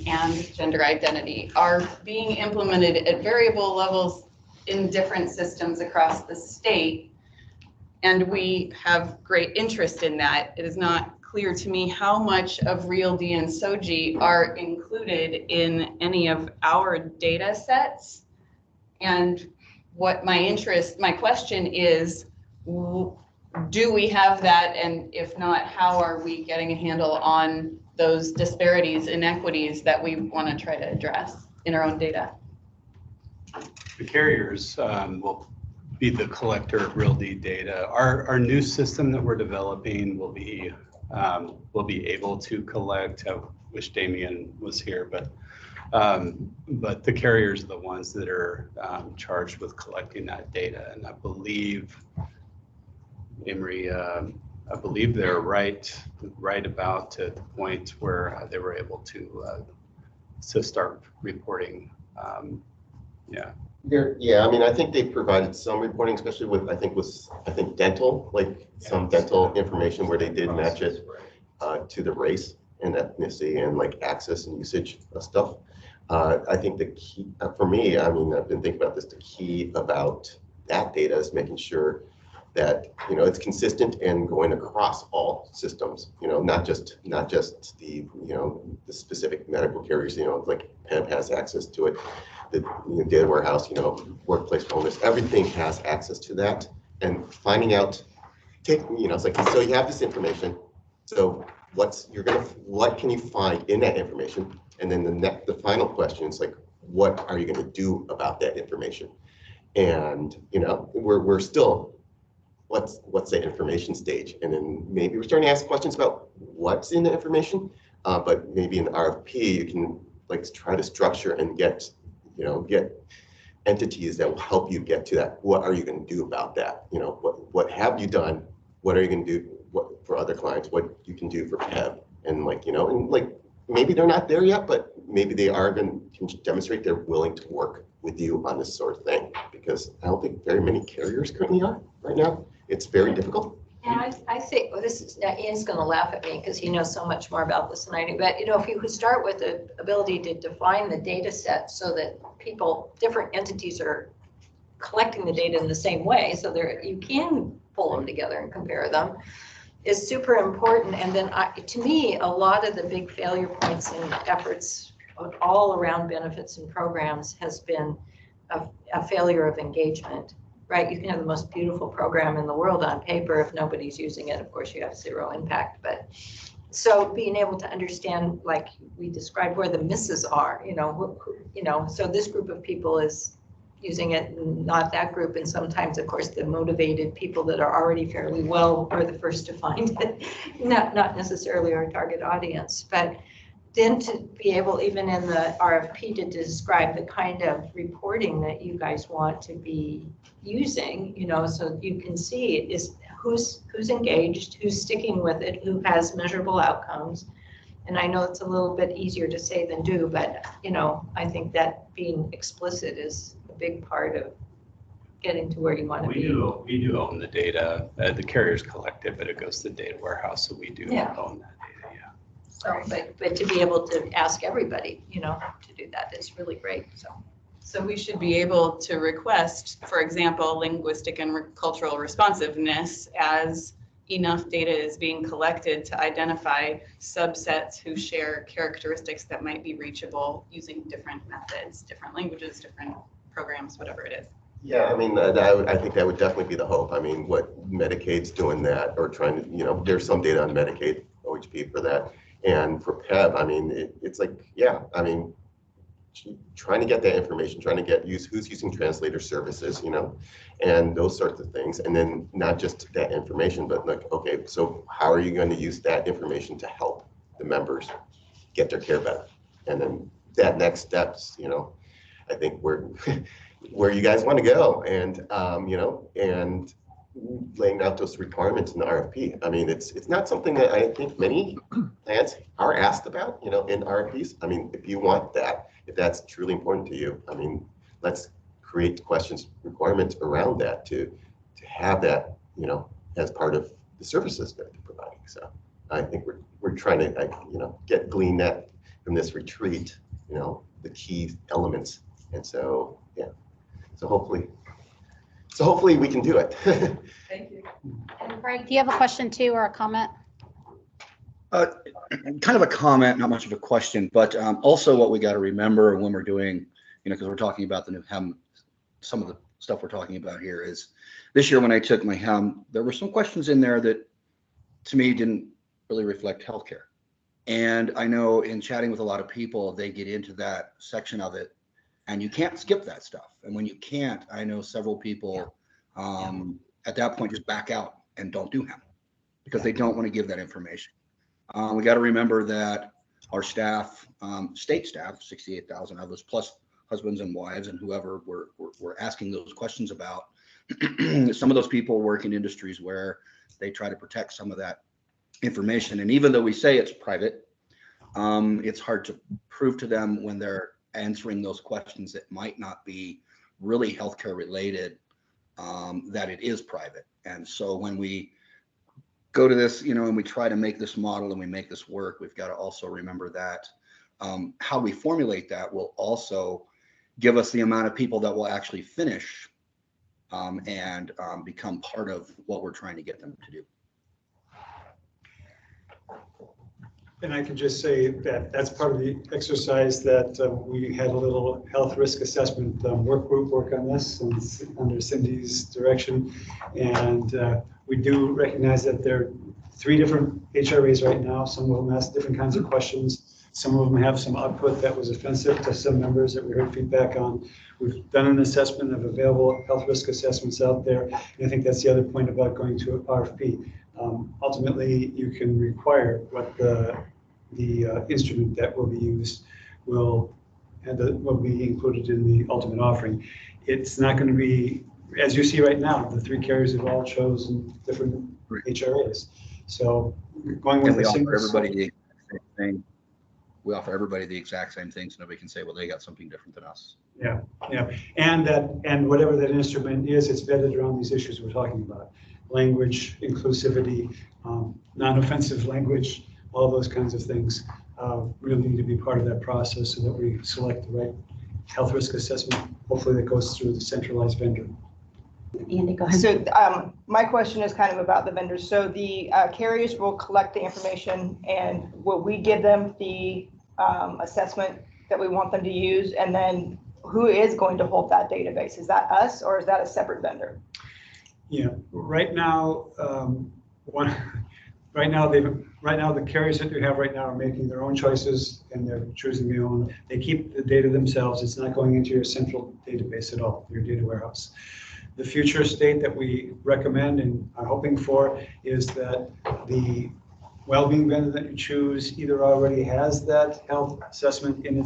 [SPEAKER 12] and gender identity are being implemented at variable levels in different systems across the state. And we have great interest in that. It is not clear to me how much of Real D and SOGI are included in any of our data sets. And what my question is, do we have that? And if not, how are we getting a handle on those disparities, inequities that we want to try to address in our own data?
[SPEAKER 8] The carriers will be the collector of real deed data. Our new system that we're developing will be able to collect. I wish Damien was here, but the carriers are the ones that are charged with collecting that data. And I believe, Emery, I believe they're right about at the point where they were able to start reporting. Yeah.
[SPEAKER 21] Yeah, I mean, I think they provided some reporting, especially with, I think dental, like some dental information where they did match it to the race and ethnicity and like access and usage of stuff. I think the key, for me, I mean, I've been thinking about this, the key about that data is making sure that, you know, it's consistent and going across all systems, you know, not just the, you know, the specific medical carriers, you know, like PEBB has access to it, the data warehouse, you know, workplace wellness, everything has access to that. And finding out, you know, it's like, so you have this information, so what can you find in that information? And then the final question is like, what are you going to do about that information? And, you know, we're still, what's the information stage? And then maybe we're starting to ask questions about what's in the information, but maybe in RFP, you can like try to structure and get entities that will help you get to that. What are you going to do about that? You know, what have you done? What are you going to do for other clients? What you can do for PEBB? And like, you know, and like, maybe they're not there yet, but maybe they are going to demonstrate they're willing to work with you on this sort of thing, because I don't think very many carriers currently are right now. It's very difficult.
[SPEAKER 24] And I think, well, Ian's going to laugh at me because he knows so much more about this than I do. But, you know, if you could start with the ability to define the data set so that different entities are collecting the data in the same way, so you can pull them together and compare them, is super important. And then to me, a lot of the big failure points in efforts all around benefits and programs has been a failure of engagement. Right, you can have the most beautiful program in the world on paper. If nobody's using it, of course, you have zero impact. But so being able to understand, like we described, where the misses are, you know, so this group of people is using it, and not that group. And sometimes, of course, the motivated people that are already fairly well are the first to find it, not necessarily our target audience. But then to be able, even in the RFP, to describe the kind of reporting that you guys want to be using, you know, so you can see is who's engaged, who's sticking with it, who has measurable outcomes. And I know it's a little bit easier to say than do, but, you know, I think that being explicit is a big part of getting to where you want to be.
[SPEAKER 8] We do own the data. The carriers collect it, but it goes to the data warehouse, so we do own that data. Yeah.
[SPEAKER 24] So, but to be able to ask everybody, you know, to do that is really great.
[SPEAKER 12] So we should be able to request, for example, linguistic and cultural responsiveness as enough data is being collected to identify subsets who share characteristics that might be reachable using different methods, different languages, different programs, whatever it is.
[SPEAKER 21] Yeah, I mean, I think that would definitely be the hope. I mean, what Medicaid's doing that, or trying to, you know, there's some data on Medicaid, OHP for that. And for PEBB, I mean, it's like, yeah, I mean, trying to get that information, trying to get who's using translator services, you know, and those sorts of things. And then not just that information, but like, okay, so how are you going to use that information to help the members get their care better? And then that next steps, you know, I think where you guys want to go, and you know, and laying out those requirements in the RFP. I mean, it's not something that I think many plans are asked about, you know, in RFPs. I mean, if you want that, if that's truly important to you, I mean, let's create questions, requirements around that to have that, you know, as part of the services that they're providing. So I think we're trying to, you know, glean that from this retreat, you know, the key elements. And so, yeah, so hopefully we can do it.
[SPEAKER 12] Thank you.
[SPEAKER 1] And Greg, do you have a question too, or a comment?
[SPEAKER 14] Kind of a comment, not much of a question, but also what we got to remember when we're doing, you know, because we're talking about the new HEM, some of the stuff we're talking about here is this year when I took my HEM, there were some questions in there that to me didn't really reflect healthcare. And I know in chatting with a lot of people, they get into that section of it and you can't skip that stuff. And when you can't, I know several people at that point, just back out and don't do HEM because they don't want to give that information. We got to remember that our staff, state staff, 68,000 of us, plus husbands and wives and whoever we're asking those questions about, some of those people work in industries where they try to protect some of that information. And even though we say it's private, it's hard to prove to them when they're answering those questions that might not be really healthcare related, that it is private. And so when we go to this, and we try to make this model and we make this work, we've got to also remember that how we formulate that will also give us the amount of people that will actually finish and become part of what we're trying to get them to do.
[SPEAKER 2] And I can just say that that's part of the exercise that we had a little health risk assessment work group work on this and under Cindy's direction. And we do recognize that there are 3 different HRAs right now. Some of them ask different kinds of questions. Some of them have some output that was offensive to some members that we heard feedback on. We've done an assessment of available health risk assessments out there. And I think that's the other point about going to an RFP. Ultimately, you can require what the instrument that will be used will be included in the ultimate offering. It's not going to be, as you see right now, the 3 carriers have all chosen different HRAs. So going with a single
[SPEAKER 14] everybody the same thing. We offer everybody the exact same thing, so nobody can say, well, they got something different than us.
[SPEAKER 2] Yeah, and whatever that instrument is, it's vetted around these issues we're talking about: language, inclusivity, non-offensive language, all those kinds of things really need to be part of that process so that we select the right health risk assessment. Hopefully, that goes through the centralized vendor.
[SPEAKER 1] Andy, go ahead.
[SPEAKER 6] So my question is kind of about the vendors. So the carriers will collect the information, and will we give them the assessment that we want them to use? And then who is going to hold that database? Is that us, or is that a separate vendor?
[SPEAKER 2] Yeah, right now, right now the carriers that we have right now are making their own choices and they're choosing their own. They keep the data themselves. It's not going into your central database at all, your data warehouse. The future state that we recommend and are hoping for is that the well-being vendor that you choose either already has that health assessment in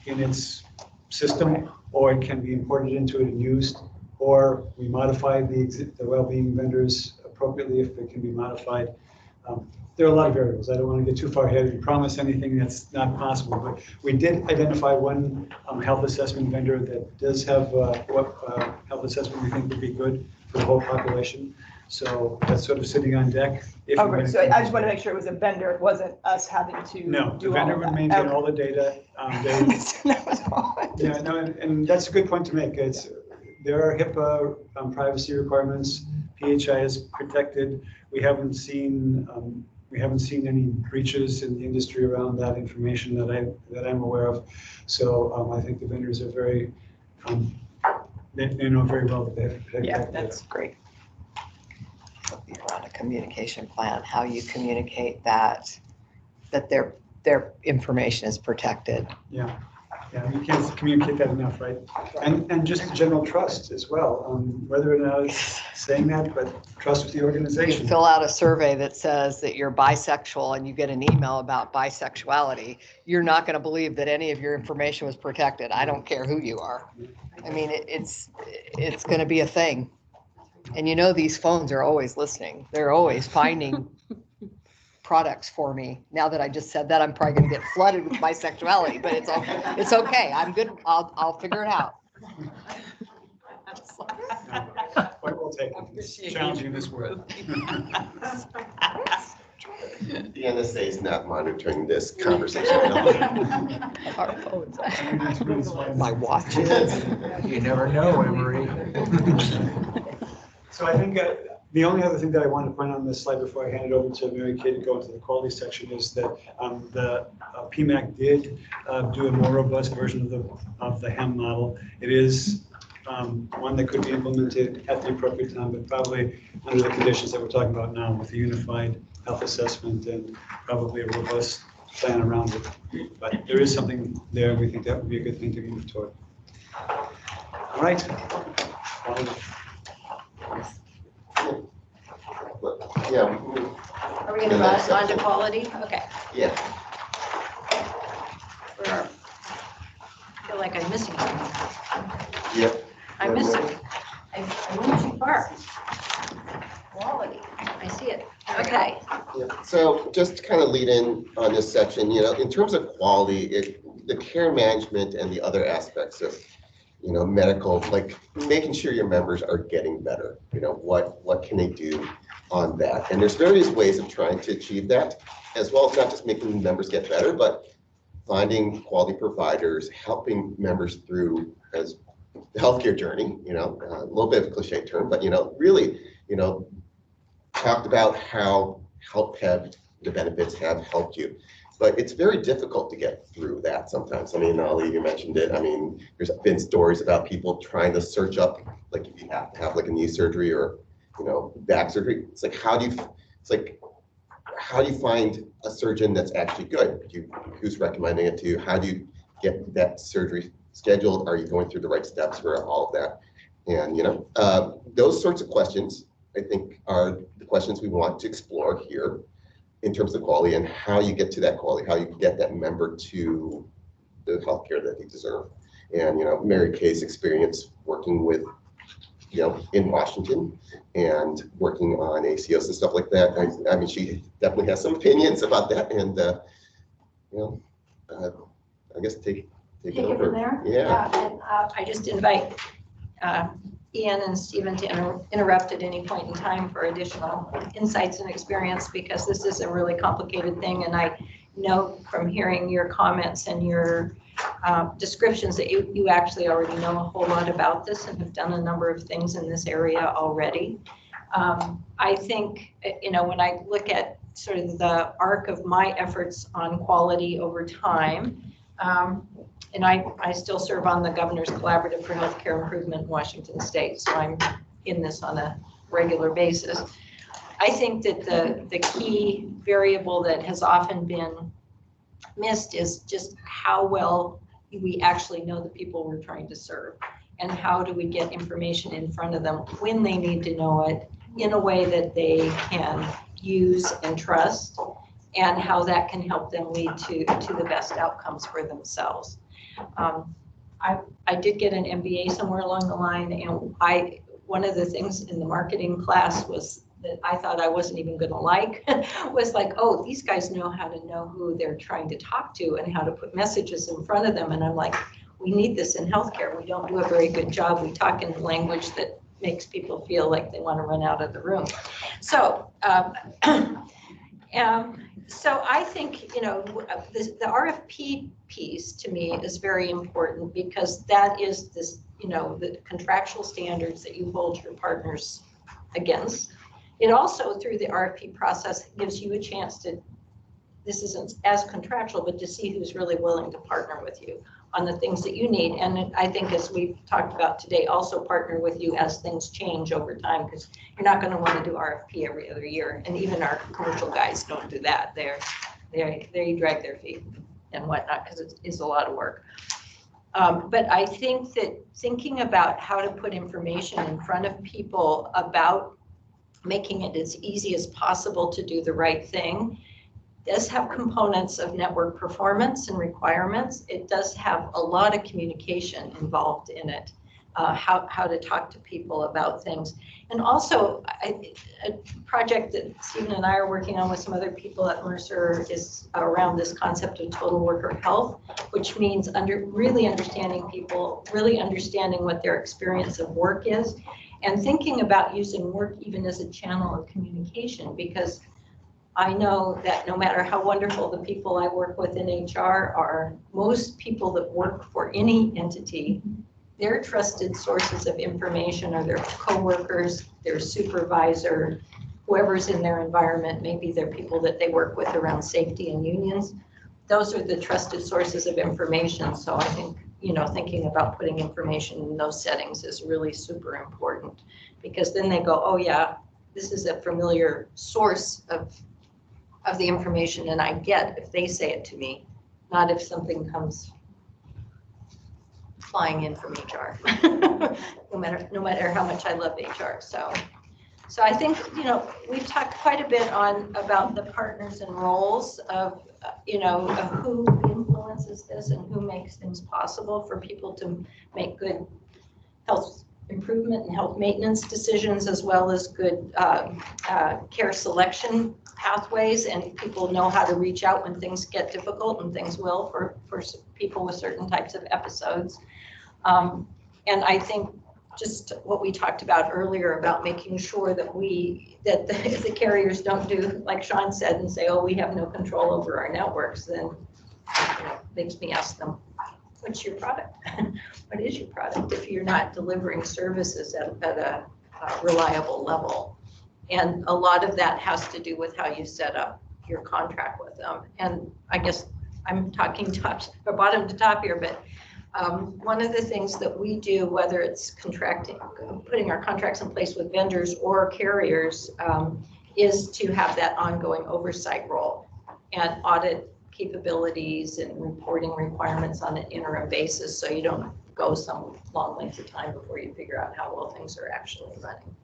[SPEAKER 2] its system, or it can be imported into it and used, or we modify the well-being vendors appropriately if it can be modified. There are a lot of variables. I don't want to get too far ahead and promise anything that's not possible, but we did identify one health assessment vendor that does have what health assessment we think would be good for the whole population. So that's sort of sitting on deck.
[SPEAKER 6] Okay, so I just want to make sure it was a vendor. It wasn't us having to
[SPEAKER 2] No,
[SPEAKER 6] do
[SPEAKER 2] the vendor
[SPEAKER 6] all
[SPEAKER 2] would
[SPEAKER 6] of that.
[SPEAKER 2] maintain all the data. Yeah, no, and that's a good point to make. There are HIPAA privacy requirements. PHI is protected. We haven't seen any breaches in the industry around that information that I'm aware of. So I think the vendors are very they know very well that they have to protect
[SPEAKER 9] Yeah,
[SPEAKER 2] that data.
[SPEAKER 9] that's great. Around a communication plan, how you communicate that their information is protected.
[SPEAKER 2] Yeah, you can't communicate that enough, right? And just general trust as well, whether or not it's saying that, but trust with the organization.
[SPEAKER 9] You fill out a survey that says that you're bisexual and you get an email about bisexuality, you're not going to believe that any of your information was protected. I don't care who you are. I mean, it's going to be a thing. And these phones are always listening. They're always finding products for me. Now that I just said that, I'm probably going to get flooded with bisexuality, but it's okay. I'm good. I'll figure it out.
[SPEAKER 2] Point well taken. It's challenging this world.
[SPEAKER 21] The NSA is not monitoring this conversation.
[SPEAKER 9] Our phones. My watches.
[SPEAKER 4] You never know, Emery.
[SPEAKER 2] So I think the only other thing that I want to point out on this slide before I hand it over to Mary Kay to go into the quality section is that the PMAC did do a more robust version of the HEM model. It is one that could be implemented at the appropriate time, but probably under the conditions that we're talking about now with the unified health assessment and probably a robust plan around it. But there is something there. We think that would be a good thing to move toward. All right.
[SPEAKER 21] Yeah.
[SPEAKER 24] Are we gonna run on to quality? Okay.
[SPEAKER 21] Yeah.
[SPEAKER 24] I feel like I'm missing something.
[SPEAKER 21] Yep.
[SPEAKER 24] I'm missing. I went too far. Quality, I see it. Okay.
[SPEAKER 21] Yeah. So just to kind of lead in on this section, in terms of quality, the care management and the other aspects of, medical, like making sure your members are getting better, what can they do on that? And there's various ways of trying to achieve that, as well as not just making members get better, but finding quality providers, helping members through as the healthcare journey, a little bit of a cliche term, but, really, talked about how PEBB, the benefits have helped you. But it's very difficult to get through that sometimes. I mean, Ali, you mentioned it. I mean, there's been stories about people trying to search up, like if you have to have like a knee surgery or, back surgery. It's like, how do you find a surgeon that's actually good? Who's recommending it to you? How do you get that surgery scheduled? Are you going through the right steps for all of that? And, those sorts of questions, I think, are the questions we want to explore here in terms of quality and how you get to that quality, how you get that member to the healthcare that they deserve. And, Mary Kay's experience working with, in Washington and working on ACOs and stuff like that. I mean, she definitely has some opinions about that. And, I guess take it over.
[SPEAKER 24] From there?
[SPEAKER 21] Yeah.
[SPEAKER 24] And I just invite Ian and Stephen to interrupt at any point in time for additional insights and experience, because this is a really complicated thing. And I know from hearing your comments and your descriptions that you actually already know a whole lot about this and have done a number of things in this area already. I think, when I look at sort of the arc of my efforts on quality over time, and I still serve on the Governor's Collaborative for Healthcare Improvement in Washington State, so I'm in this on a regular basis. I think that the key variable that has often been missed is just how well we actually know the people we're trying to serve, and how do we get information in front of them when they need to know it in a way that they can use and trust, and how that can help them lead to the best outcomes for themselves. I did get an MBA somewhere along the line, and one of the things in the marketing class was that I thought I wasn't even going to like was like, oh, these guys know how to know who they're trying to talk to and how to put messages in front of them. And I'm like, we need this in healthcare. We don't do a very good job. We talk in language that makes people feel like they want to run out of the room. So, so I think, the RFP piece to me is very important, because that is this, the contractual standards that you hold your partners against. It also, through the RFP process, gives you a chance to, this isn't as contractual, but to see who's really willing to partner with you on the things that you need. And I think, as we've talked about today, also partner with you as things change over time, because you're not going to want to do RFP every other year. And even our commercial guys don't do that. They drag their feet and whatnot, because it is a lot of work. But I think that thinking about how to put information in front of people about making it as easy as possible to do the right thing does have components of network performance and requirements. It does have a lot of communication involved in it, how to talk to people about things. And also, a project that Stephen and I are working on with some other people at Mercer is around this concept of total worker health, which means really understanding people, really understanding what their experience of work is, and thinking about using work even as a channel of communication, because I know that no matter how wonderful the people I work with in HR are, most people that work for any entity, their trusted sources of information are their coworkers, their supervisor, whoever's in their environment, maybe they're people that they work with around safety and unions. Those are the trusted sources of information. So I think, thinking about putting information in those settings is really super important, because then they go, oh yeah, this is a familiar source of the information, and I get if they say it to me, not if something comes flying in from HR. no matter how much I love HR. So So I think, we've talked quite a bit about the partners and roles of, of who influences this and who makes things possible for people to make good health improvement and health maintenance decisions, as well as good care selection pathways, and people know how to reach out when things get difficult, and things will for people with certain types of episodes. And I think just what we talked about earlier about making sure that if the carriers don't do like Sean said and say, oh, we have no control over our networks, then makes me ask them, what's your product? What is your product if you're not delivering services at a reliable level? And a lot of that has to do with how you set up your contract with them. And I guess I'm talking bottom to top here, but one of the things that we do, whether it's contracting, putting our contracts in place with vendors or carriers, is to have that ongoing oversight role and audit capabilities and reporting requirements on an interim basis, so you don't go some long length of time before you figure out how well things are actually running.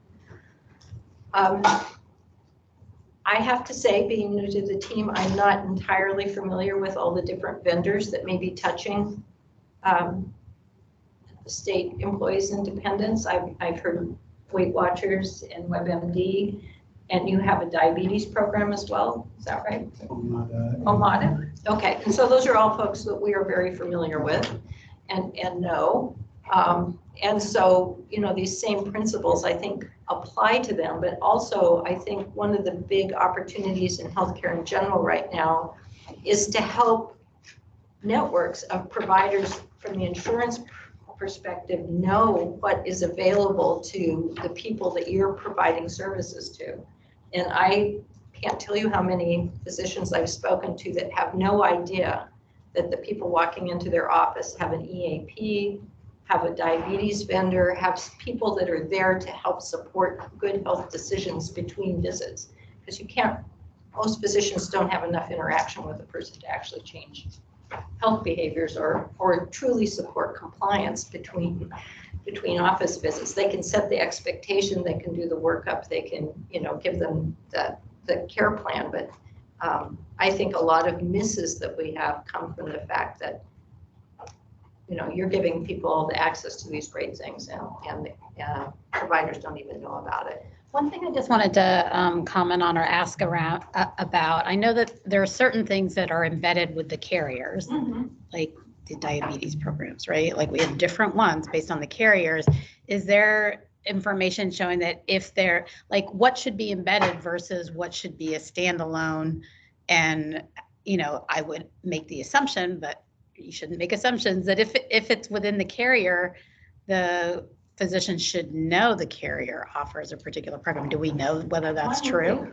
[SPEAKER 24] I have to say, being new to the team, I'm not entirely familiar with all the different vendors that may be touching state employees' independence. I've heard Weight Watchers and WebMD, and you have a diabetes program as well. Is that right? Omada. Okay, and so those are all folks that we are very familiar with and know. And so, these same principles, I think, apply to them, but also I think one of the big opportunities in healthcare in general right now is to help networks of providers from the insurance perspective know what is available to the people that you're providing services to. And I can't tell you how many physicians I've spoken to that have no idea that the people walking into their office have an EAP, have a diabetes vendor, have people that are there to help support good health decisions between visits. Because most physicians don't have enough interaction with a person to actually change health behaviors or truly support compliance between office visits. They can set the expectation, they can do the workup, they can, give them the care plan. But I think a lot of misses that we have come from the fact that, you're giving people the access to these great things and providers don't even know about it.
[SPEAKER 1] One thing I just wanted to comment on or ask around about, I know that there are certain things that are embedded with the carriers, like the diabetes programs, right? Like we have different ones based on the carriers. Is there information showing that if they're like what should be embedded versus what should be a standalone? And, I would make the assumption, but you shouldn't make assumptions, that if it's within the carrier, the physician should know the carrier offers a particular program. Do we know whether that's true?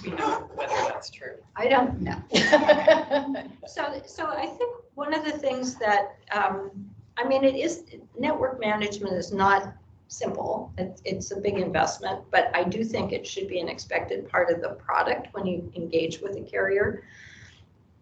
[SPEAKER 12] We know whether that's true.
[SPEAKER 24] I don't know. So I think one of the things that, network management is not simple. It's a big investment, but I do think it should be an expected part of the product when you engage with a carrier.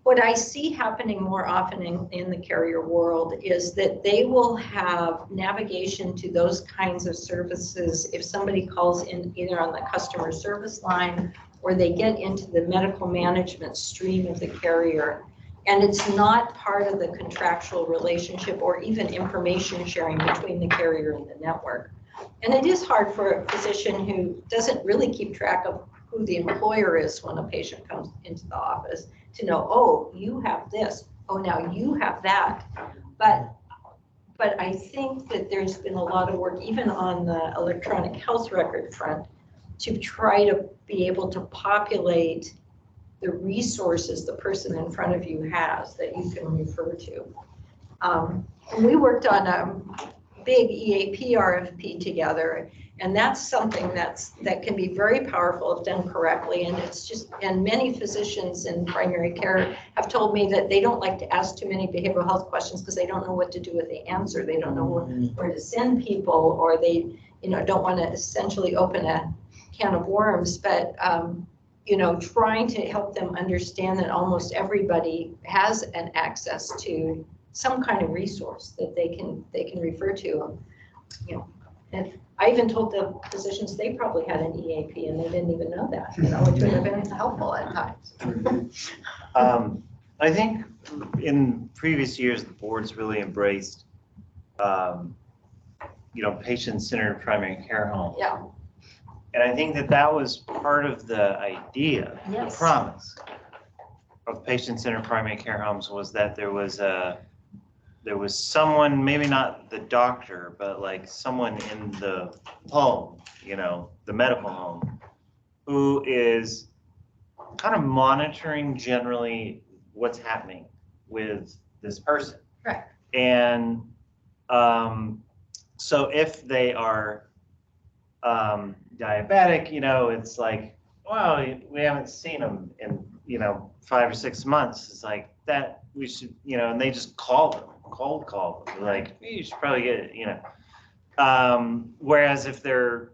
[SPEAKER 24] What I see happening more often in the carrier world is that they will have navigation to those kinds of services if somebody calls in either on the customer service line or they get into the medical management stream of the carrier, and it's not part of the contractual relationship or even information sharing between the carrier and the network. And it is hard for a physician who doesn't really keep track of who the employer is when a patient comes into the office to know, oh, you have this, oh, now you have that. But I think that there's been a lot of work, even on the electronic health record front, to try to be able to populate the resources the person in front of you has that you can refer to. We worked on a big EAP RFP together, and that's something that can be very powerful if done correctly. And many physicians in primary care have told me that they don't like to ask too many behavioral health questions because they don't know what to do with the answer. They don't know where to send people, or they, don't want to essentially open a can of worms. But trying to help them understand that almost everybody has an access to some kind of resource that they can refer to. And I even told the physicians they probably had an EAP and they didn't even know that, which would have been helpful at times.
[SPEAKER 3] I think in previous years, the board's really embraced, patient-centered primary care home.
[SPEAKER 24] Yeah.
[SPEAKER 3] And I think that was part of the idea,
[SPEAKER 24] Yes.
[SPEAKER 3] the promise of patient-centered primary care homes was that there was someone, maybe not the doctor, but like someone in the home, the medical home, who is kind of monitoring generally what's happening with this person.
[SPEAKER 24] Right.
[SPEAKER 3] And so if they are diabetic, it's like, well, we haven't seen them in, 5 or 6 months. It's like that we should, and they just cold call them. Like, you should probably get it, whereas if they're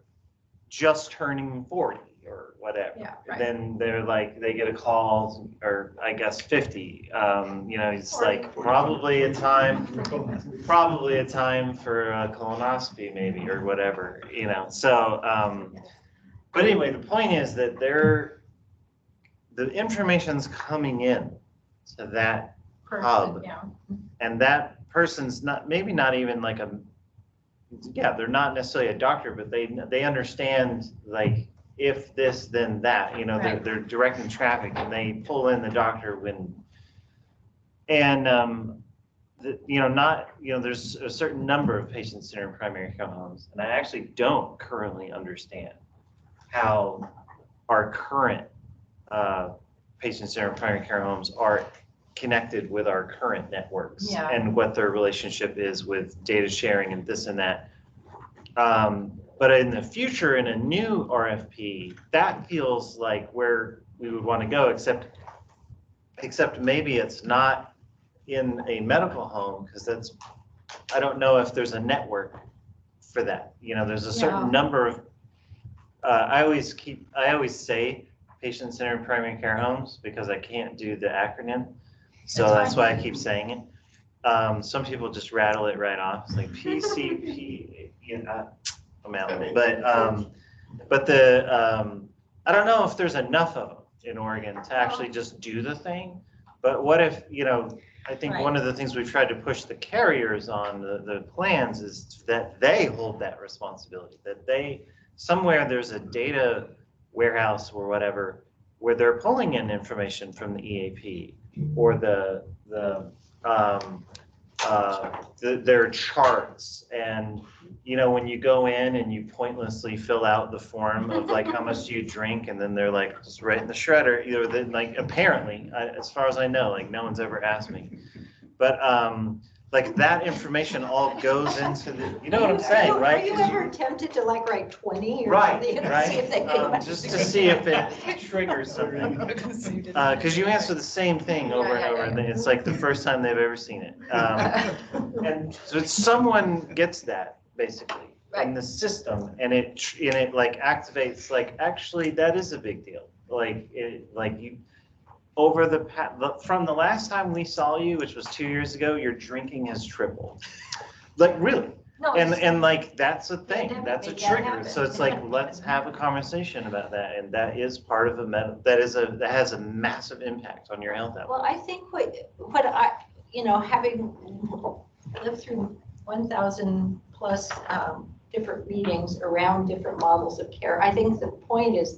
[SPEAKER 3] just turning 40 or whatever,
[SPEAKER 24] Yeah, right.
[SPEAKER 3] then they're like, they get a call, or I guess 50, it's like probably a time for a colonoscopy maybe, or whatever, so, but anyway, the point is that the information's coming in to that hub,
[SPEAKER 24] Yeah.
[SPEAKER 3] and that person's maybe not even like they're not necessarily a doctor, but they understand, like, if this, then that,
[SPEAKER 24] Right.
[SPEAKER 3] they're directing traffic, and they pull in the doctor when, and, there's a certain number of patient-centered primary care homes, and I actually don't currently understand how our current patient-centered primary care homes are connected with our current networks,
[SPEAKER 24] Yeah.
[SPEAKER 3] and what their relationship is with data sharing and this and that. But in the future, in a new RFP, that feels like where we would want to go, except maybe it's not in a medical home, because I don't know if there's a network for that. There's a certain number of, I always say patient-centered primary care homes, because I can't do the acronym. So that's why I keep saying it. Some people just rattle it right off. It's like PCP, I'm out. But I don't know if there's enough of them in Oregon to actually just do the thing. But what if, I think one of the things we've tried to push the carriers on the plans is that they hold that responsibility, that somewhere there's a data warehouse or whatever, where they're pulling in information from the EAP or their charts, and when you go in and you pointlessly fill out the form of like how much do you drink, and then they're like just right in the shredder, like apparently, as far as I know, like no one's ever asked me, but like that information all goes into the, what I'm saying, right?
[SPEAKER 24] Are you ever tempted to like write 20 or
[SPEAKER 3] Right,
[SPEAKER 24] something?
[SPEAKER 3] right.
[SPEAKER 24] See if they
[SPEAKER 3] Just to see if it triggers something. Because you answer the same thing over and over, and then it's like the first time they've ever seen it. And so someone gets that basically in the system, and it like activates, like, actually that is a big deal. From the last time we saw you, which was 2 years ago, your drinking has tripled. Like, really.
[SPEAKER 24] No,
[SPEAKER 3] And like, that's a thing, that's a
[SPEAKER 24] make that
[SPEAKER 3] trigger.
[SPEAKER 24] happen.
[SPEAKER 3] So it's like, let's have a conversation about that. And that is part of that has a massive impact on your health outcome.
[SPEAKER 24] Well, I think what I, having lived through 1,000 plus different meetings around different models of care, I think the point is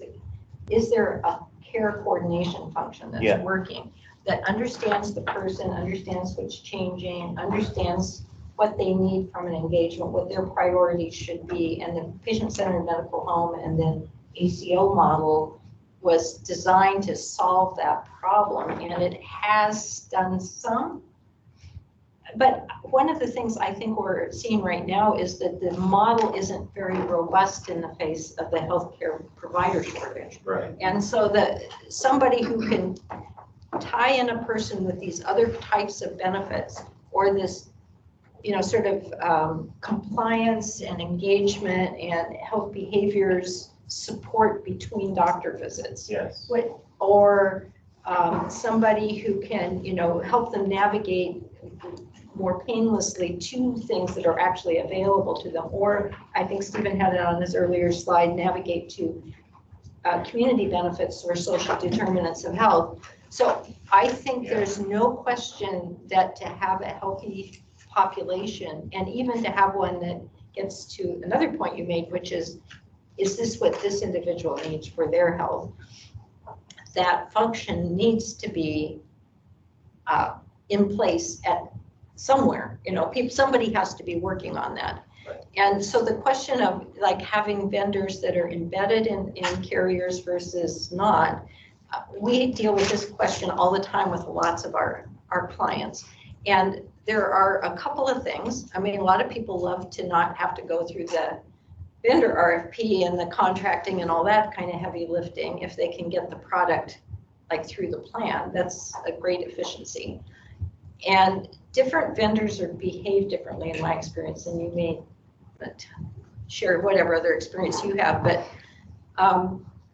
[SPEAKER 24] there a care coordination function that's working, that understands the person, understands what's changing, understands what they need from an engagement, what their priorities should be, and the patient-centered medical home and then ACO model was designed to solve that problem, and it has done some. But one of the things I think we're seeing right now is that the model isn't very robust in the face of the healthcare provider shortage.
[SPEAKER 19] Right.
[SPEAKER 24] And so somebody who can tie in a person with these other types of benefits, or this, sort of compliance and engagement and health behaviors support between doctor visits.
[SPEAKER 3] Yes.
[SPEAKER 24] Or somebody who can, help them navigate more painlessly to things that are actually available to them. Or I think Stephen had it on his earlier slide, navigate to community benefits or social determinants of health. So I think there's no question that to have a healthy population, and even to have one that gets to another point you made, which is this what this individual needs for their health? That function needs to be in place at somewhere, you know, somebody has to be working on that. And so the question of like having vendors that are embedded in carriers versus not, we deal with this question all the time with lots of our clients. And there are a couple of things. I mean, a lot of people love to not have to go through the vendor RFP and the contracting and all that kind of heavy lifting if they can get the product like through the plan. That's a great efficiency. And different vendors behave differently in my experience, and you may share whatever other experience you have, but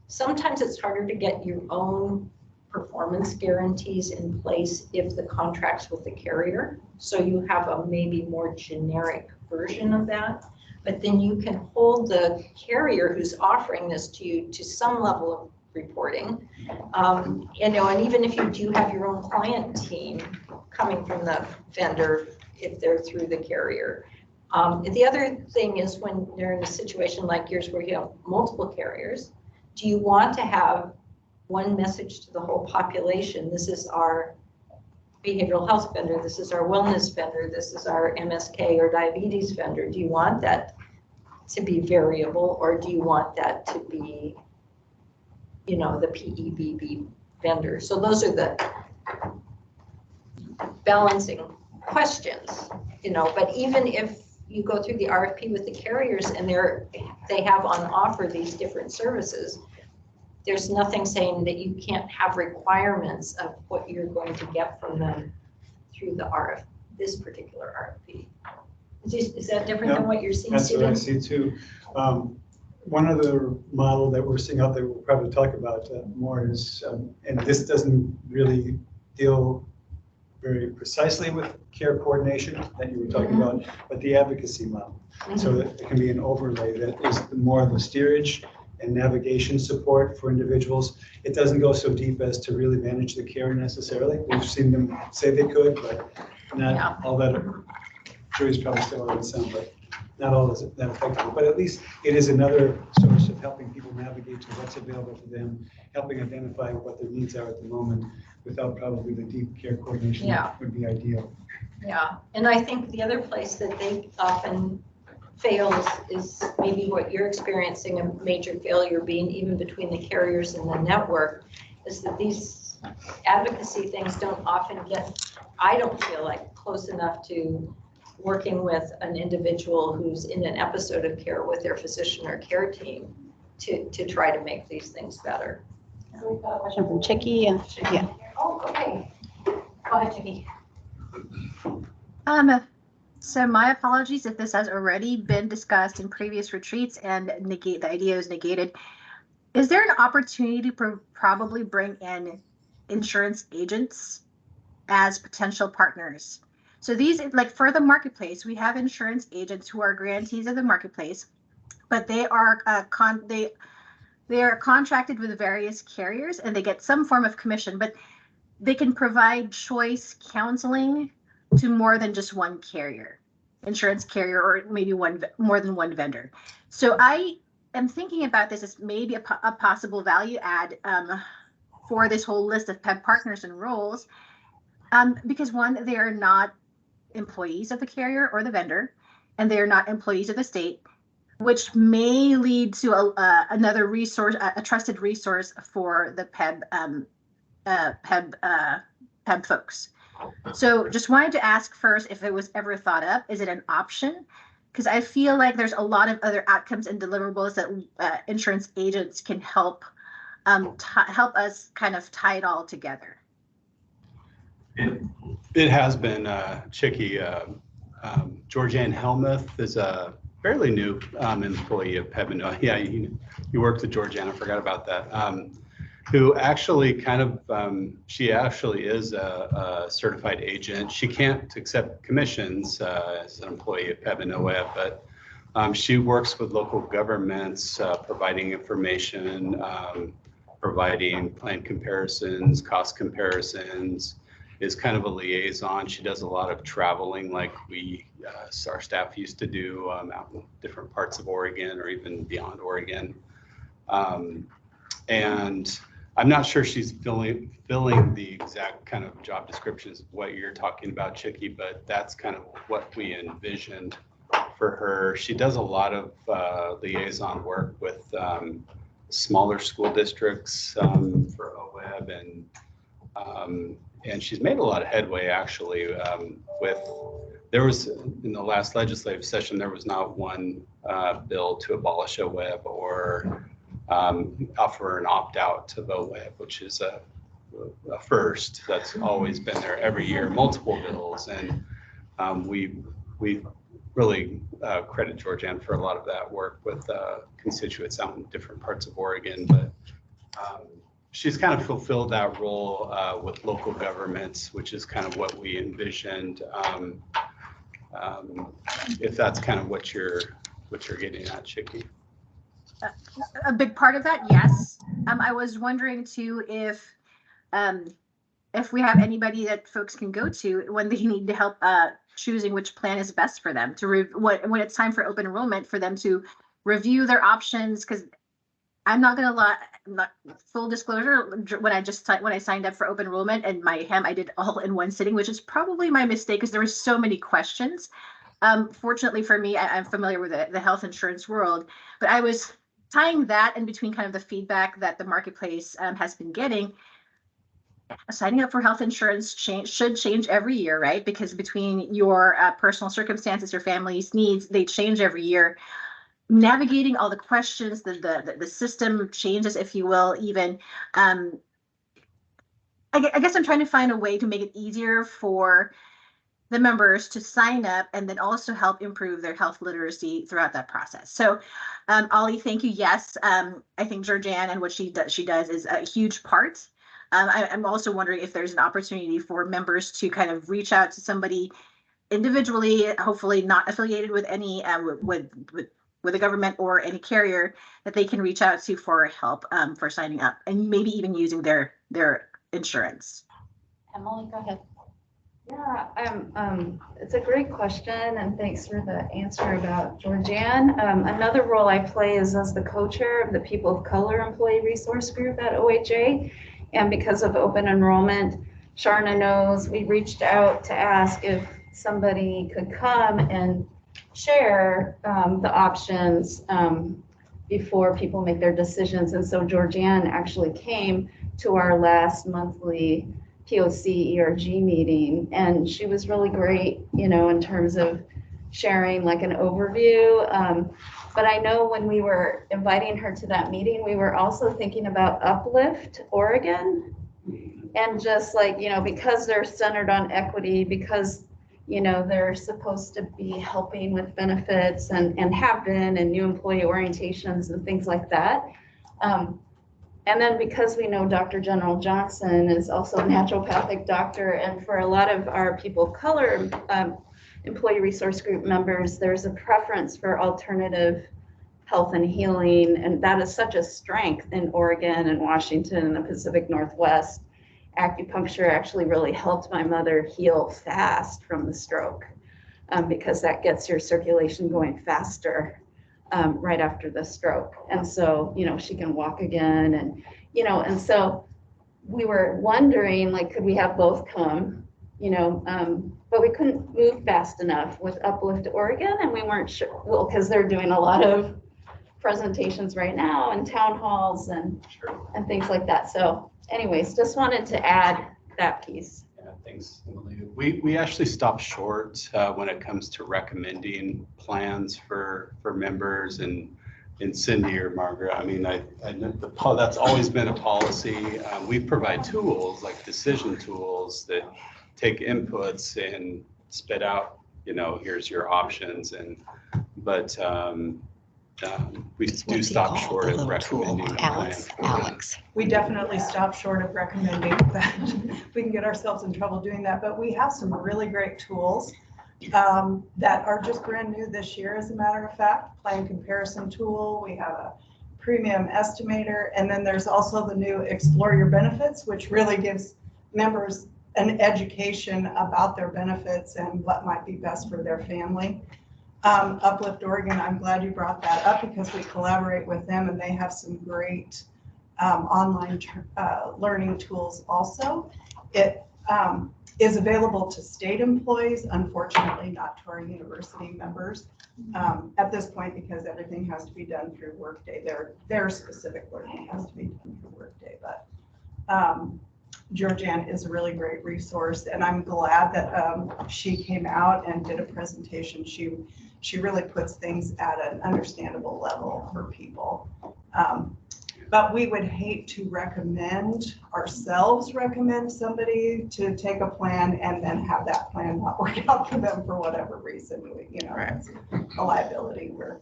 [SPEAKER 24] sometimes it's harder to get your own performance guarantees in place if the contract's with the carrier. So you have a maybe more generic version of that, but then you can hold the carrier who's offering this to you to some level of reporting. You know, and even if you do have your own client team coming from the vendor, if they're through the carrier. The other thing is when you're in a situation like yours where you have multiple carriers, do you want to have one message to the whole population? This is our behavioral health vendor, this is our wellness vendor, this is our MSK or diabetes vendor. Do you want that to be variable, or do you want that to be, you know, the PEBB vendor? So those are the balancing questions, you know, but even if you go through the RFP with the carriers and they have on offer these different services, there's nothing saying that you can't have requirements of what you're going to get from them through the this particular RFP. Is that different than what you're seeing,
[SPEAKER 2] That's
[SPEAKER 24] Stephen?
[SPEAKER 2] what I see too. One other model that we're seeing out there, we'll probably talk about more is, and this doesn't really deal very precisely with care coordination that you were talking about, but the advocacy model. So that it can be an overlay that is more of the steerage and navigation support for individuals. It doesn't go so deep as to really manage the care necessarily. We've seen them say they could, but not all that. Jury's probably still on some, but not all is that effective. But at least it is another source of helping people navigate to what's available to them, helping identify what their needs are at the moment, without probably the deep care coordination that would be ideal.
[SPEAKER 24] Yeah, and I think the other place that they often fail is maybe what you're experiencing, a major failure being even between the carriers and the network, is that these advocacy things don't often get, I don't feel like, close enough to working with an individual who's in an episode of care with their physician or care team to try to make these things better.
[SPEAKER 1] We've got a question from Chicky, and yeah.
[SPEAKER 24] Oh, okay. Go ahead, Chicky.
[SPEAKER 10] So my apologies if this has already been discussed in previous retreats and the idea is negated. Is there an opportunity to probably bring in insurance agents as potential partners? So these, like for the marketplace, we have insurance agents who are grantees of the marketplace, but they are they are contracted with various carriers and they get some form of commission, but they can provide choice counseling to more than just one carrier, insurance carrier, or maybe more than one vendor. So I am thinking about this as maybe a possible value add for this whole list of PEBB partners and roles, because one, they are not employees of the carrier or the vendor, and they are not employees of the state, which may lead to another resource, a trusted resource for the PEBB folks. So just wanted to ask first if it was ever thought up. Is it an option? Because I feel like there's a lot of other outcomes and deliverables that insurance agents can help help us kind of tie it all together.
[SPEAKER 8] It has been Chicky. Georgianne Helmuth is a fairly new employee of PEBB. Yeah, you worked with Georgianne. I forgot about that. who actually kind of, she actually is a certified agent. She can't accept commissions as an employee of PEBB and OEB, but she works with local governments, providing information, providing plan comparisons, cost comparisons, is kind of a liaison. She does a lot of traveling like our staff used to do out in different parts of Oregon or even beyond Oregon. And I'm not sure she's filling the exact kind of job descriptions of what you're talking about, Chicky, but that's kind of what we envisioned for her. She does a lot of liaison work with smaller school districts for OEB, and she's made a lot of headway actually there was in the last legislative session, there was not one bill to abolish OEB or offer an opt-out to OEB, which is a first. That's always been there every year, multiple bills, and we really credit Georgianne for a lot of that work with constituents out in different parts of Oregon. But she's kind of fulfilled that role with local governments, which is kind of what we envisioned. If that's kind of what you're getting at, Chicky.
[SPEAKER 10] A big part of that, yes. I was wondering too if we have anybody that folks can go to when they need to help choosing which plan is best for them to when it's time for open enrollment for them to review their options. Because I'm not gonna lie, full disclosure, when I signed up for open enrollment and my HEM, I did all in one sitting, which is probably my mistake because there were so many questions. Fortunately for me, I'm familiar with the health insurance world, but I was tying that in between kind of the feedback that the marketplace has been getting. Signing up for health insurance should change every year, right? Because between your personal circumstances, your family's needs, they change every year. Navigating all the questions, the system changes, if you will, even. I guess I'm trying to find a way to make it easier for the members to sign up and then also help improve their health literacy throughout that process. So, Ollie, thank you. Yes, I think Georgianne and what she does is a huge part. I'm also wondering if there's an opportunity for members to kind of reach out to somebody individually, hopefully not affiliated with any with the government or any carrier, that they can reach out to for help for signing up and maybe even using their insurance.
[SPEAKER 1] Emily, go ahead.
[SPEAKER 12] Yeah, it's a great question, and thanks for the answer about Georgianne. Another role I play is as the co-chair of the People of Color Employee Resource Group at OHA. And because of open enrollment, Sharna knows we reached out to ask if somebody could come and share the options before people make their decisions. And so Georgianne actually came to our last monthly POC ERG meeting, and she was really great, in terms of sharing like an overview. But I know when we were inviting her to that meeting, we were also thinking about Uplift Oregon, and just like, because they're centered on equity, because they're supposed to be helping with benefits and have been, and new employee orientations and things like that. And then because we know Dr. General Johnson is also a naturopathic doctor, and for a lot of our People of Color Employee Resource Group members, there's a preference for alternative health and healing, and that is such a strength in Oregon and Washington and the Pacific Northwest. Acupuncture actually really helped my mother heal fast from the stroke because that gets your circulation going faster right after the stroke. And so, she can walk again, and, and so we were wondering, like, could we have both come, but we couldn't move fast enough with Uplift Oregon, and we weren't sure, well, because they're doing a lot of presentations right now and town halls and things like that. So anyways, just wanted to add that piece.
[SPEAKER 8] Yeah, thanks, Emily. We actually stop short when it comes to recommending plans for members, and Cindy or Margaret, I mean, I know that's always been a policy. We provide tools like decision tools that take inputs and spit out, here's your options, but we do stop short of recommending a plan.
[SPEAKER 9] Alex.
[SPEAKER 7] We definitely stop short of recommending that. We can get ourselves in trouble doing that, but we have some really great tools that are just brand new this year, as a matter of fact. Plan comparison tool, we have a premium estimator, and then there's also the new Explore Your Benefits, which really gives members an education about their benefits and what might be best for their family. Uplift Oregon, I'm glad you brought that up because we collaborate with them and they have some great online learning tools also. It is available to state employees, unfortunately not to our university members at this point because everything has to be done through Workday. Their specific learning has to be done through Workday, but Georgianne is a really great resource, and I'm glad that she came out and did a presentation. She really puts things at an understandable level for people. But we would hate to recommend somebody to take a plan and then have that plan not work out for them for whatever reason. It's a liability we're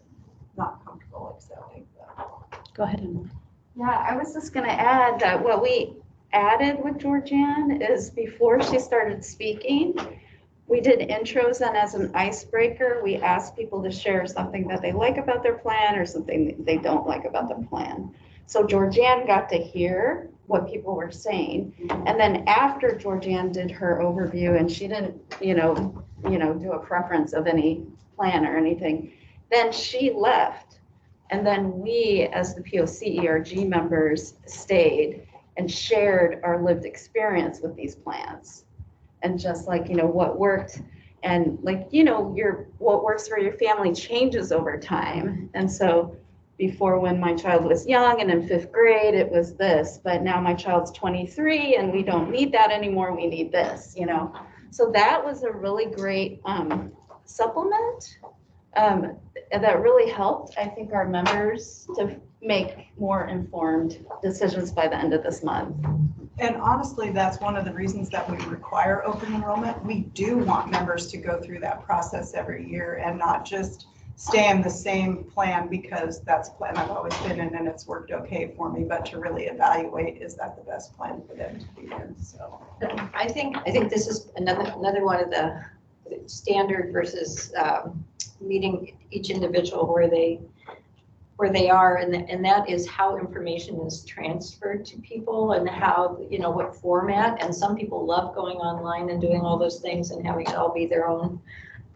[SPEAKER 7] not comfortable accepting.
[SPEAKER 1] Go ahead, Emma.
[SPEAKER 16] Yeah, I was just gonna add that what we added with Georgianne is before she started speaking, we did intros, and as an icebreaker, we asked people to share something that they like about their plan or something they don't like about the plan. So Georgianne got to hear what people were saying. And then after Georgianne did her overview, and she didn't, do a preference of any plan or anything, then she left. And then we, as the POC ERG members, stayed and shared our lived experience with these plans. And just like, what worked, and like, what works for your family changes over time. And so before, when my child was young and in 5th grade, it was this, but now my child's 23 and we don't need that anymore, we need this, So that was a really great supplement that really helped, I think, our members to make more informed decisions by the end of this month.
[SPEAKER 7] And honestly, that's one of the reasons that we require open enrollment. We do want members to go through that process every year and not just stay in the same plan because that's the plan I've always been in and it's worked okay for me, but to really evaluate, is that the best plan for them to be in? So
[SPEAKER 24] I think this is another one of the standard versus meeting each individual where they are, and that is how information is transferred to people and how, what format. And some people love going online and doing all those things and having it all be their own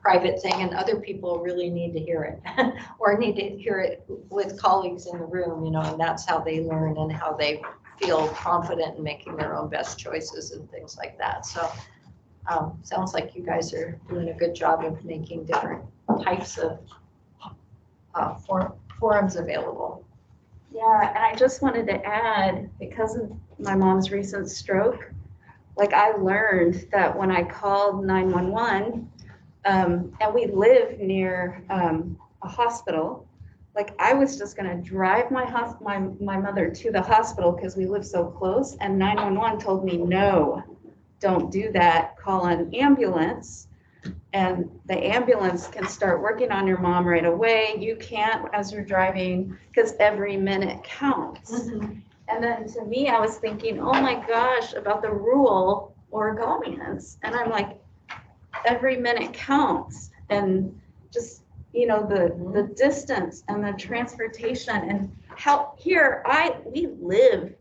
[SPEAKER 24] private thing, and other people really need to hear it or need to hear it with colleagues in the room, and that's how they learn and how they feel confident in making their own best choices and things like that. So sounds like you guys are doing a good job of making different types of forums available.
[SPEAKER 16] Yeah, and I just wanted to add, because of my mom's recent stroke, like I learned that when I called 911, and we live near a hospital, like I was just gonna drive my mother to the hospital because we live so close, and 911 told me, no, don't do that, call an ambulance. And the ambulance can start working on your mom right away. You can't as you're driving because every minute counts. Mm-hmm. And then to me, I was thinking, oh my gosh, about the rural Oregonians. And I'm like, every minute counts. And just, the distance and the transportation and how here we live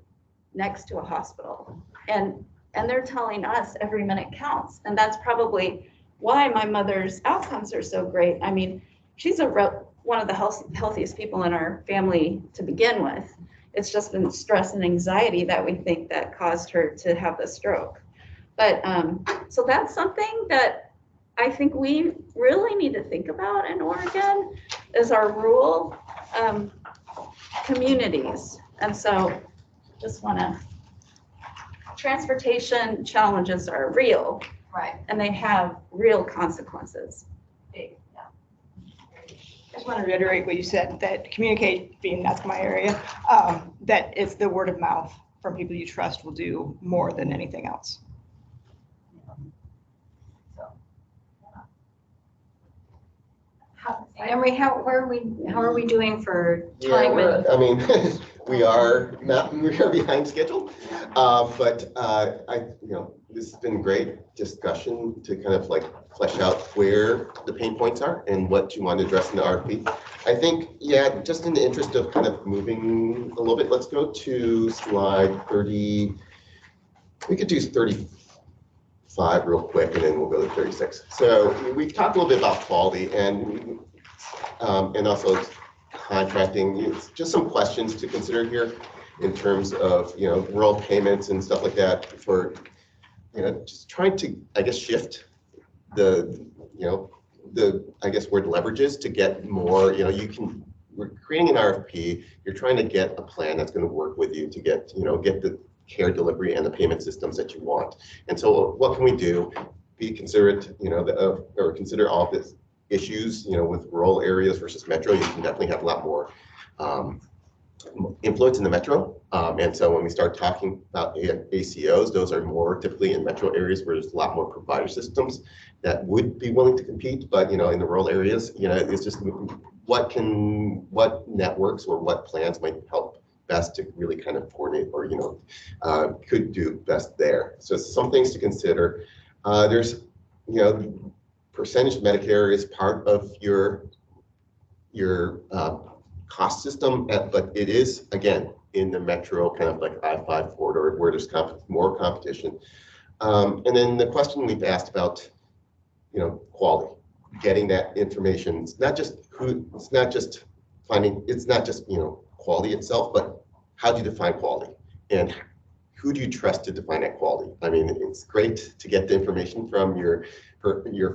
[SPEAKER 16] next to a hospital and they're telling us every minute counts. And that's probably why my mother's outcomes are so great. I mean, she's one of the healthiest people in our family to begin with. It's just been stress and anxiety that we think that caused her to have the stroke. But so that's something that I think we really need to think about in Oregon is our rural communities. And so just transportation challenges are real.
[SPEAKER 24] Right.
[SPEAKER 16] And they have real consequences.
[SPEAKER 6] I just want to reiterate what you said, that communicating, that's my area, that it's the word of mouth from people you trust will do more than anything else.
[SPEAKER 24] Emery, how are we doing for
[SPEAKER 21] Yeah,
[SPEAKER 24] time? And
[SPEAKER 21] I mean, we are behind schedule, but this has been great discussion to kind of like flesh out where the pain points are and what you want to address in the RFP. I think, yeah, just in the interest of kind of moving a little bit, let's go to slide 30. We could do 35 real quick, and then we'll go to 36. So we've talked a little bit about quality and also contracting. It's just some questions to consider here in terms of, rural payments and stuff like that for, just trying to, I guess, shift the I guess word leverages to get more, we're creating an RFP, you're trying to get a plan that's going to work with you to get the care delivery and the payment systems that you want. And so what can we do? Be considerate, or consider all of this issues, with rural areas versus metro. You can definitely have a lot more influence in the metro. And so when we start talking about ACOs, those are more typically in metro areas where there's a lot more provider systems that would be willing to compete. But, in the rural areas, it's just what networks or what plans might help best to really kind of coordinate or, could do best there. So some things to consider. There's, percentage of Medicare is part of your cost system, but it is, again, in the metro kind of like I-5 corridor where there's more competition. And then the question we've asked about, quality, getting that information. It's not just quality itself, but how do you define quality? And who do you trust to define that quality? I mean, it's great to get the information from your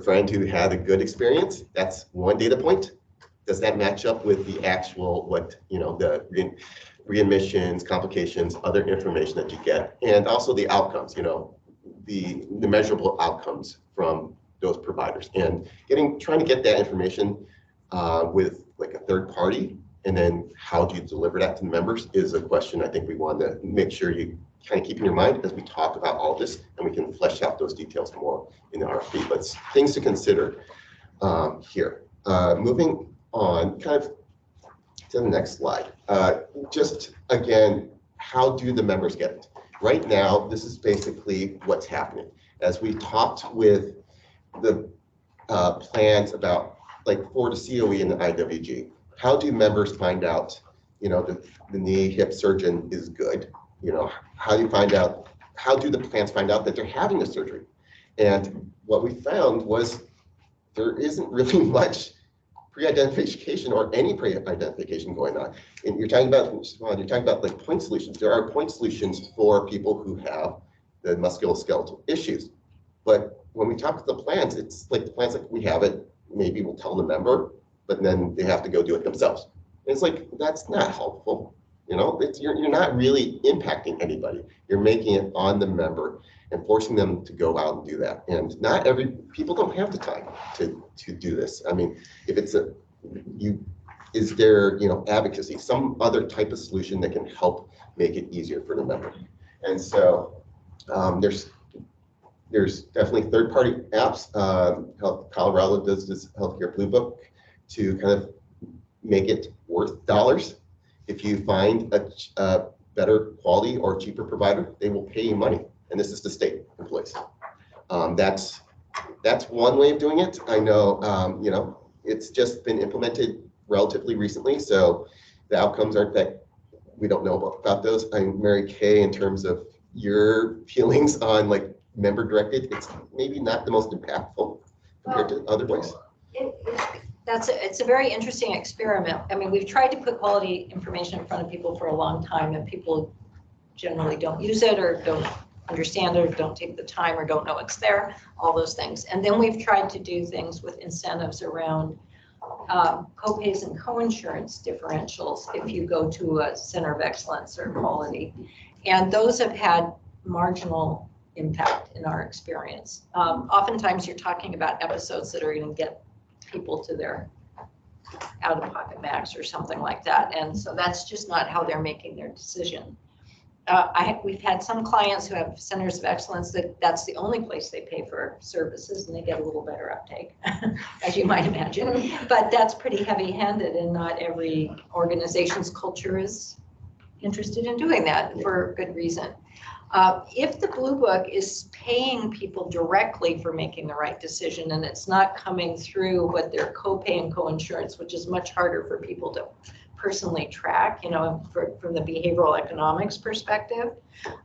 [SPEAKER 21] friend who had a good experience. That's one data point. Does that match up with the actual, the readmissions, complications, other information that you get? And also the outcomes, the measurable outcomes from those providers. And trying to get that information with like a third party, and then how do you deliver that to the members is a question I think we want to make sure you kind of keep in your mind as we talk about all this, and we can flesh out those details more in the RFP. But things to consider here. Moving on, kind of to the next slide. Just again, how do the members get it? Right now, this is basically what's happening. As we talked with the plans about, like for the COE and the IWG, how do members find out, the knee hip surgeon is good? How do the plans find out that they're having a surgery? And what we found was there isn't really much pre-identification or any pre-identification going on. And you're talking about like point solutions. There are point solutions for people who have the musculoskeletal issues. But when we talk to the plans, it's like the plans like we have it, maybe we'll tell the member, but then they have to go do it themselves. And it's like, that's not helpful. You're not really impacting anybody. You're making it on the member and forcing them to go out and do that. And people don't have the time to do this. I mean, if it's is there, advocacy, some other type of solution that can help make it easier for the member? And so there's definitely third-party apps. Colorado does this Healthcare Blue Book to kind of make it worth dollars. If you find a better quality or cheaper provider, they will pay you money. And this is the state employees. That's one way of doing it. I know, it's just been implemented relatively recently, so the outcomes aren't that, we don't know about those. Mary Kay, in terms of your feelings on like member directed, it's maybe not the most impactful compared to other ways.
[SPEAKER 24] It's a very interesting experiment. I mean, we've tried to put quality information in front of people for a long time, and people generally don't use it or don't understand it or don't take the time or don't know it's there, all those things. And then we've tried to do things with incentives around co-pays and co-insurance differentials if you go to a center of excellence or quality. And those have had marginal impact in our experience. Oftentimes you're talking about episodes that are going to get people to their out-of-pocket max or something like that. And so that's just not how they're making their decision. we've had some clients who have centers of excellence that's the only place they pay for services and they get a little better uptake, as you might imagine. But that's pretty heavy-handed and not every organization's culture is interested in doing that for good reason. If the Blue Book is paying people directly for making the right decision and it's not coming through what their copay and coinsurance, which is much harder for people to personally track, you know, from the behavioral economics perspective,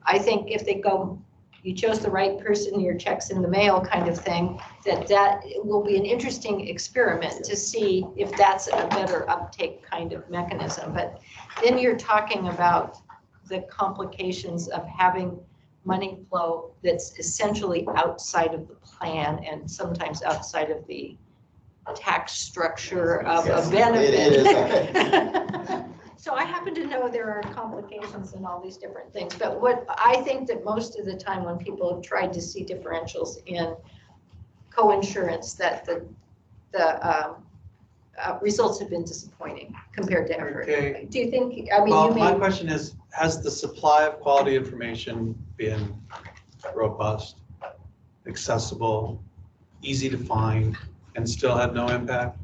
[SPEAKER 24] I think if they go, you chose the right person, your check's in the mail kind of thing, that will be an interesting experiment to see if that's a better uptake kind of mechanism. But then you're talking about the complications of having money flow that's essentially outside of the plan and sometimes outside of the tax structure of a benefit. So I happen to know there are complications and all these different things, but what I think that most of the time when people have tried to see differentials in coinsurance, that the results have been disappointing compared to effort.
[SPEAKER 5] Okay.
[SPEAKER 24] Do you think, I mean,
[SPEAKER 5] Well, my question is, has the supply of quality information been robust, accessible, easy to find, and still had no impact?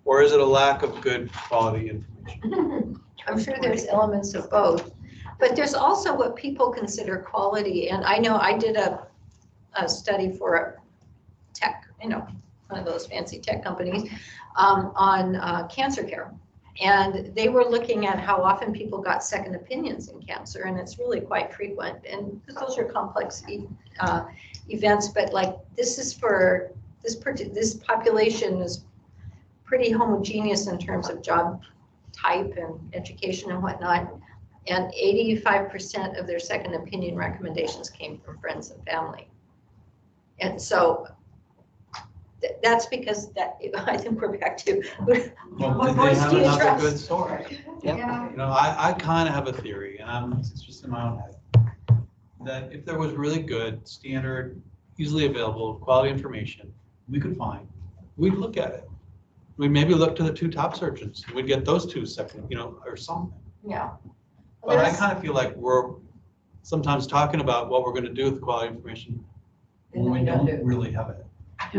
[SPEAKER 5] Or is it a lack of good quality information?
[SPEAKER 24] I'm sure there's elements of both, but there's also what people consider quality. And I know I did a study for a tech, you know, one of those fancy tech companies on cancer care. And they were looking at how often people got second opinions in cancer, and it's really quite frequent. And those are complex events, but like this is for this population is pretty homogeneous in terms of job type and education and whatnot. And 85% of their second opinion recommendations came from friends and family. And so that's because that, I think we're back to
[SPEAKER 5] Well,
[SPEAKER 24] what
[SPEAKER 5] did
[SPEAKER 24] voice
[SPEAKER 5] they have
[SPEAKER 24] do you
[SPEAKER 5] another
[SPEAKER 24] trust?
[SPEAKER 5] good source?
[SPEAKER 24] Yeah.
[SPEAKER 5] You know, I kind of have a theory, and it's just in my own head, that if there was really good, standard, easily available, quality information we could find, we'd look at it. We'd maybe look to the two top surgeons. We'd get those two second, you know, or something.
[SPEAKER 24] Yeah.
[SPEAKER 5] But I kind of feel like we're sometimes talking about what we're going to do with quality information when we don't really have it.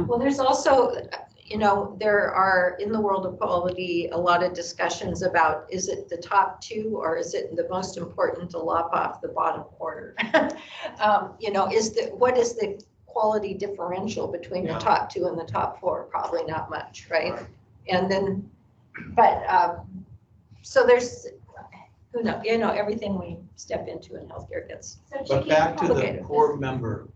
[SPEAKER 24] Well, there's also, you know, there are in the world of quality a lot of discussions about, is it the top two or is it the most important to lop off the bottom quarter? You know, what is the quality differential between the top two and the top four? Probably not much, right? And then, but so there's, who knows, you know, everything we step into in healthcare gets.
[SPEAKER 5] But back to the poor member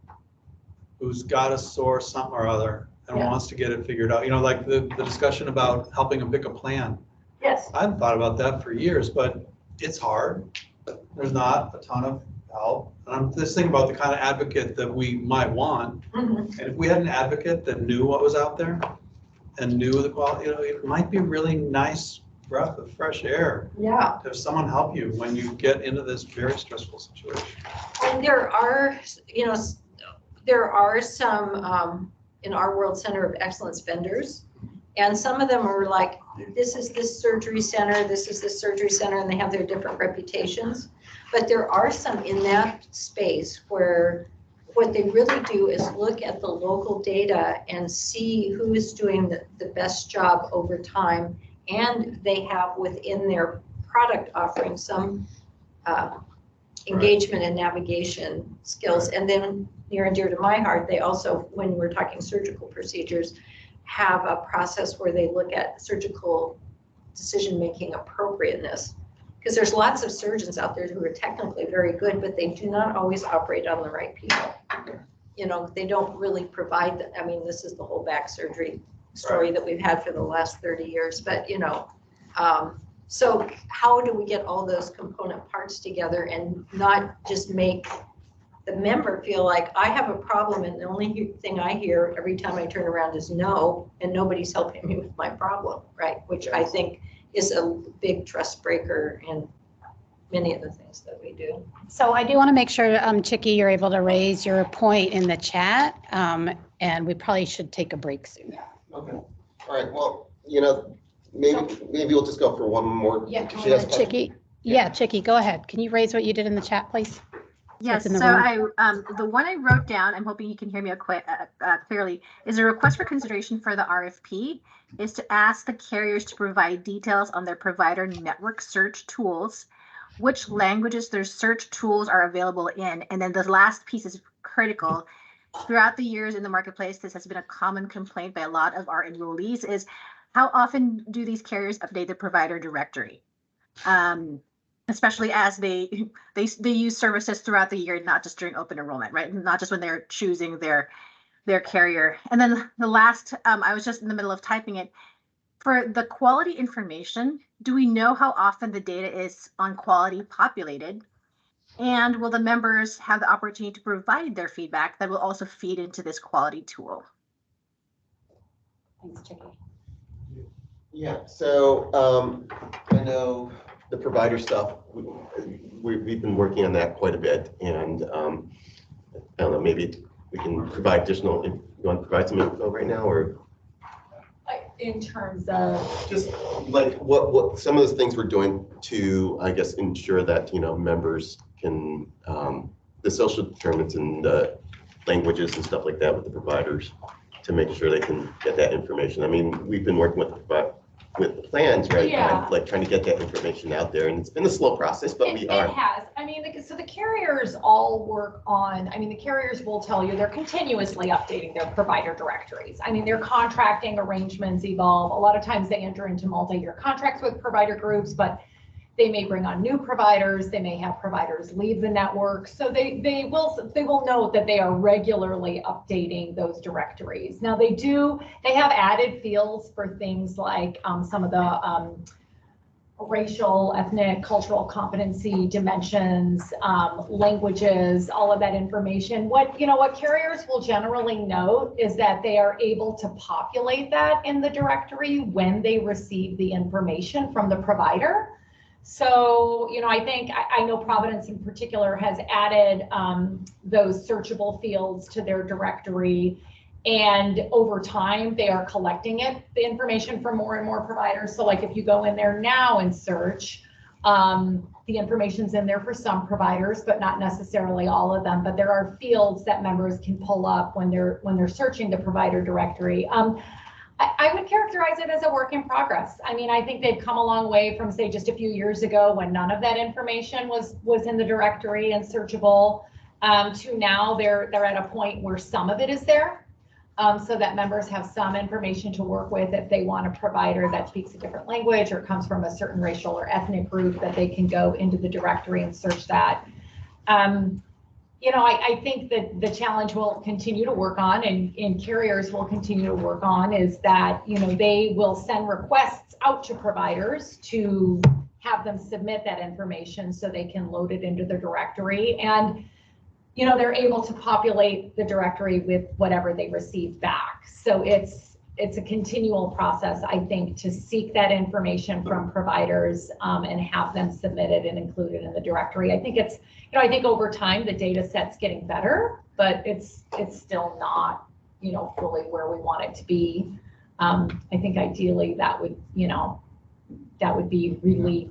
[SPEAKER 5] who's got a source something or other and wants to get it figured out. You know, like the discussion about helping them pick a plan.
[SPEAKER 24] Yes.
[SPEAKER 5] I've thought about that for years, but it's hard. There's not a ton of help. And I'm just thinking about the kind of advocate that we might want. And if we had an advocate that knew what was out there and knew the quality, you know, it might be a really nice breath of fresh air.
[SPEAKER 24] Yeah.
[SPEAKER 5] To have someone help you when you get into this very stressful situation.
[SPEAKER 24] And there are, you know, there are some in our World Center of Excellence vendors, and some of them are like, this is this surgery center, this is this surgery center, and they have their different reputations. But there are some in that space where what they really do is look at the local data and see who is doing the best job over time. And they have within their product offering some engagement and navigation skills. And then near and dear to my heart, they also, when we're talking surgical procedures, have a process where they look at surgical decision-making appropriateness. Because there's lots of surgeons out there who are technically very good, but they do not always operate on the right people. You know, they don't really provide, I mean, this is the whole back surgery story that we've had for the last 30 years, but you know, so how do we get all those component parts together and not just make the member feel like I have a problem and the only thing I hear every time I turn around is no, and nobody's helping me with my problem, right? Which I think is a big trust breaker in many of the things that we do.
[SPEAKER 1] So I do want to make sure, Chicky, you're able to raise your point in the chat, and we probably should take a break soon.
[SPEAKER 21] Okay. All right. Well, you know, maybe we'll just go for one more.
[SPEAKER 1] Yeah. Chicky. Yeah, Chicky, go ahead. Can you raise what you did in the chat, please?
[SPEAKER 10] Yes,
[SPEAKER 1] in the
[SPEAKER 10] so
[SPEAKER 1] room?
[SPEAKER 10] the one I wrote down, I'm hoping you can hear me clearly, is a request for consideration for the RFP is to ask the carriers to provide details on their provider network search tools, which languages their search tools are available in. And then the last piece is critical. Throughout the years in the marketplace, this has been a common complaint by a lot of our enrollees is how often do these carriers update the provider directory? Especially as they use services throughout the year, not just during open enrollment, right? Not just when they're choosing their carrier. And then the last, I was just in the middle of typing it. For the quality information, do we know how often the data is on quality populated? And will the members have the opportunity to provide their feedback that will also feed into this quality tool?
[SPEAKER 1] Thanks, Chicky.
[SPEAKER 21] Yeah, so I know the provider stuff, we've been working on that quite a bit, and I don't know, maybe we can provide additional, you want to provide some info right now, or?
[SPEAKER 13] In terms of?
[SPEAKER 21] Just like what some of those things we're doing to, I guess, ensure that, members can, the social determinants and the languages and stuff like that with the providers to make sure they can get that information. I mean, we've been working with the plans, right?
[SPEAKER 13] Yeah.
[SPEAKER 21] Like trying to get that information out there, and it's been a slow process, but we are.
[SPEAKER 13] It has. I mean, so the carriers all work on, I mean, the carriers will tell you they're continuously updating their provider directories. I mean, their contracting arrangements evolve. A lot of times they enter into multi-year contracts with provider groups, but they may bring on new providers. They may have providers leave the network. So they will note that they are regularly updating those directories. Now they have added fields for things like some of the racial, ethnic, cultural competency dimensions, languages, all of that information. What carriers will generally note is that they are able to populate that in the directory when they receive the information from the provider. So, I know Providence in particular has added those searchable fields to their directory. And over time, they are collecting the information from more and more providers. So like if you go in there now and search, the information's in there for some providers, but not necessarily all of them. But there are fields that members can pull up when they're searching the provider directory. I would characterize it as a work in progress. I mean, I think they've come a long way from, say, just a few years ago when none of that information was in the directory and searchable, to now they're at a point where some of it is there, so that members have some information to work with if they want a provider that speaks a different language or comes from a certain racial or ethnic group, that they can go into the directory and search that. I think that the challenge we'll continue to work on and carriers will continue to work on is that, they will send requests out to providers to have them submit that information so they can load it into the directory. And, they're able to populate the directory with whatever they receive back. So it's a continual process, I think, to seek that information from providers and have them submitted and included in the directory. I think I think over time the data set's getting better, but it's still not, fully where we want it to be. I think ideally that would be really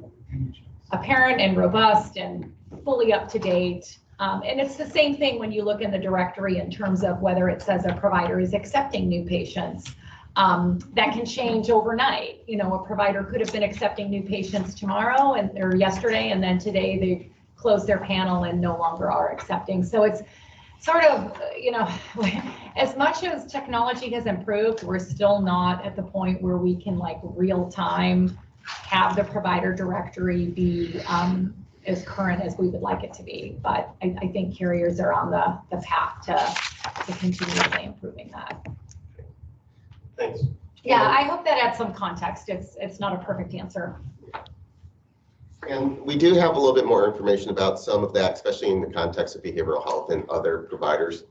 [SPEAKER 13] apparent and robust and fully up to date. And it's the same thing when you look in the directory in terms of whether it says a provider is accepting new patients. That can change overnight. A provider could have been accepting new patients tomorrow or yesterday, and then today they close their panel and no longer are accepting. So it's sort of, as much as technology has improved, we're still not at the point where we can real time have the provider directory be as current as we would like it to be. But I think carriers are on the path to continually improving that.
[SPEAKER 21] Thanks.
[SPEAKER 13] Yeah, I hope that adds some context. It's not a perfect answer.
[SPEAKER 21] And we do have a little bit more information about some of that, especially in the context of behavioral health and other providers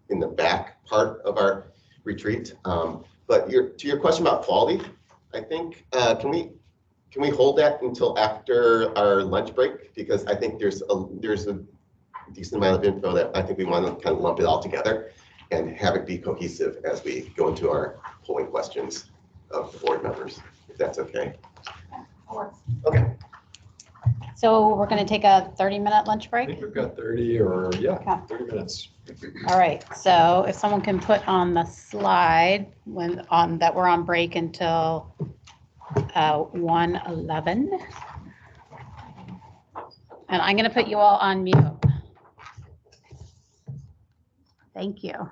[SPEAKER 21] in the back part of our retreat. But to your question about quality, I think, can we hold that until after our lunch break? Because I think there's a decent amount of info that I think we want to kind of lump it all together and have it be cohesive as we go into our polling questions of the board members, if that's okay. Okay.
[SPEAKER 1] So we're going to take a 30-minute lunch
[SPEAKER 19] I
[SPEAKER 1] break.
[SPEAKER 19] think we've got 30 or, yeah,
[SPEAKER 1] Okay.
[SPEAKER 19] 30 minutes.
[SPEAKER 1] All right, so if someone can put on the slide when on that we're on break until 1:11. And I'm going to put you all on mute. Thank you.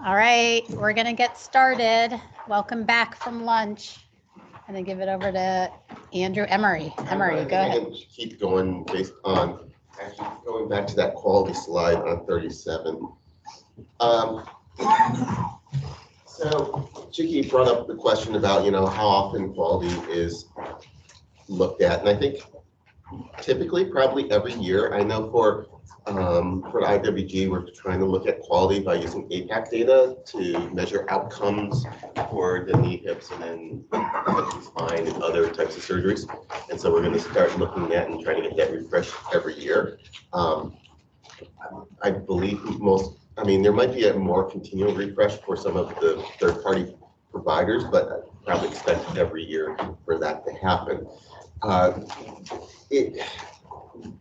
[SPEAKER 1] All right, we're gonna get started. Welcome back from lunch. I'm gonna give it over to Andrew Emery. Emery, go
[SPEAKER 21] I
[SPEAKER 1] ahead.
[SPEAKER 21] can keep going based on, actually going back to that quality slide on 37. So Chicky brought up the question about, how often quality is looked at. And I think typically probably every year. I know for the IWG, we're trying to look at quality by using APAC data to measure outcomes for the knee, hips, and then spine and other types of surgeries. And so we're going to start looking at and trying to get that refreshed every year. I believe there might be a more continual refresh for some of the third-party providers, but I probably expect every year for that to happen.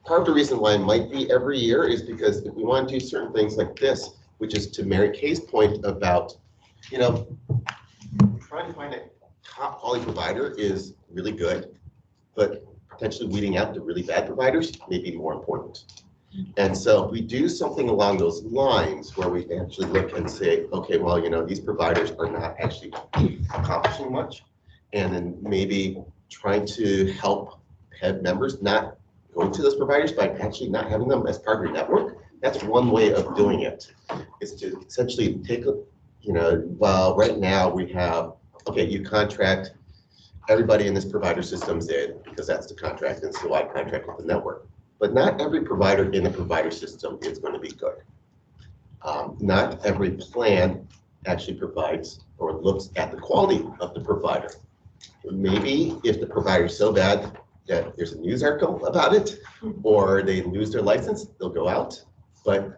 [SPEAKER 21] Part of the reason why it might be every year is because if we want to do certain things like this, which is to Mary Kay's point about, trying to find a top quality provider is really good, but potentially weeding out the really bad providers may be more important. And so we do something along those lines where we actually look and say, okay, well, these providers are not actually accomplishing much. And then maybe trying to help PEB members not going to those providers by actually not having them as part of your network. That's one way of doing it, is to essentially take, well, right now we have, okay, you contract everybody in this provider system's in because that's the contract and so I contract with the network. But not every provider in the provider system is going to be good. Not every plan actually provides or looks at the quality of the provider. Maybe if the provider is so bad that there's a news article about it, or they lose their license, they'll go out. But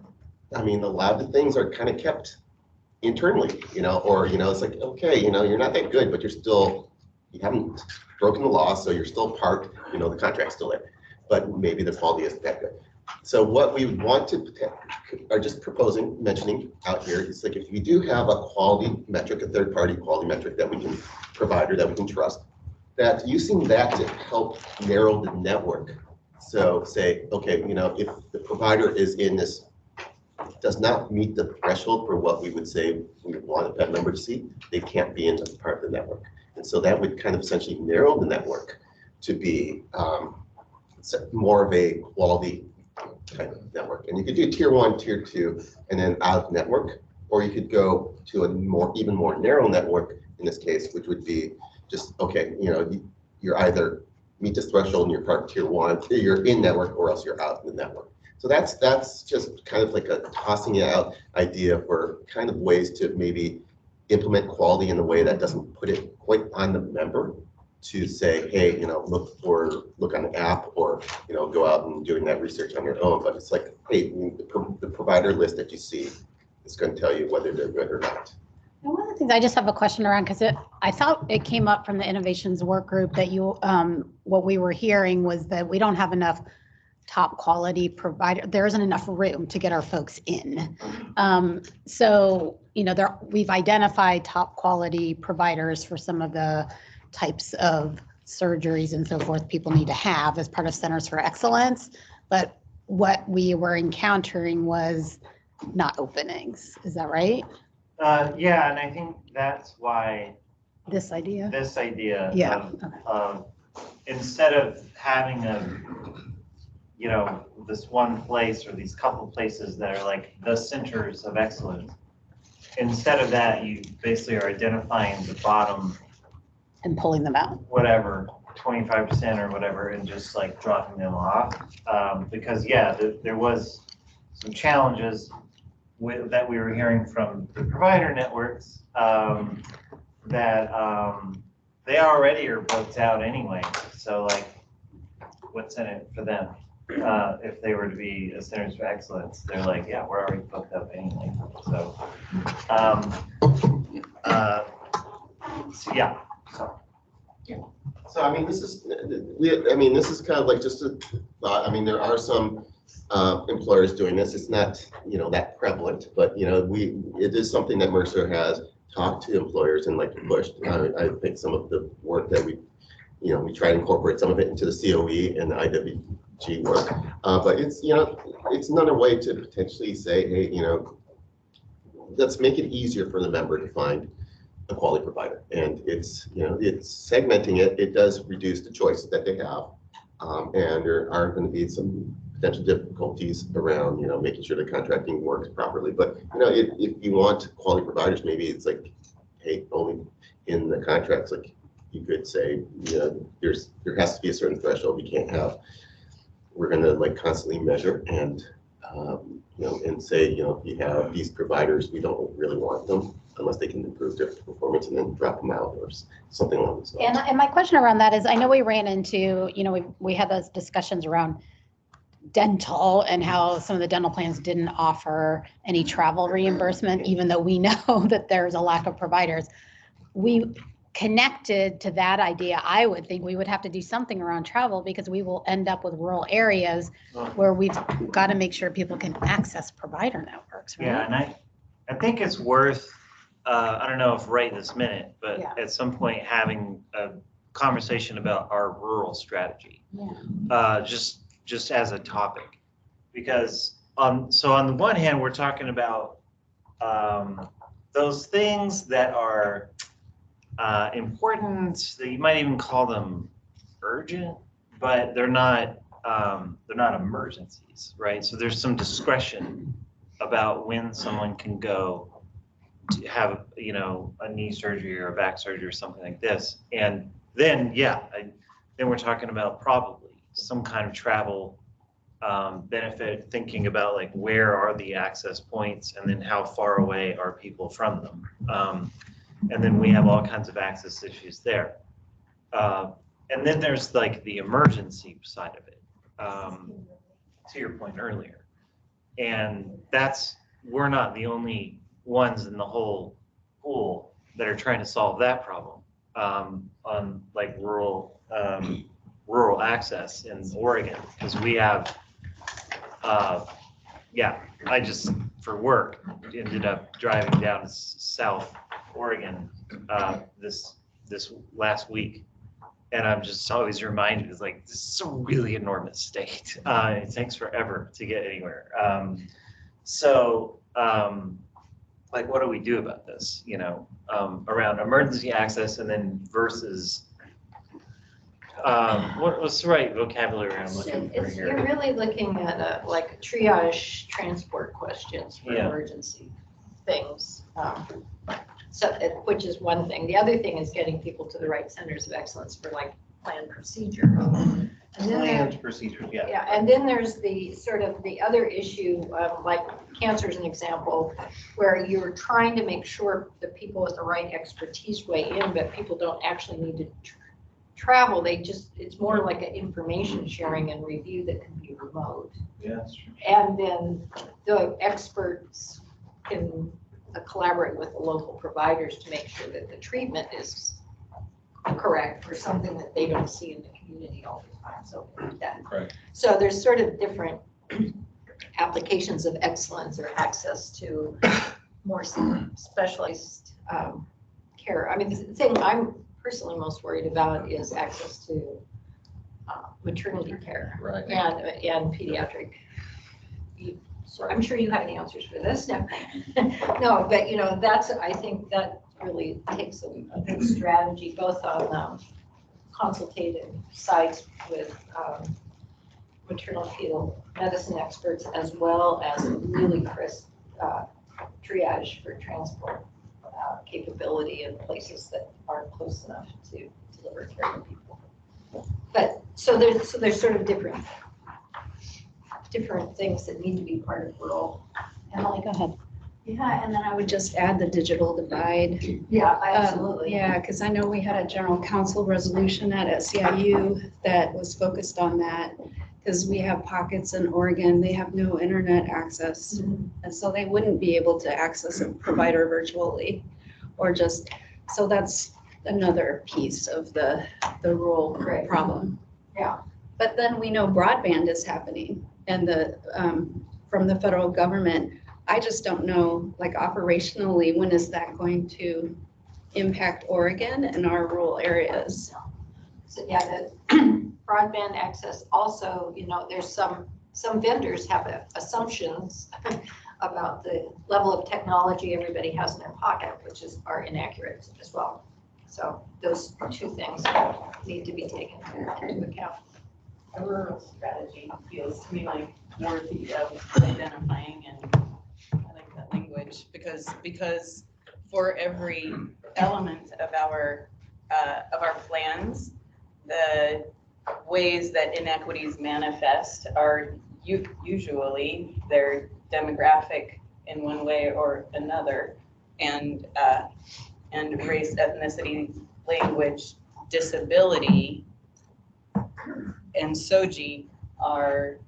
[SPEAKER 21] a lot of things are kind of kept internally, or it's like, okay, you're not that good, but you haven't broken the law, so you're still part, the contract's still there. But maybe the quality isn't that good. So what we want to are just mentioning out here is like if you do have a quality metric, a third-party quality metric that we can provide or that we can trust, that using that to help narrow the network. So say, okay, if the provider is in this, does not meet the threshold for what we would say we would want a PEB member to see, they can't be in as part of the network. And so that would kind of essentially narrow the network to be more of a quality kind of network. And you could do tier 1, tier 2, and then out of network, or you could go to a even more narrow network in this case, which would be just, okay, you're either meet this threshold and you're part of tier 1, you're in network, or else you're out of the network. So that's just kind of like a tossing it out idea for kind of ways to maybe implement quality in a way that doesn't put it quite on the member to say, hey, look on the app, or go out and doing that research on your own. But it's like, hey, the provider list that you see is going to tell you whether they're good or not.
[SPEAKER 1] And one of the things I just have a question around, because I thought it came up from the innovations work group that what we were hearing was that we don't have enough top quality provider. There isn't enough room to get our folks in. So, we've identified top quality providers for some of the types of surgeries and so forth people need to have as part of Centers for Excellence. But what we were encountering was not openings. Is that right?
[SPEAKER 3] Yeah, and I think that's why
[SPEAKER 1] This idea?
[SPEAKER 3] Yeah. Of instead of having this one place or these couple places that are like the centers of excellence, instead of that, you basically are identifying the bottom
[SPEAKER 1] and pulling them out,
[SPEAKER 3] whatever, 25% or whatever, and just like dropping them off. Because there was some challenges that we were hearing from the provider networks that they already are booked out anyway. So like, what's in it for them? If they were to be a Centers for Excellence, they're like, yeah, we're already booked up anyway. So, yeah.
[SPEAKER 21] So this is kind of like just a thought. There are some employers doing this. It's not that prevalent, but it is something that Mercer has talked to employers and pushed. I think some of the work that we try to incorporate some of it into the COE and the IWG work, but it's another way to potentially say, hey, let's make it easier for the member to find a quality provider. And it's, it's segmenting it. It does reduce the choices that they have. And there are going to be some potential difficulties around, making sure the contracting works properly. But, if you want quality providers, maybe it's like, hey, only in the contracts, like you could say, there has to be a certain threshold. We can't have, we're going to like constantly measure and, and say, if you have these providers, we don't really want them unless they can improve their performance, and then drop them out or something along those lines.
[SPEAKER 1] And my question around that is, I know we ran into, we had those discussions around dental and how some of the dental plans didn't offer any travel reimbursement, even though we know that there's a lack of providers. We connected to that idea. I would think we would have to do something around travel, because we will end up with rural areas where we've got to make sure people can access provider networks, right?
[SPEAKER 3] Yeah, and I think it's worth, I don't know if right this minute, but at some point having a conversation about our rural strategy, just as a topic, because so on the one hand, we're talking about those things that are important, that you might even call them urgent, but they're not emergencies, right? So there's some discretion about when someone can go to have, a knee surgery or a back surgery or something like this. And then, then we're talking about probably some kind of travel benefit, thinking about like, where are the access points, and then how far away are people from them? And then we have all kinds of access issues there. And then there's like the emergency side of it, to your point earlier. And we're not the only ones in the whole pool that are trying to solve that problem on like rural access in Oregon, because we have, I just, for work, ended up driving down to South Oregon this last week, and I'm just always reminded, it's like, this is a really enormous state. It takes forever to get anywhere. Like, what do we do about this? Around emergency access, and then versus what's the right vocabulary I'm looking for here?
[SPEAKER 24] You're really looking at like triage transport questions for emergency things. Which is one thing. The other thing is getting people to the right centers of excellence for like planned procedure. And then
[SPEAKER 3] planned procedures,
[SPEAKER 24] yeah, and then there's the sort of the other issue of like cancer is an example, where you're trying to make sure the people with the right expertise weigh in, but people don't actually need to travel. It's more like an information sharing and review that can be remote.
[SPEAKER 3] Yeah, that's true.
[SPEAKER 24] And then the experts can collaborate with the local providers to make sure that the treatment is correct for something that they don't see in the community all the time. So that.
[SPEAKER 19] Right.
[SPEAKER 24] So there's sort of different applications of excellence or access to more specialized care. I mean, the thing I'm personally most worried about is access to maternity care,
[SPEAKER 19] right,
[SPEAKER 24] and pediatric. So I'm sure you have the answers for this now. No, but that's, I think that really takes a big strategy, both on consultative sites with maternal fetal medicine experts, as well as a really crisp triage for transport capability in places that aren't close enough to deliver care to people. But so there's sort of different things that need to be part of rural.
[SPEAKER 1] Emily, go ahead.
[SPEAKER 12] Yeah, and then I would just add the digital divide.
[SPEAKER 24] Yeah, absolutely.
[SPEAKER 12] Yeah, because I know we had a general council resolution at SEIU that was focused on that, because we have pockets in Oregon, they have no internet access. And so they wouldn't be able to access a provider virtually, or just, so that's another piece of the rural problem.
[SPEAKER 24] Yeah.
[SPEAKER 12] But then we know broadband is happening, and from the federal government. I just don't know, like operationally, when is that going to impact Oregon and our rural areas?
[SPEAKER 24] So yeah, the broadband access also, there's some vendors have assumptions about the level of technology everybody has in their pocket, which is are inaccurate as well. So those two things need to be taken into account.
[SPEAKER 12] A rural strategy feels to me like worthy of identifying, and I like that language because for every element of our plans, the ways that inequities manifest are usually they're demographic in one way or another, and race, ethnicity, language, disability, and SOGI are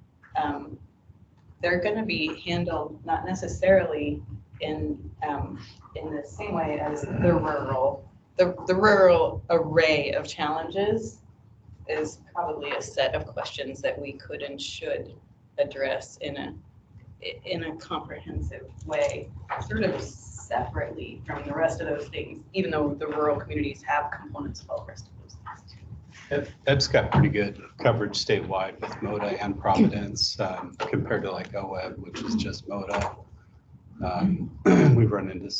[SPEAKER 12] they're going to be handled not necessarily in the same way as the rural array of challenges is probably a set of questions that we could and should address in a comprehensive way, sort of separately from the rest of those things, even though the rural communities have components of all the rest of those things too.
[SPEAKER 8] PEBB's got pretty good coverage statewide with MODA and Providence compared to like OWEB, which is just MODA. We've run into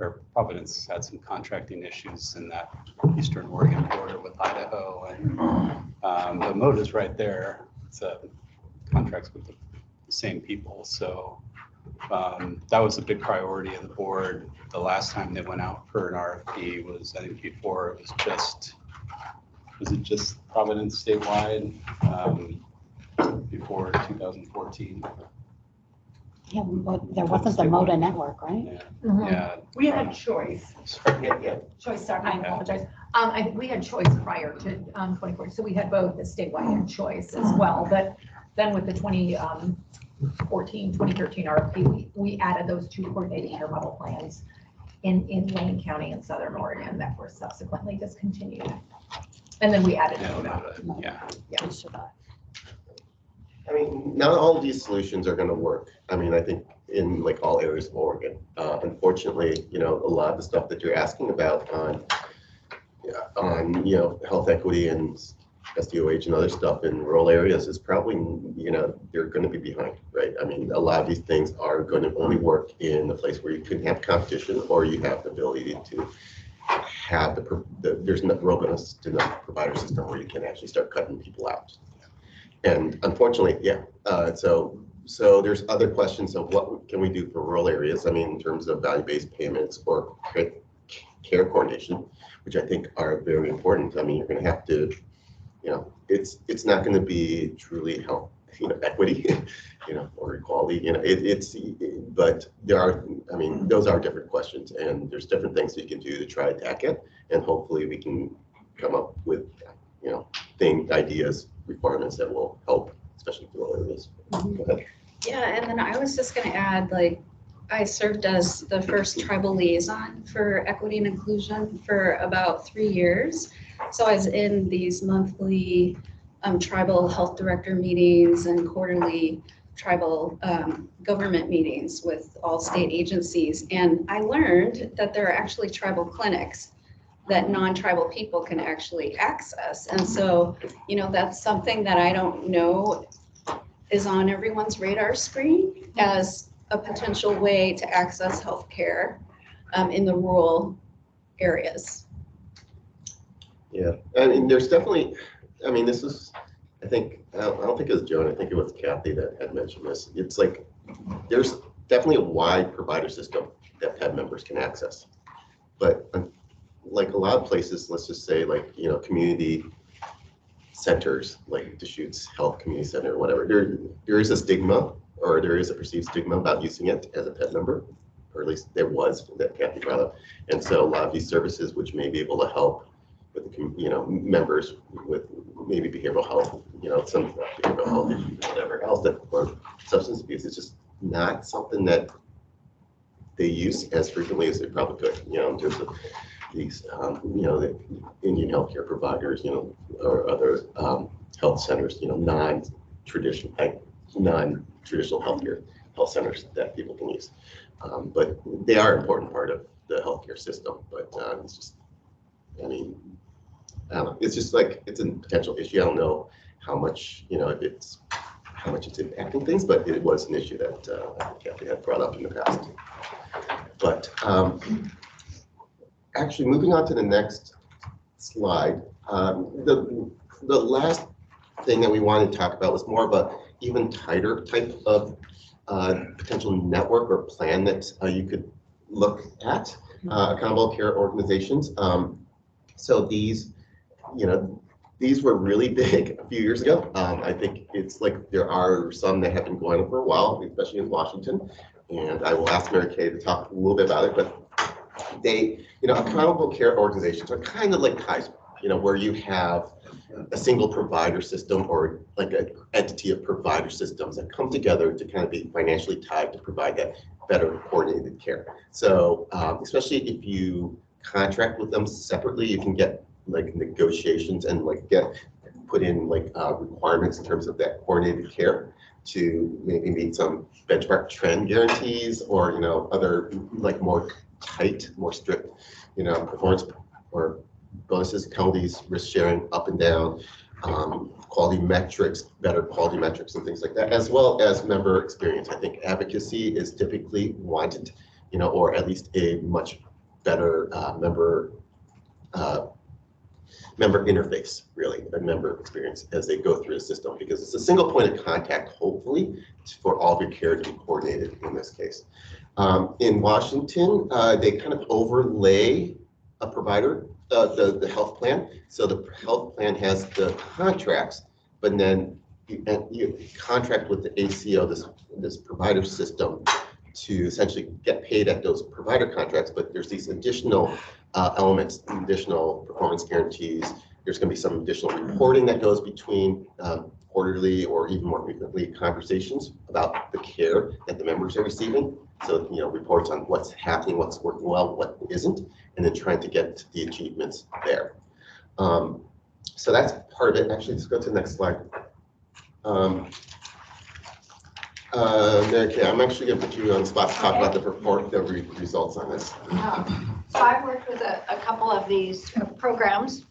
[SPEAKER 8] or Providence had some contracting issues in that Eastern Oregon border with Idaho, and the MODA's right there. It's contracts with the same people, so that was a big priority of the board. The last time they went out for an RFP was, I think before it was it just Providence statewide before 2014?
[SPEAKER 1] Yeah, but there wasn't the MODA network, right?
[SPEAKER 8] Yeah.
[SPEAKER 13] We had choice. Choice, sorry, I apologize. We had choice prior to 2014, so we had both the statewide and choice as well. But then with the 2013 RFP, we added those two coordinated intermodal plans in Wayne County and Southern Oregon that were subsequently discontinued. And then we added MODA.
[SPEAKER 8] Yeah.
[SPEAKER 21] I mean, not all of these solutions are going to work. I mean, I think in like all areas of Oregon, unfortunately, a lot of the stuff that you're asking about on health equity and SDOH and other stuff in rural areas is probably, they're going to be behind, right? I mean, a lot of these things are going to only work in a place where you can have competition or you have the ability to have there's enough robust enough provider system where you can actually start cutting people out. And unfortunately, so there's other questions of what can we do for rural areas? I mean, in terms of value-based payments or care coordination, which I think are very important. I mean, you're going to have to, it's not going to be truly health, equity, or equality. But there are, I mean, those are different questions, and there's different things that you can do to try to attack it, and hopefully we can come up with, ideas, requirements that will help, especially for rural areas. Go ahead.
[SPEAKER 16] Yeah, and then I was just going to add, I served as the first tribal liaison for equity and inclusion for about 3 years. So I was in these monthly tribal health director meetings and quarterly tribal government meetings with all state agencies. And I learned that there are actually tribal clinics that non-tribal people can actually access. And so, that's something that I don't know is on everyone's radar screen as a potential way to access healthcare in the rural areas.
[SPEAKER 21] Yeah, I mean, there's definitely, this is, I don't think it was Joan, I think it was Kathy that had mentioned this. It's like, there's definitely a wide provider system that PEBB members can access. But like a lot of places, let's just say community centers, like Deschutes Health Community Center or whatever, there is a stigma, or there is a perceived stigma about using it as a PEBB member, or at least there was, that Kathy brought up. And so a lot of these services, which may be able to help with members with maybe behavioral health, some behavioral health issues, whatever else, or substance abuse, is just not something that they use as frequently as they probably could, in terms of these, the Indian healthcare providers, or other health centers, non-traditional health centers that people can use. But they are an important part of the healthcare system, but it's just, I don't know, it's just like, it's a potential issue. I don't know how much, how much it's impacting things, but it was an issue that Kathy had brought up in the past. But actually, moving on to the next slide, the last thing that we wanted to talk about was more of a even tighter type of potential network or plan that you could look at, accountable care organizations. So these, these were really big a few years ago. I think it's like there are some that have been going on for a while, especially in Washington. And I will ask Mary Kay to talk a little bit about it, but they, accountable care organizations are kind of like Kaiser, where you have a single provider system or like an entity of provider systems that come together to kind of be financially tied to provide that better coordinated care. So especially if you contract with them separately, you can get like negotiations and like put in like requirements in terms of that coordinated care to maybe meet some benchmark trend guarantees or other like more tight, more strict performance or bonuses, penalties, risk sharing up and down, quality metrics, better quality metrics and things like that, as well as member experience. I think advocacy is typically wanted, or at least a much better member interface, really, a member experience as they go through the system, because it's a single point of contact, hopefully, for all of your care to be coordinated in this case. In Washington, they kind of overlay a provider, the health plan. So the health plan has the contracts, but then you contract with the ACO, this provider system, to essentially get paid at those provider contracts. But there's these additional elements, additional performance guarantees. There's going to be some additional reporting that goes between quarterly or even more frequently conversations about the care that the members are receiving. So, reports on what's happening, what's working well, what isn't, and then trying to get the achievements there. So that's part of it. Actually, let's go to the next slide. Mary Kay, I'm actually going to put you on the spot to talk about the results on this.
[SPEAKER 24] So I've worked with a couple of these programs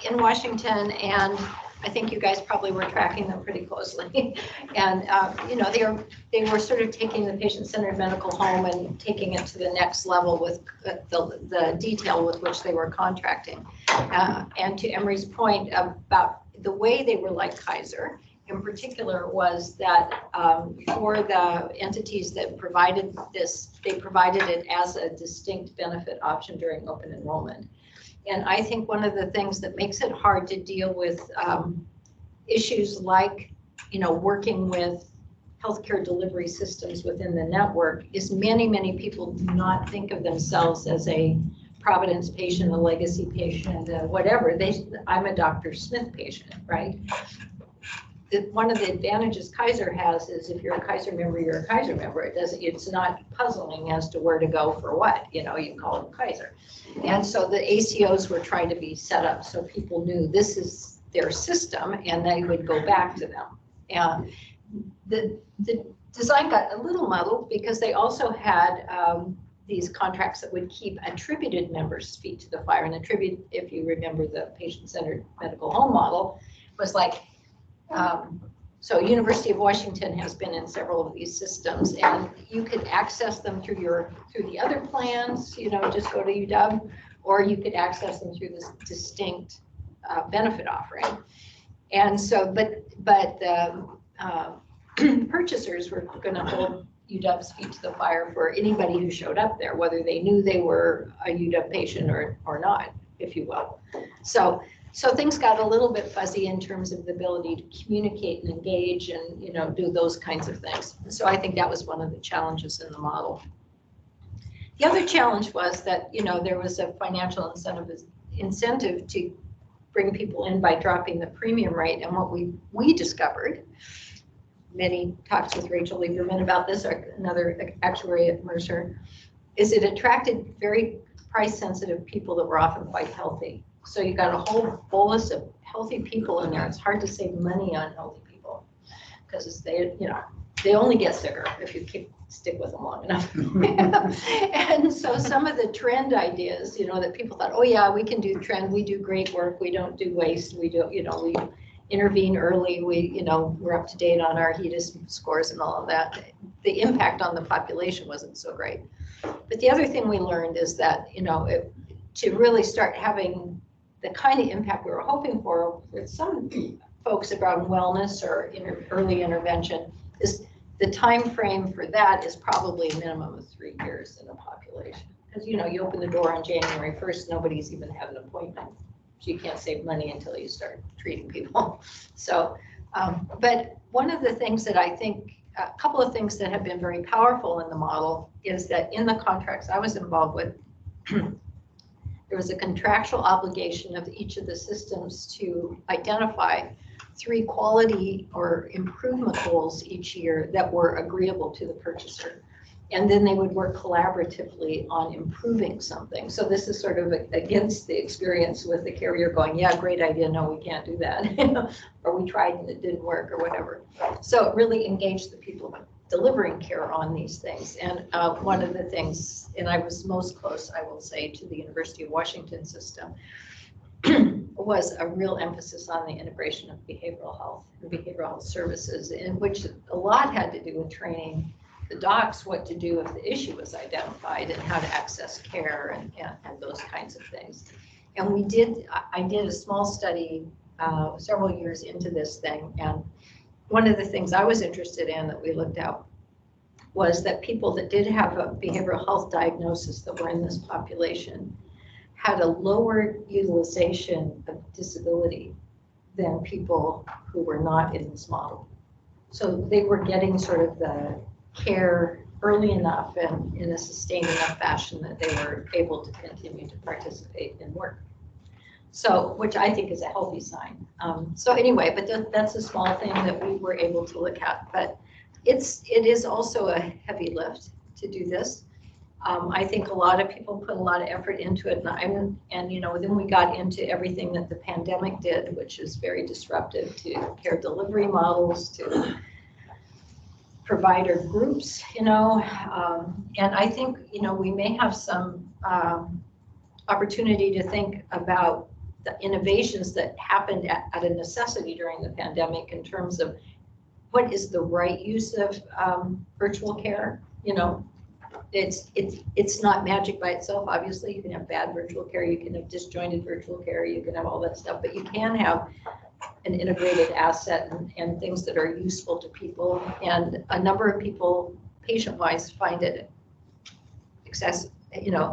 [SPEAKER 24] in Washington, and I think you guys probably were tracking them pretty closely. And, they were sort of taking the patient-centered medical home and taking it to the next level with the detail with which they were contracting. And to Emery's point about the way they were like Kaiser, in particular, was that for the entities that provided this, they provided it as a distinct benefit option during open enrollment. And I think one of the things that makes it hard to deal with issues like, working with healthcare delivery systems within the network is many people do not think of themselves as a Providence patient, a legacy patient, whatever. I'm a Dr. Smith patient, right? One of the advantages Kaiser has is if you're a Kaiser member, you're a Kaiser member. It's not puzzling as to where to go for what, you call it Kaiser. And so the ACOs were trying to be set up so people knew this is their system and they would go back to them. And the design got a little muddled because they also had these contracts that would keep attributed members' feet to the fire. And attribute, if you remember the patient-centered medical home model, was like, so University of Washington has been in several of these systems, and you could access them through the other plans, just go to UW, or you could access them through this distinct benefit offering. And so, but the purchasers were going to hold UW's feet to the fire for anybody who showed up there, whether they knew they were a UW patient or not, if you will. So things got a little bit fuzzy in terms of the ability to communicate and engage and, do those kinds of things. So I think that was one of the challenges in the model. The other challenge was that, there was a financial incentive to bring people in by dropping the premium rate. And what we discovered, many talks with Rachel Lieberman about this, or another actuary at Mercer, is it attracted very price sensitive people that were often quite healthy. So you got a whole bolus of healthy people in there. It's hard to save money on healthy people because they only get sicker if you stick with them long enough. And so some of the trend ideas, that people thought, oh yeah, we can do trend. We do great work. We don't do waste. We do, intervene early. We're up to date on our HEDIS scores and all of that. The impact on the population wasn't so great. But the other thing we learned is that, to really start having the kind of impact we were hoping for with some folks around wellness or early intervention, is the time frame for that is probably a minimum of 3 years in a population. Because, you open the door on January 1st, nobody's even had an appointment. So you can't save money until you start treating people. So, but one of the things that I think, a couple of things that have been very powerful in the model is that in the contracts I was involved with, there was a contractual obligation of each of the systems to identify 3 quality or improvement goals each year that were agreeable to the purchaser. And then they would work collaboratively on improving something. So this is sort of against the experience with the carrier going, yeah, great idea, no, we can't do that. Or we tried and it didn't work or whatever. So it really engaged the people delivering care on these things. And one of the things, and I was most close, I will say, to the University of Washington system, was a real emphasis on the integration of behavioral health and behavioral health services, in which a lot had to do with training the docs what to do if the issue was identified and how to access care and those kinds of things. And I did a small study several years into this thing, and one of the things I was interested in that we looked at was that people that did have a behavioral health diagnosis that were in this population had a lower utilization of disability than people who were not in this model. So they were getting sort of the care early enough and in a sustained enough fashion that they were able to continue to participate in work. So, which I think is a healthy sign. So anyway, but that's a small thing that we were able to look at, but it is also a heavy lift to do this. I think a lot of people put a lot of effort into it, and then we got into everything that the pandemic did, which is very disruptive to care delivery models, to provider groups, and I think, we may have some opportunity to think about the innovations that happened at a necessity during the pandemic in terms of what is the right use of virtual care. It's not magic by itself. Obviously, you can have bad virtual care, you can have disjointed virtual care, you can have all that stuff, but you can have an integrated asset and things that are useful to people. And a number of people, patient-wise, find it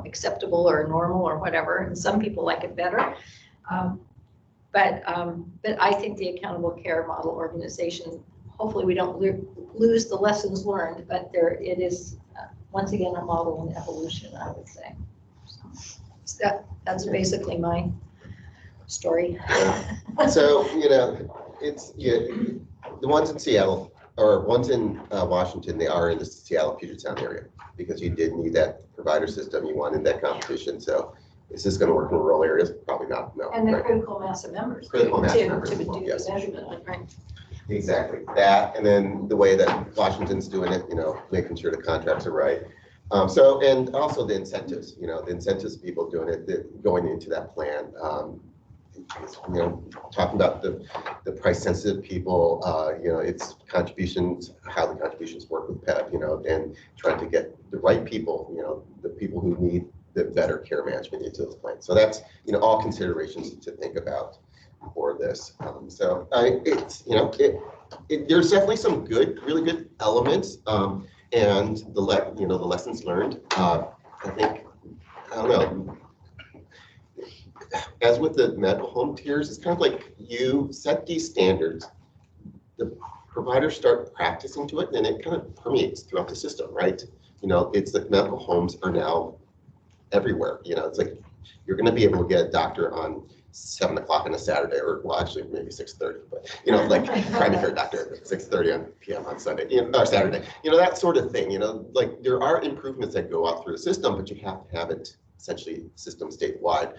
[SPEAKER 24] acceptable or normal or whatever. And some people like it better. But I think the accountable care model organization, hopefully we don't lose the lessons learned, but it is, once again, a model in evolution, I would say. So that's basically my story.
[SPEAKER 21] So, it's the ones in Seattle or ones in Washington, they are in the Seattle Puget Sound area because you did need that provider system. You wanted that competition. So is this going to work in rural areas? Probably not. No.
[SPEAKER 24] And the
[SPEAKER 21] right?
[SPEAKER 24] critical mass of members.
[SPEAKER 21] Critical mass
[SPEAKER 24] to
[SPEAKER 21] members.
[SPEAKER 24] do the
[SPEAKER 21] Yes.
[SPEAKER 24] measurement, right?
[SPEAKER 21] Exactly that, and then the way that Washington's doing it, making sure the contracts are right. So, and also the incentives, the incentives of people doing it, going into that plan. Talking about the price sensitive people, it's contributions, how the contributions work with PEBB, and trying to get the right people, the people who need the better care management into those plans. So that's, all considerations to think about for this. So there's definitely some really good elements, and the lessons learned. I think, I don't know, as with the medical home tiers, it's kind of like you set these standards, the providers start practicing to it, and it kind of permeates throughout the system, right? It's like medical homes are now everywhere. It's like you're going to be able to get a doctor on 7 o'clock on a Saturday, or well, actually maybe 6:30, but like primary care doctor at 6:30 p.m. on Sunday, or Saturday, that sort of thing. Like there are improvements that go out through the system, but you have to have it essentially system statewide.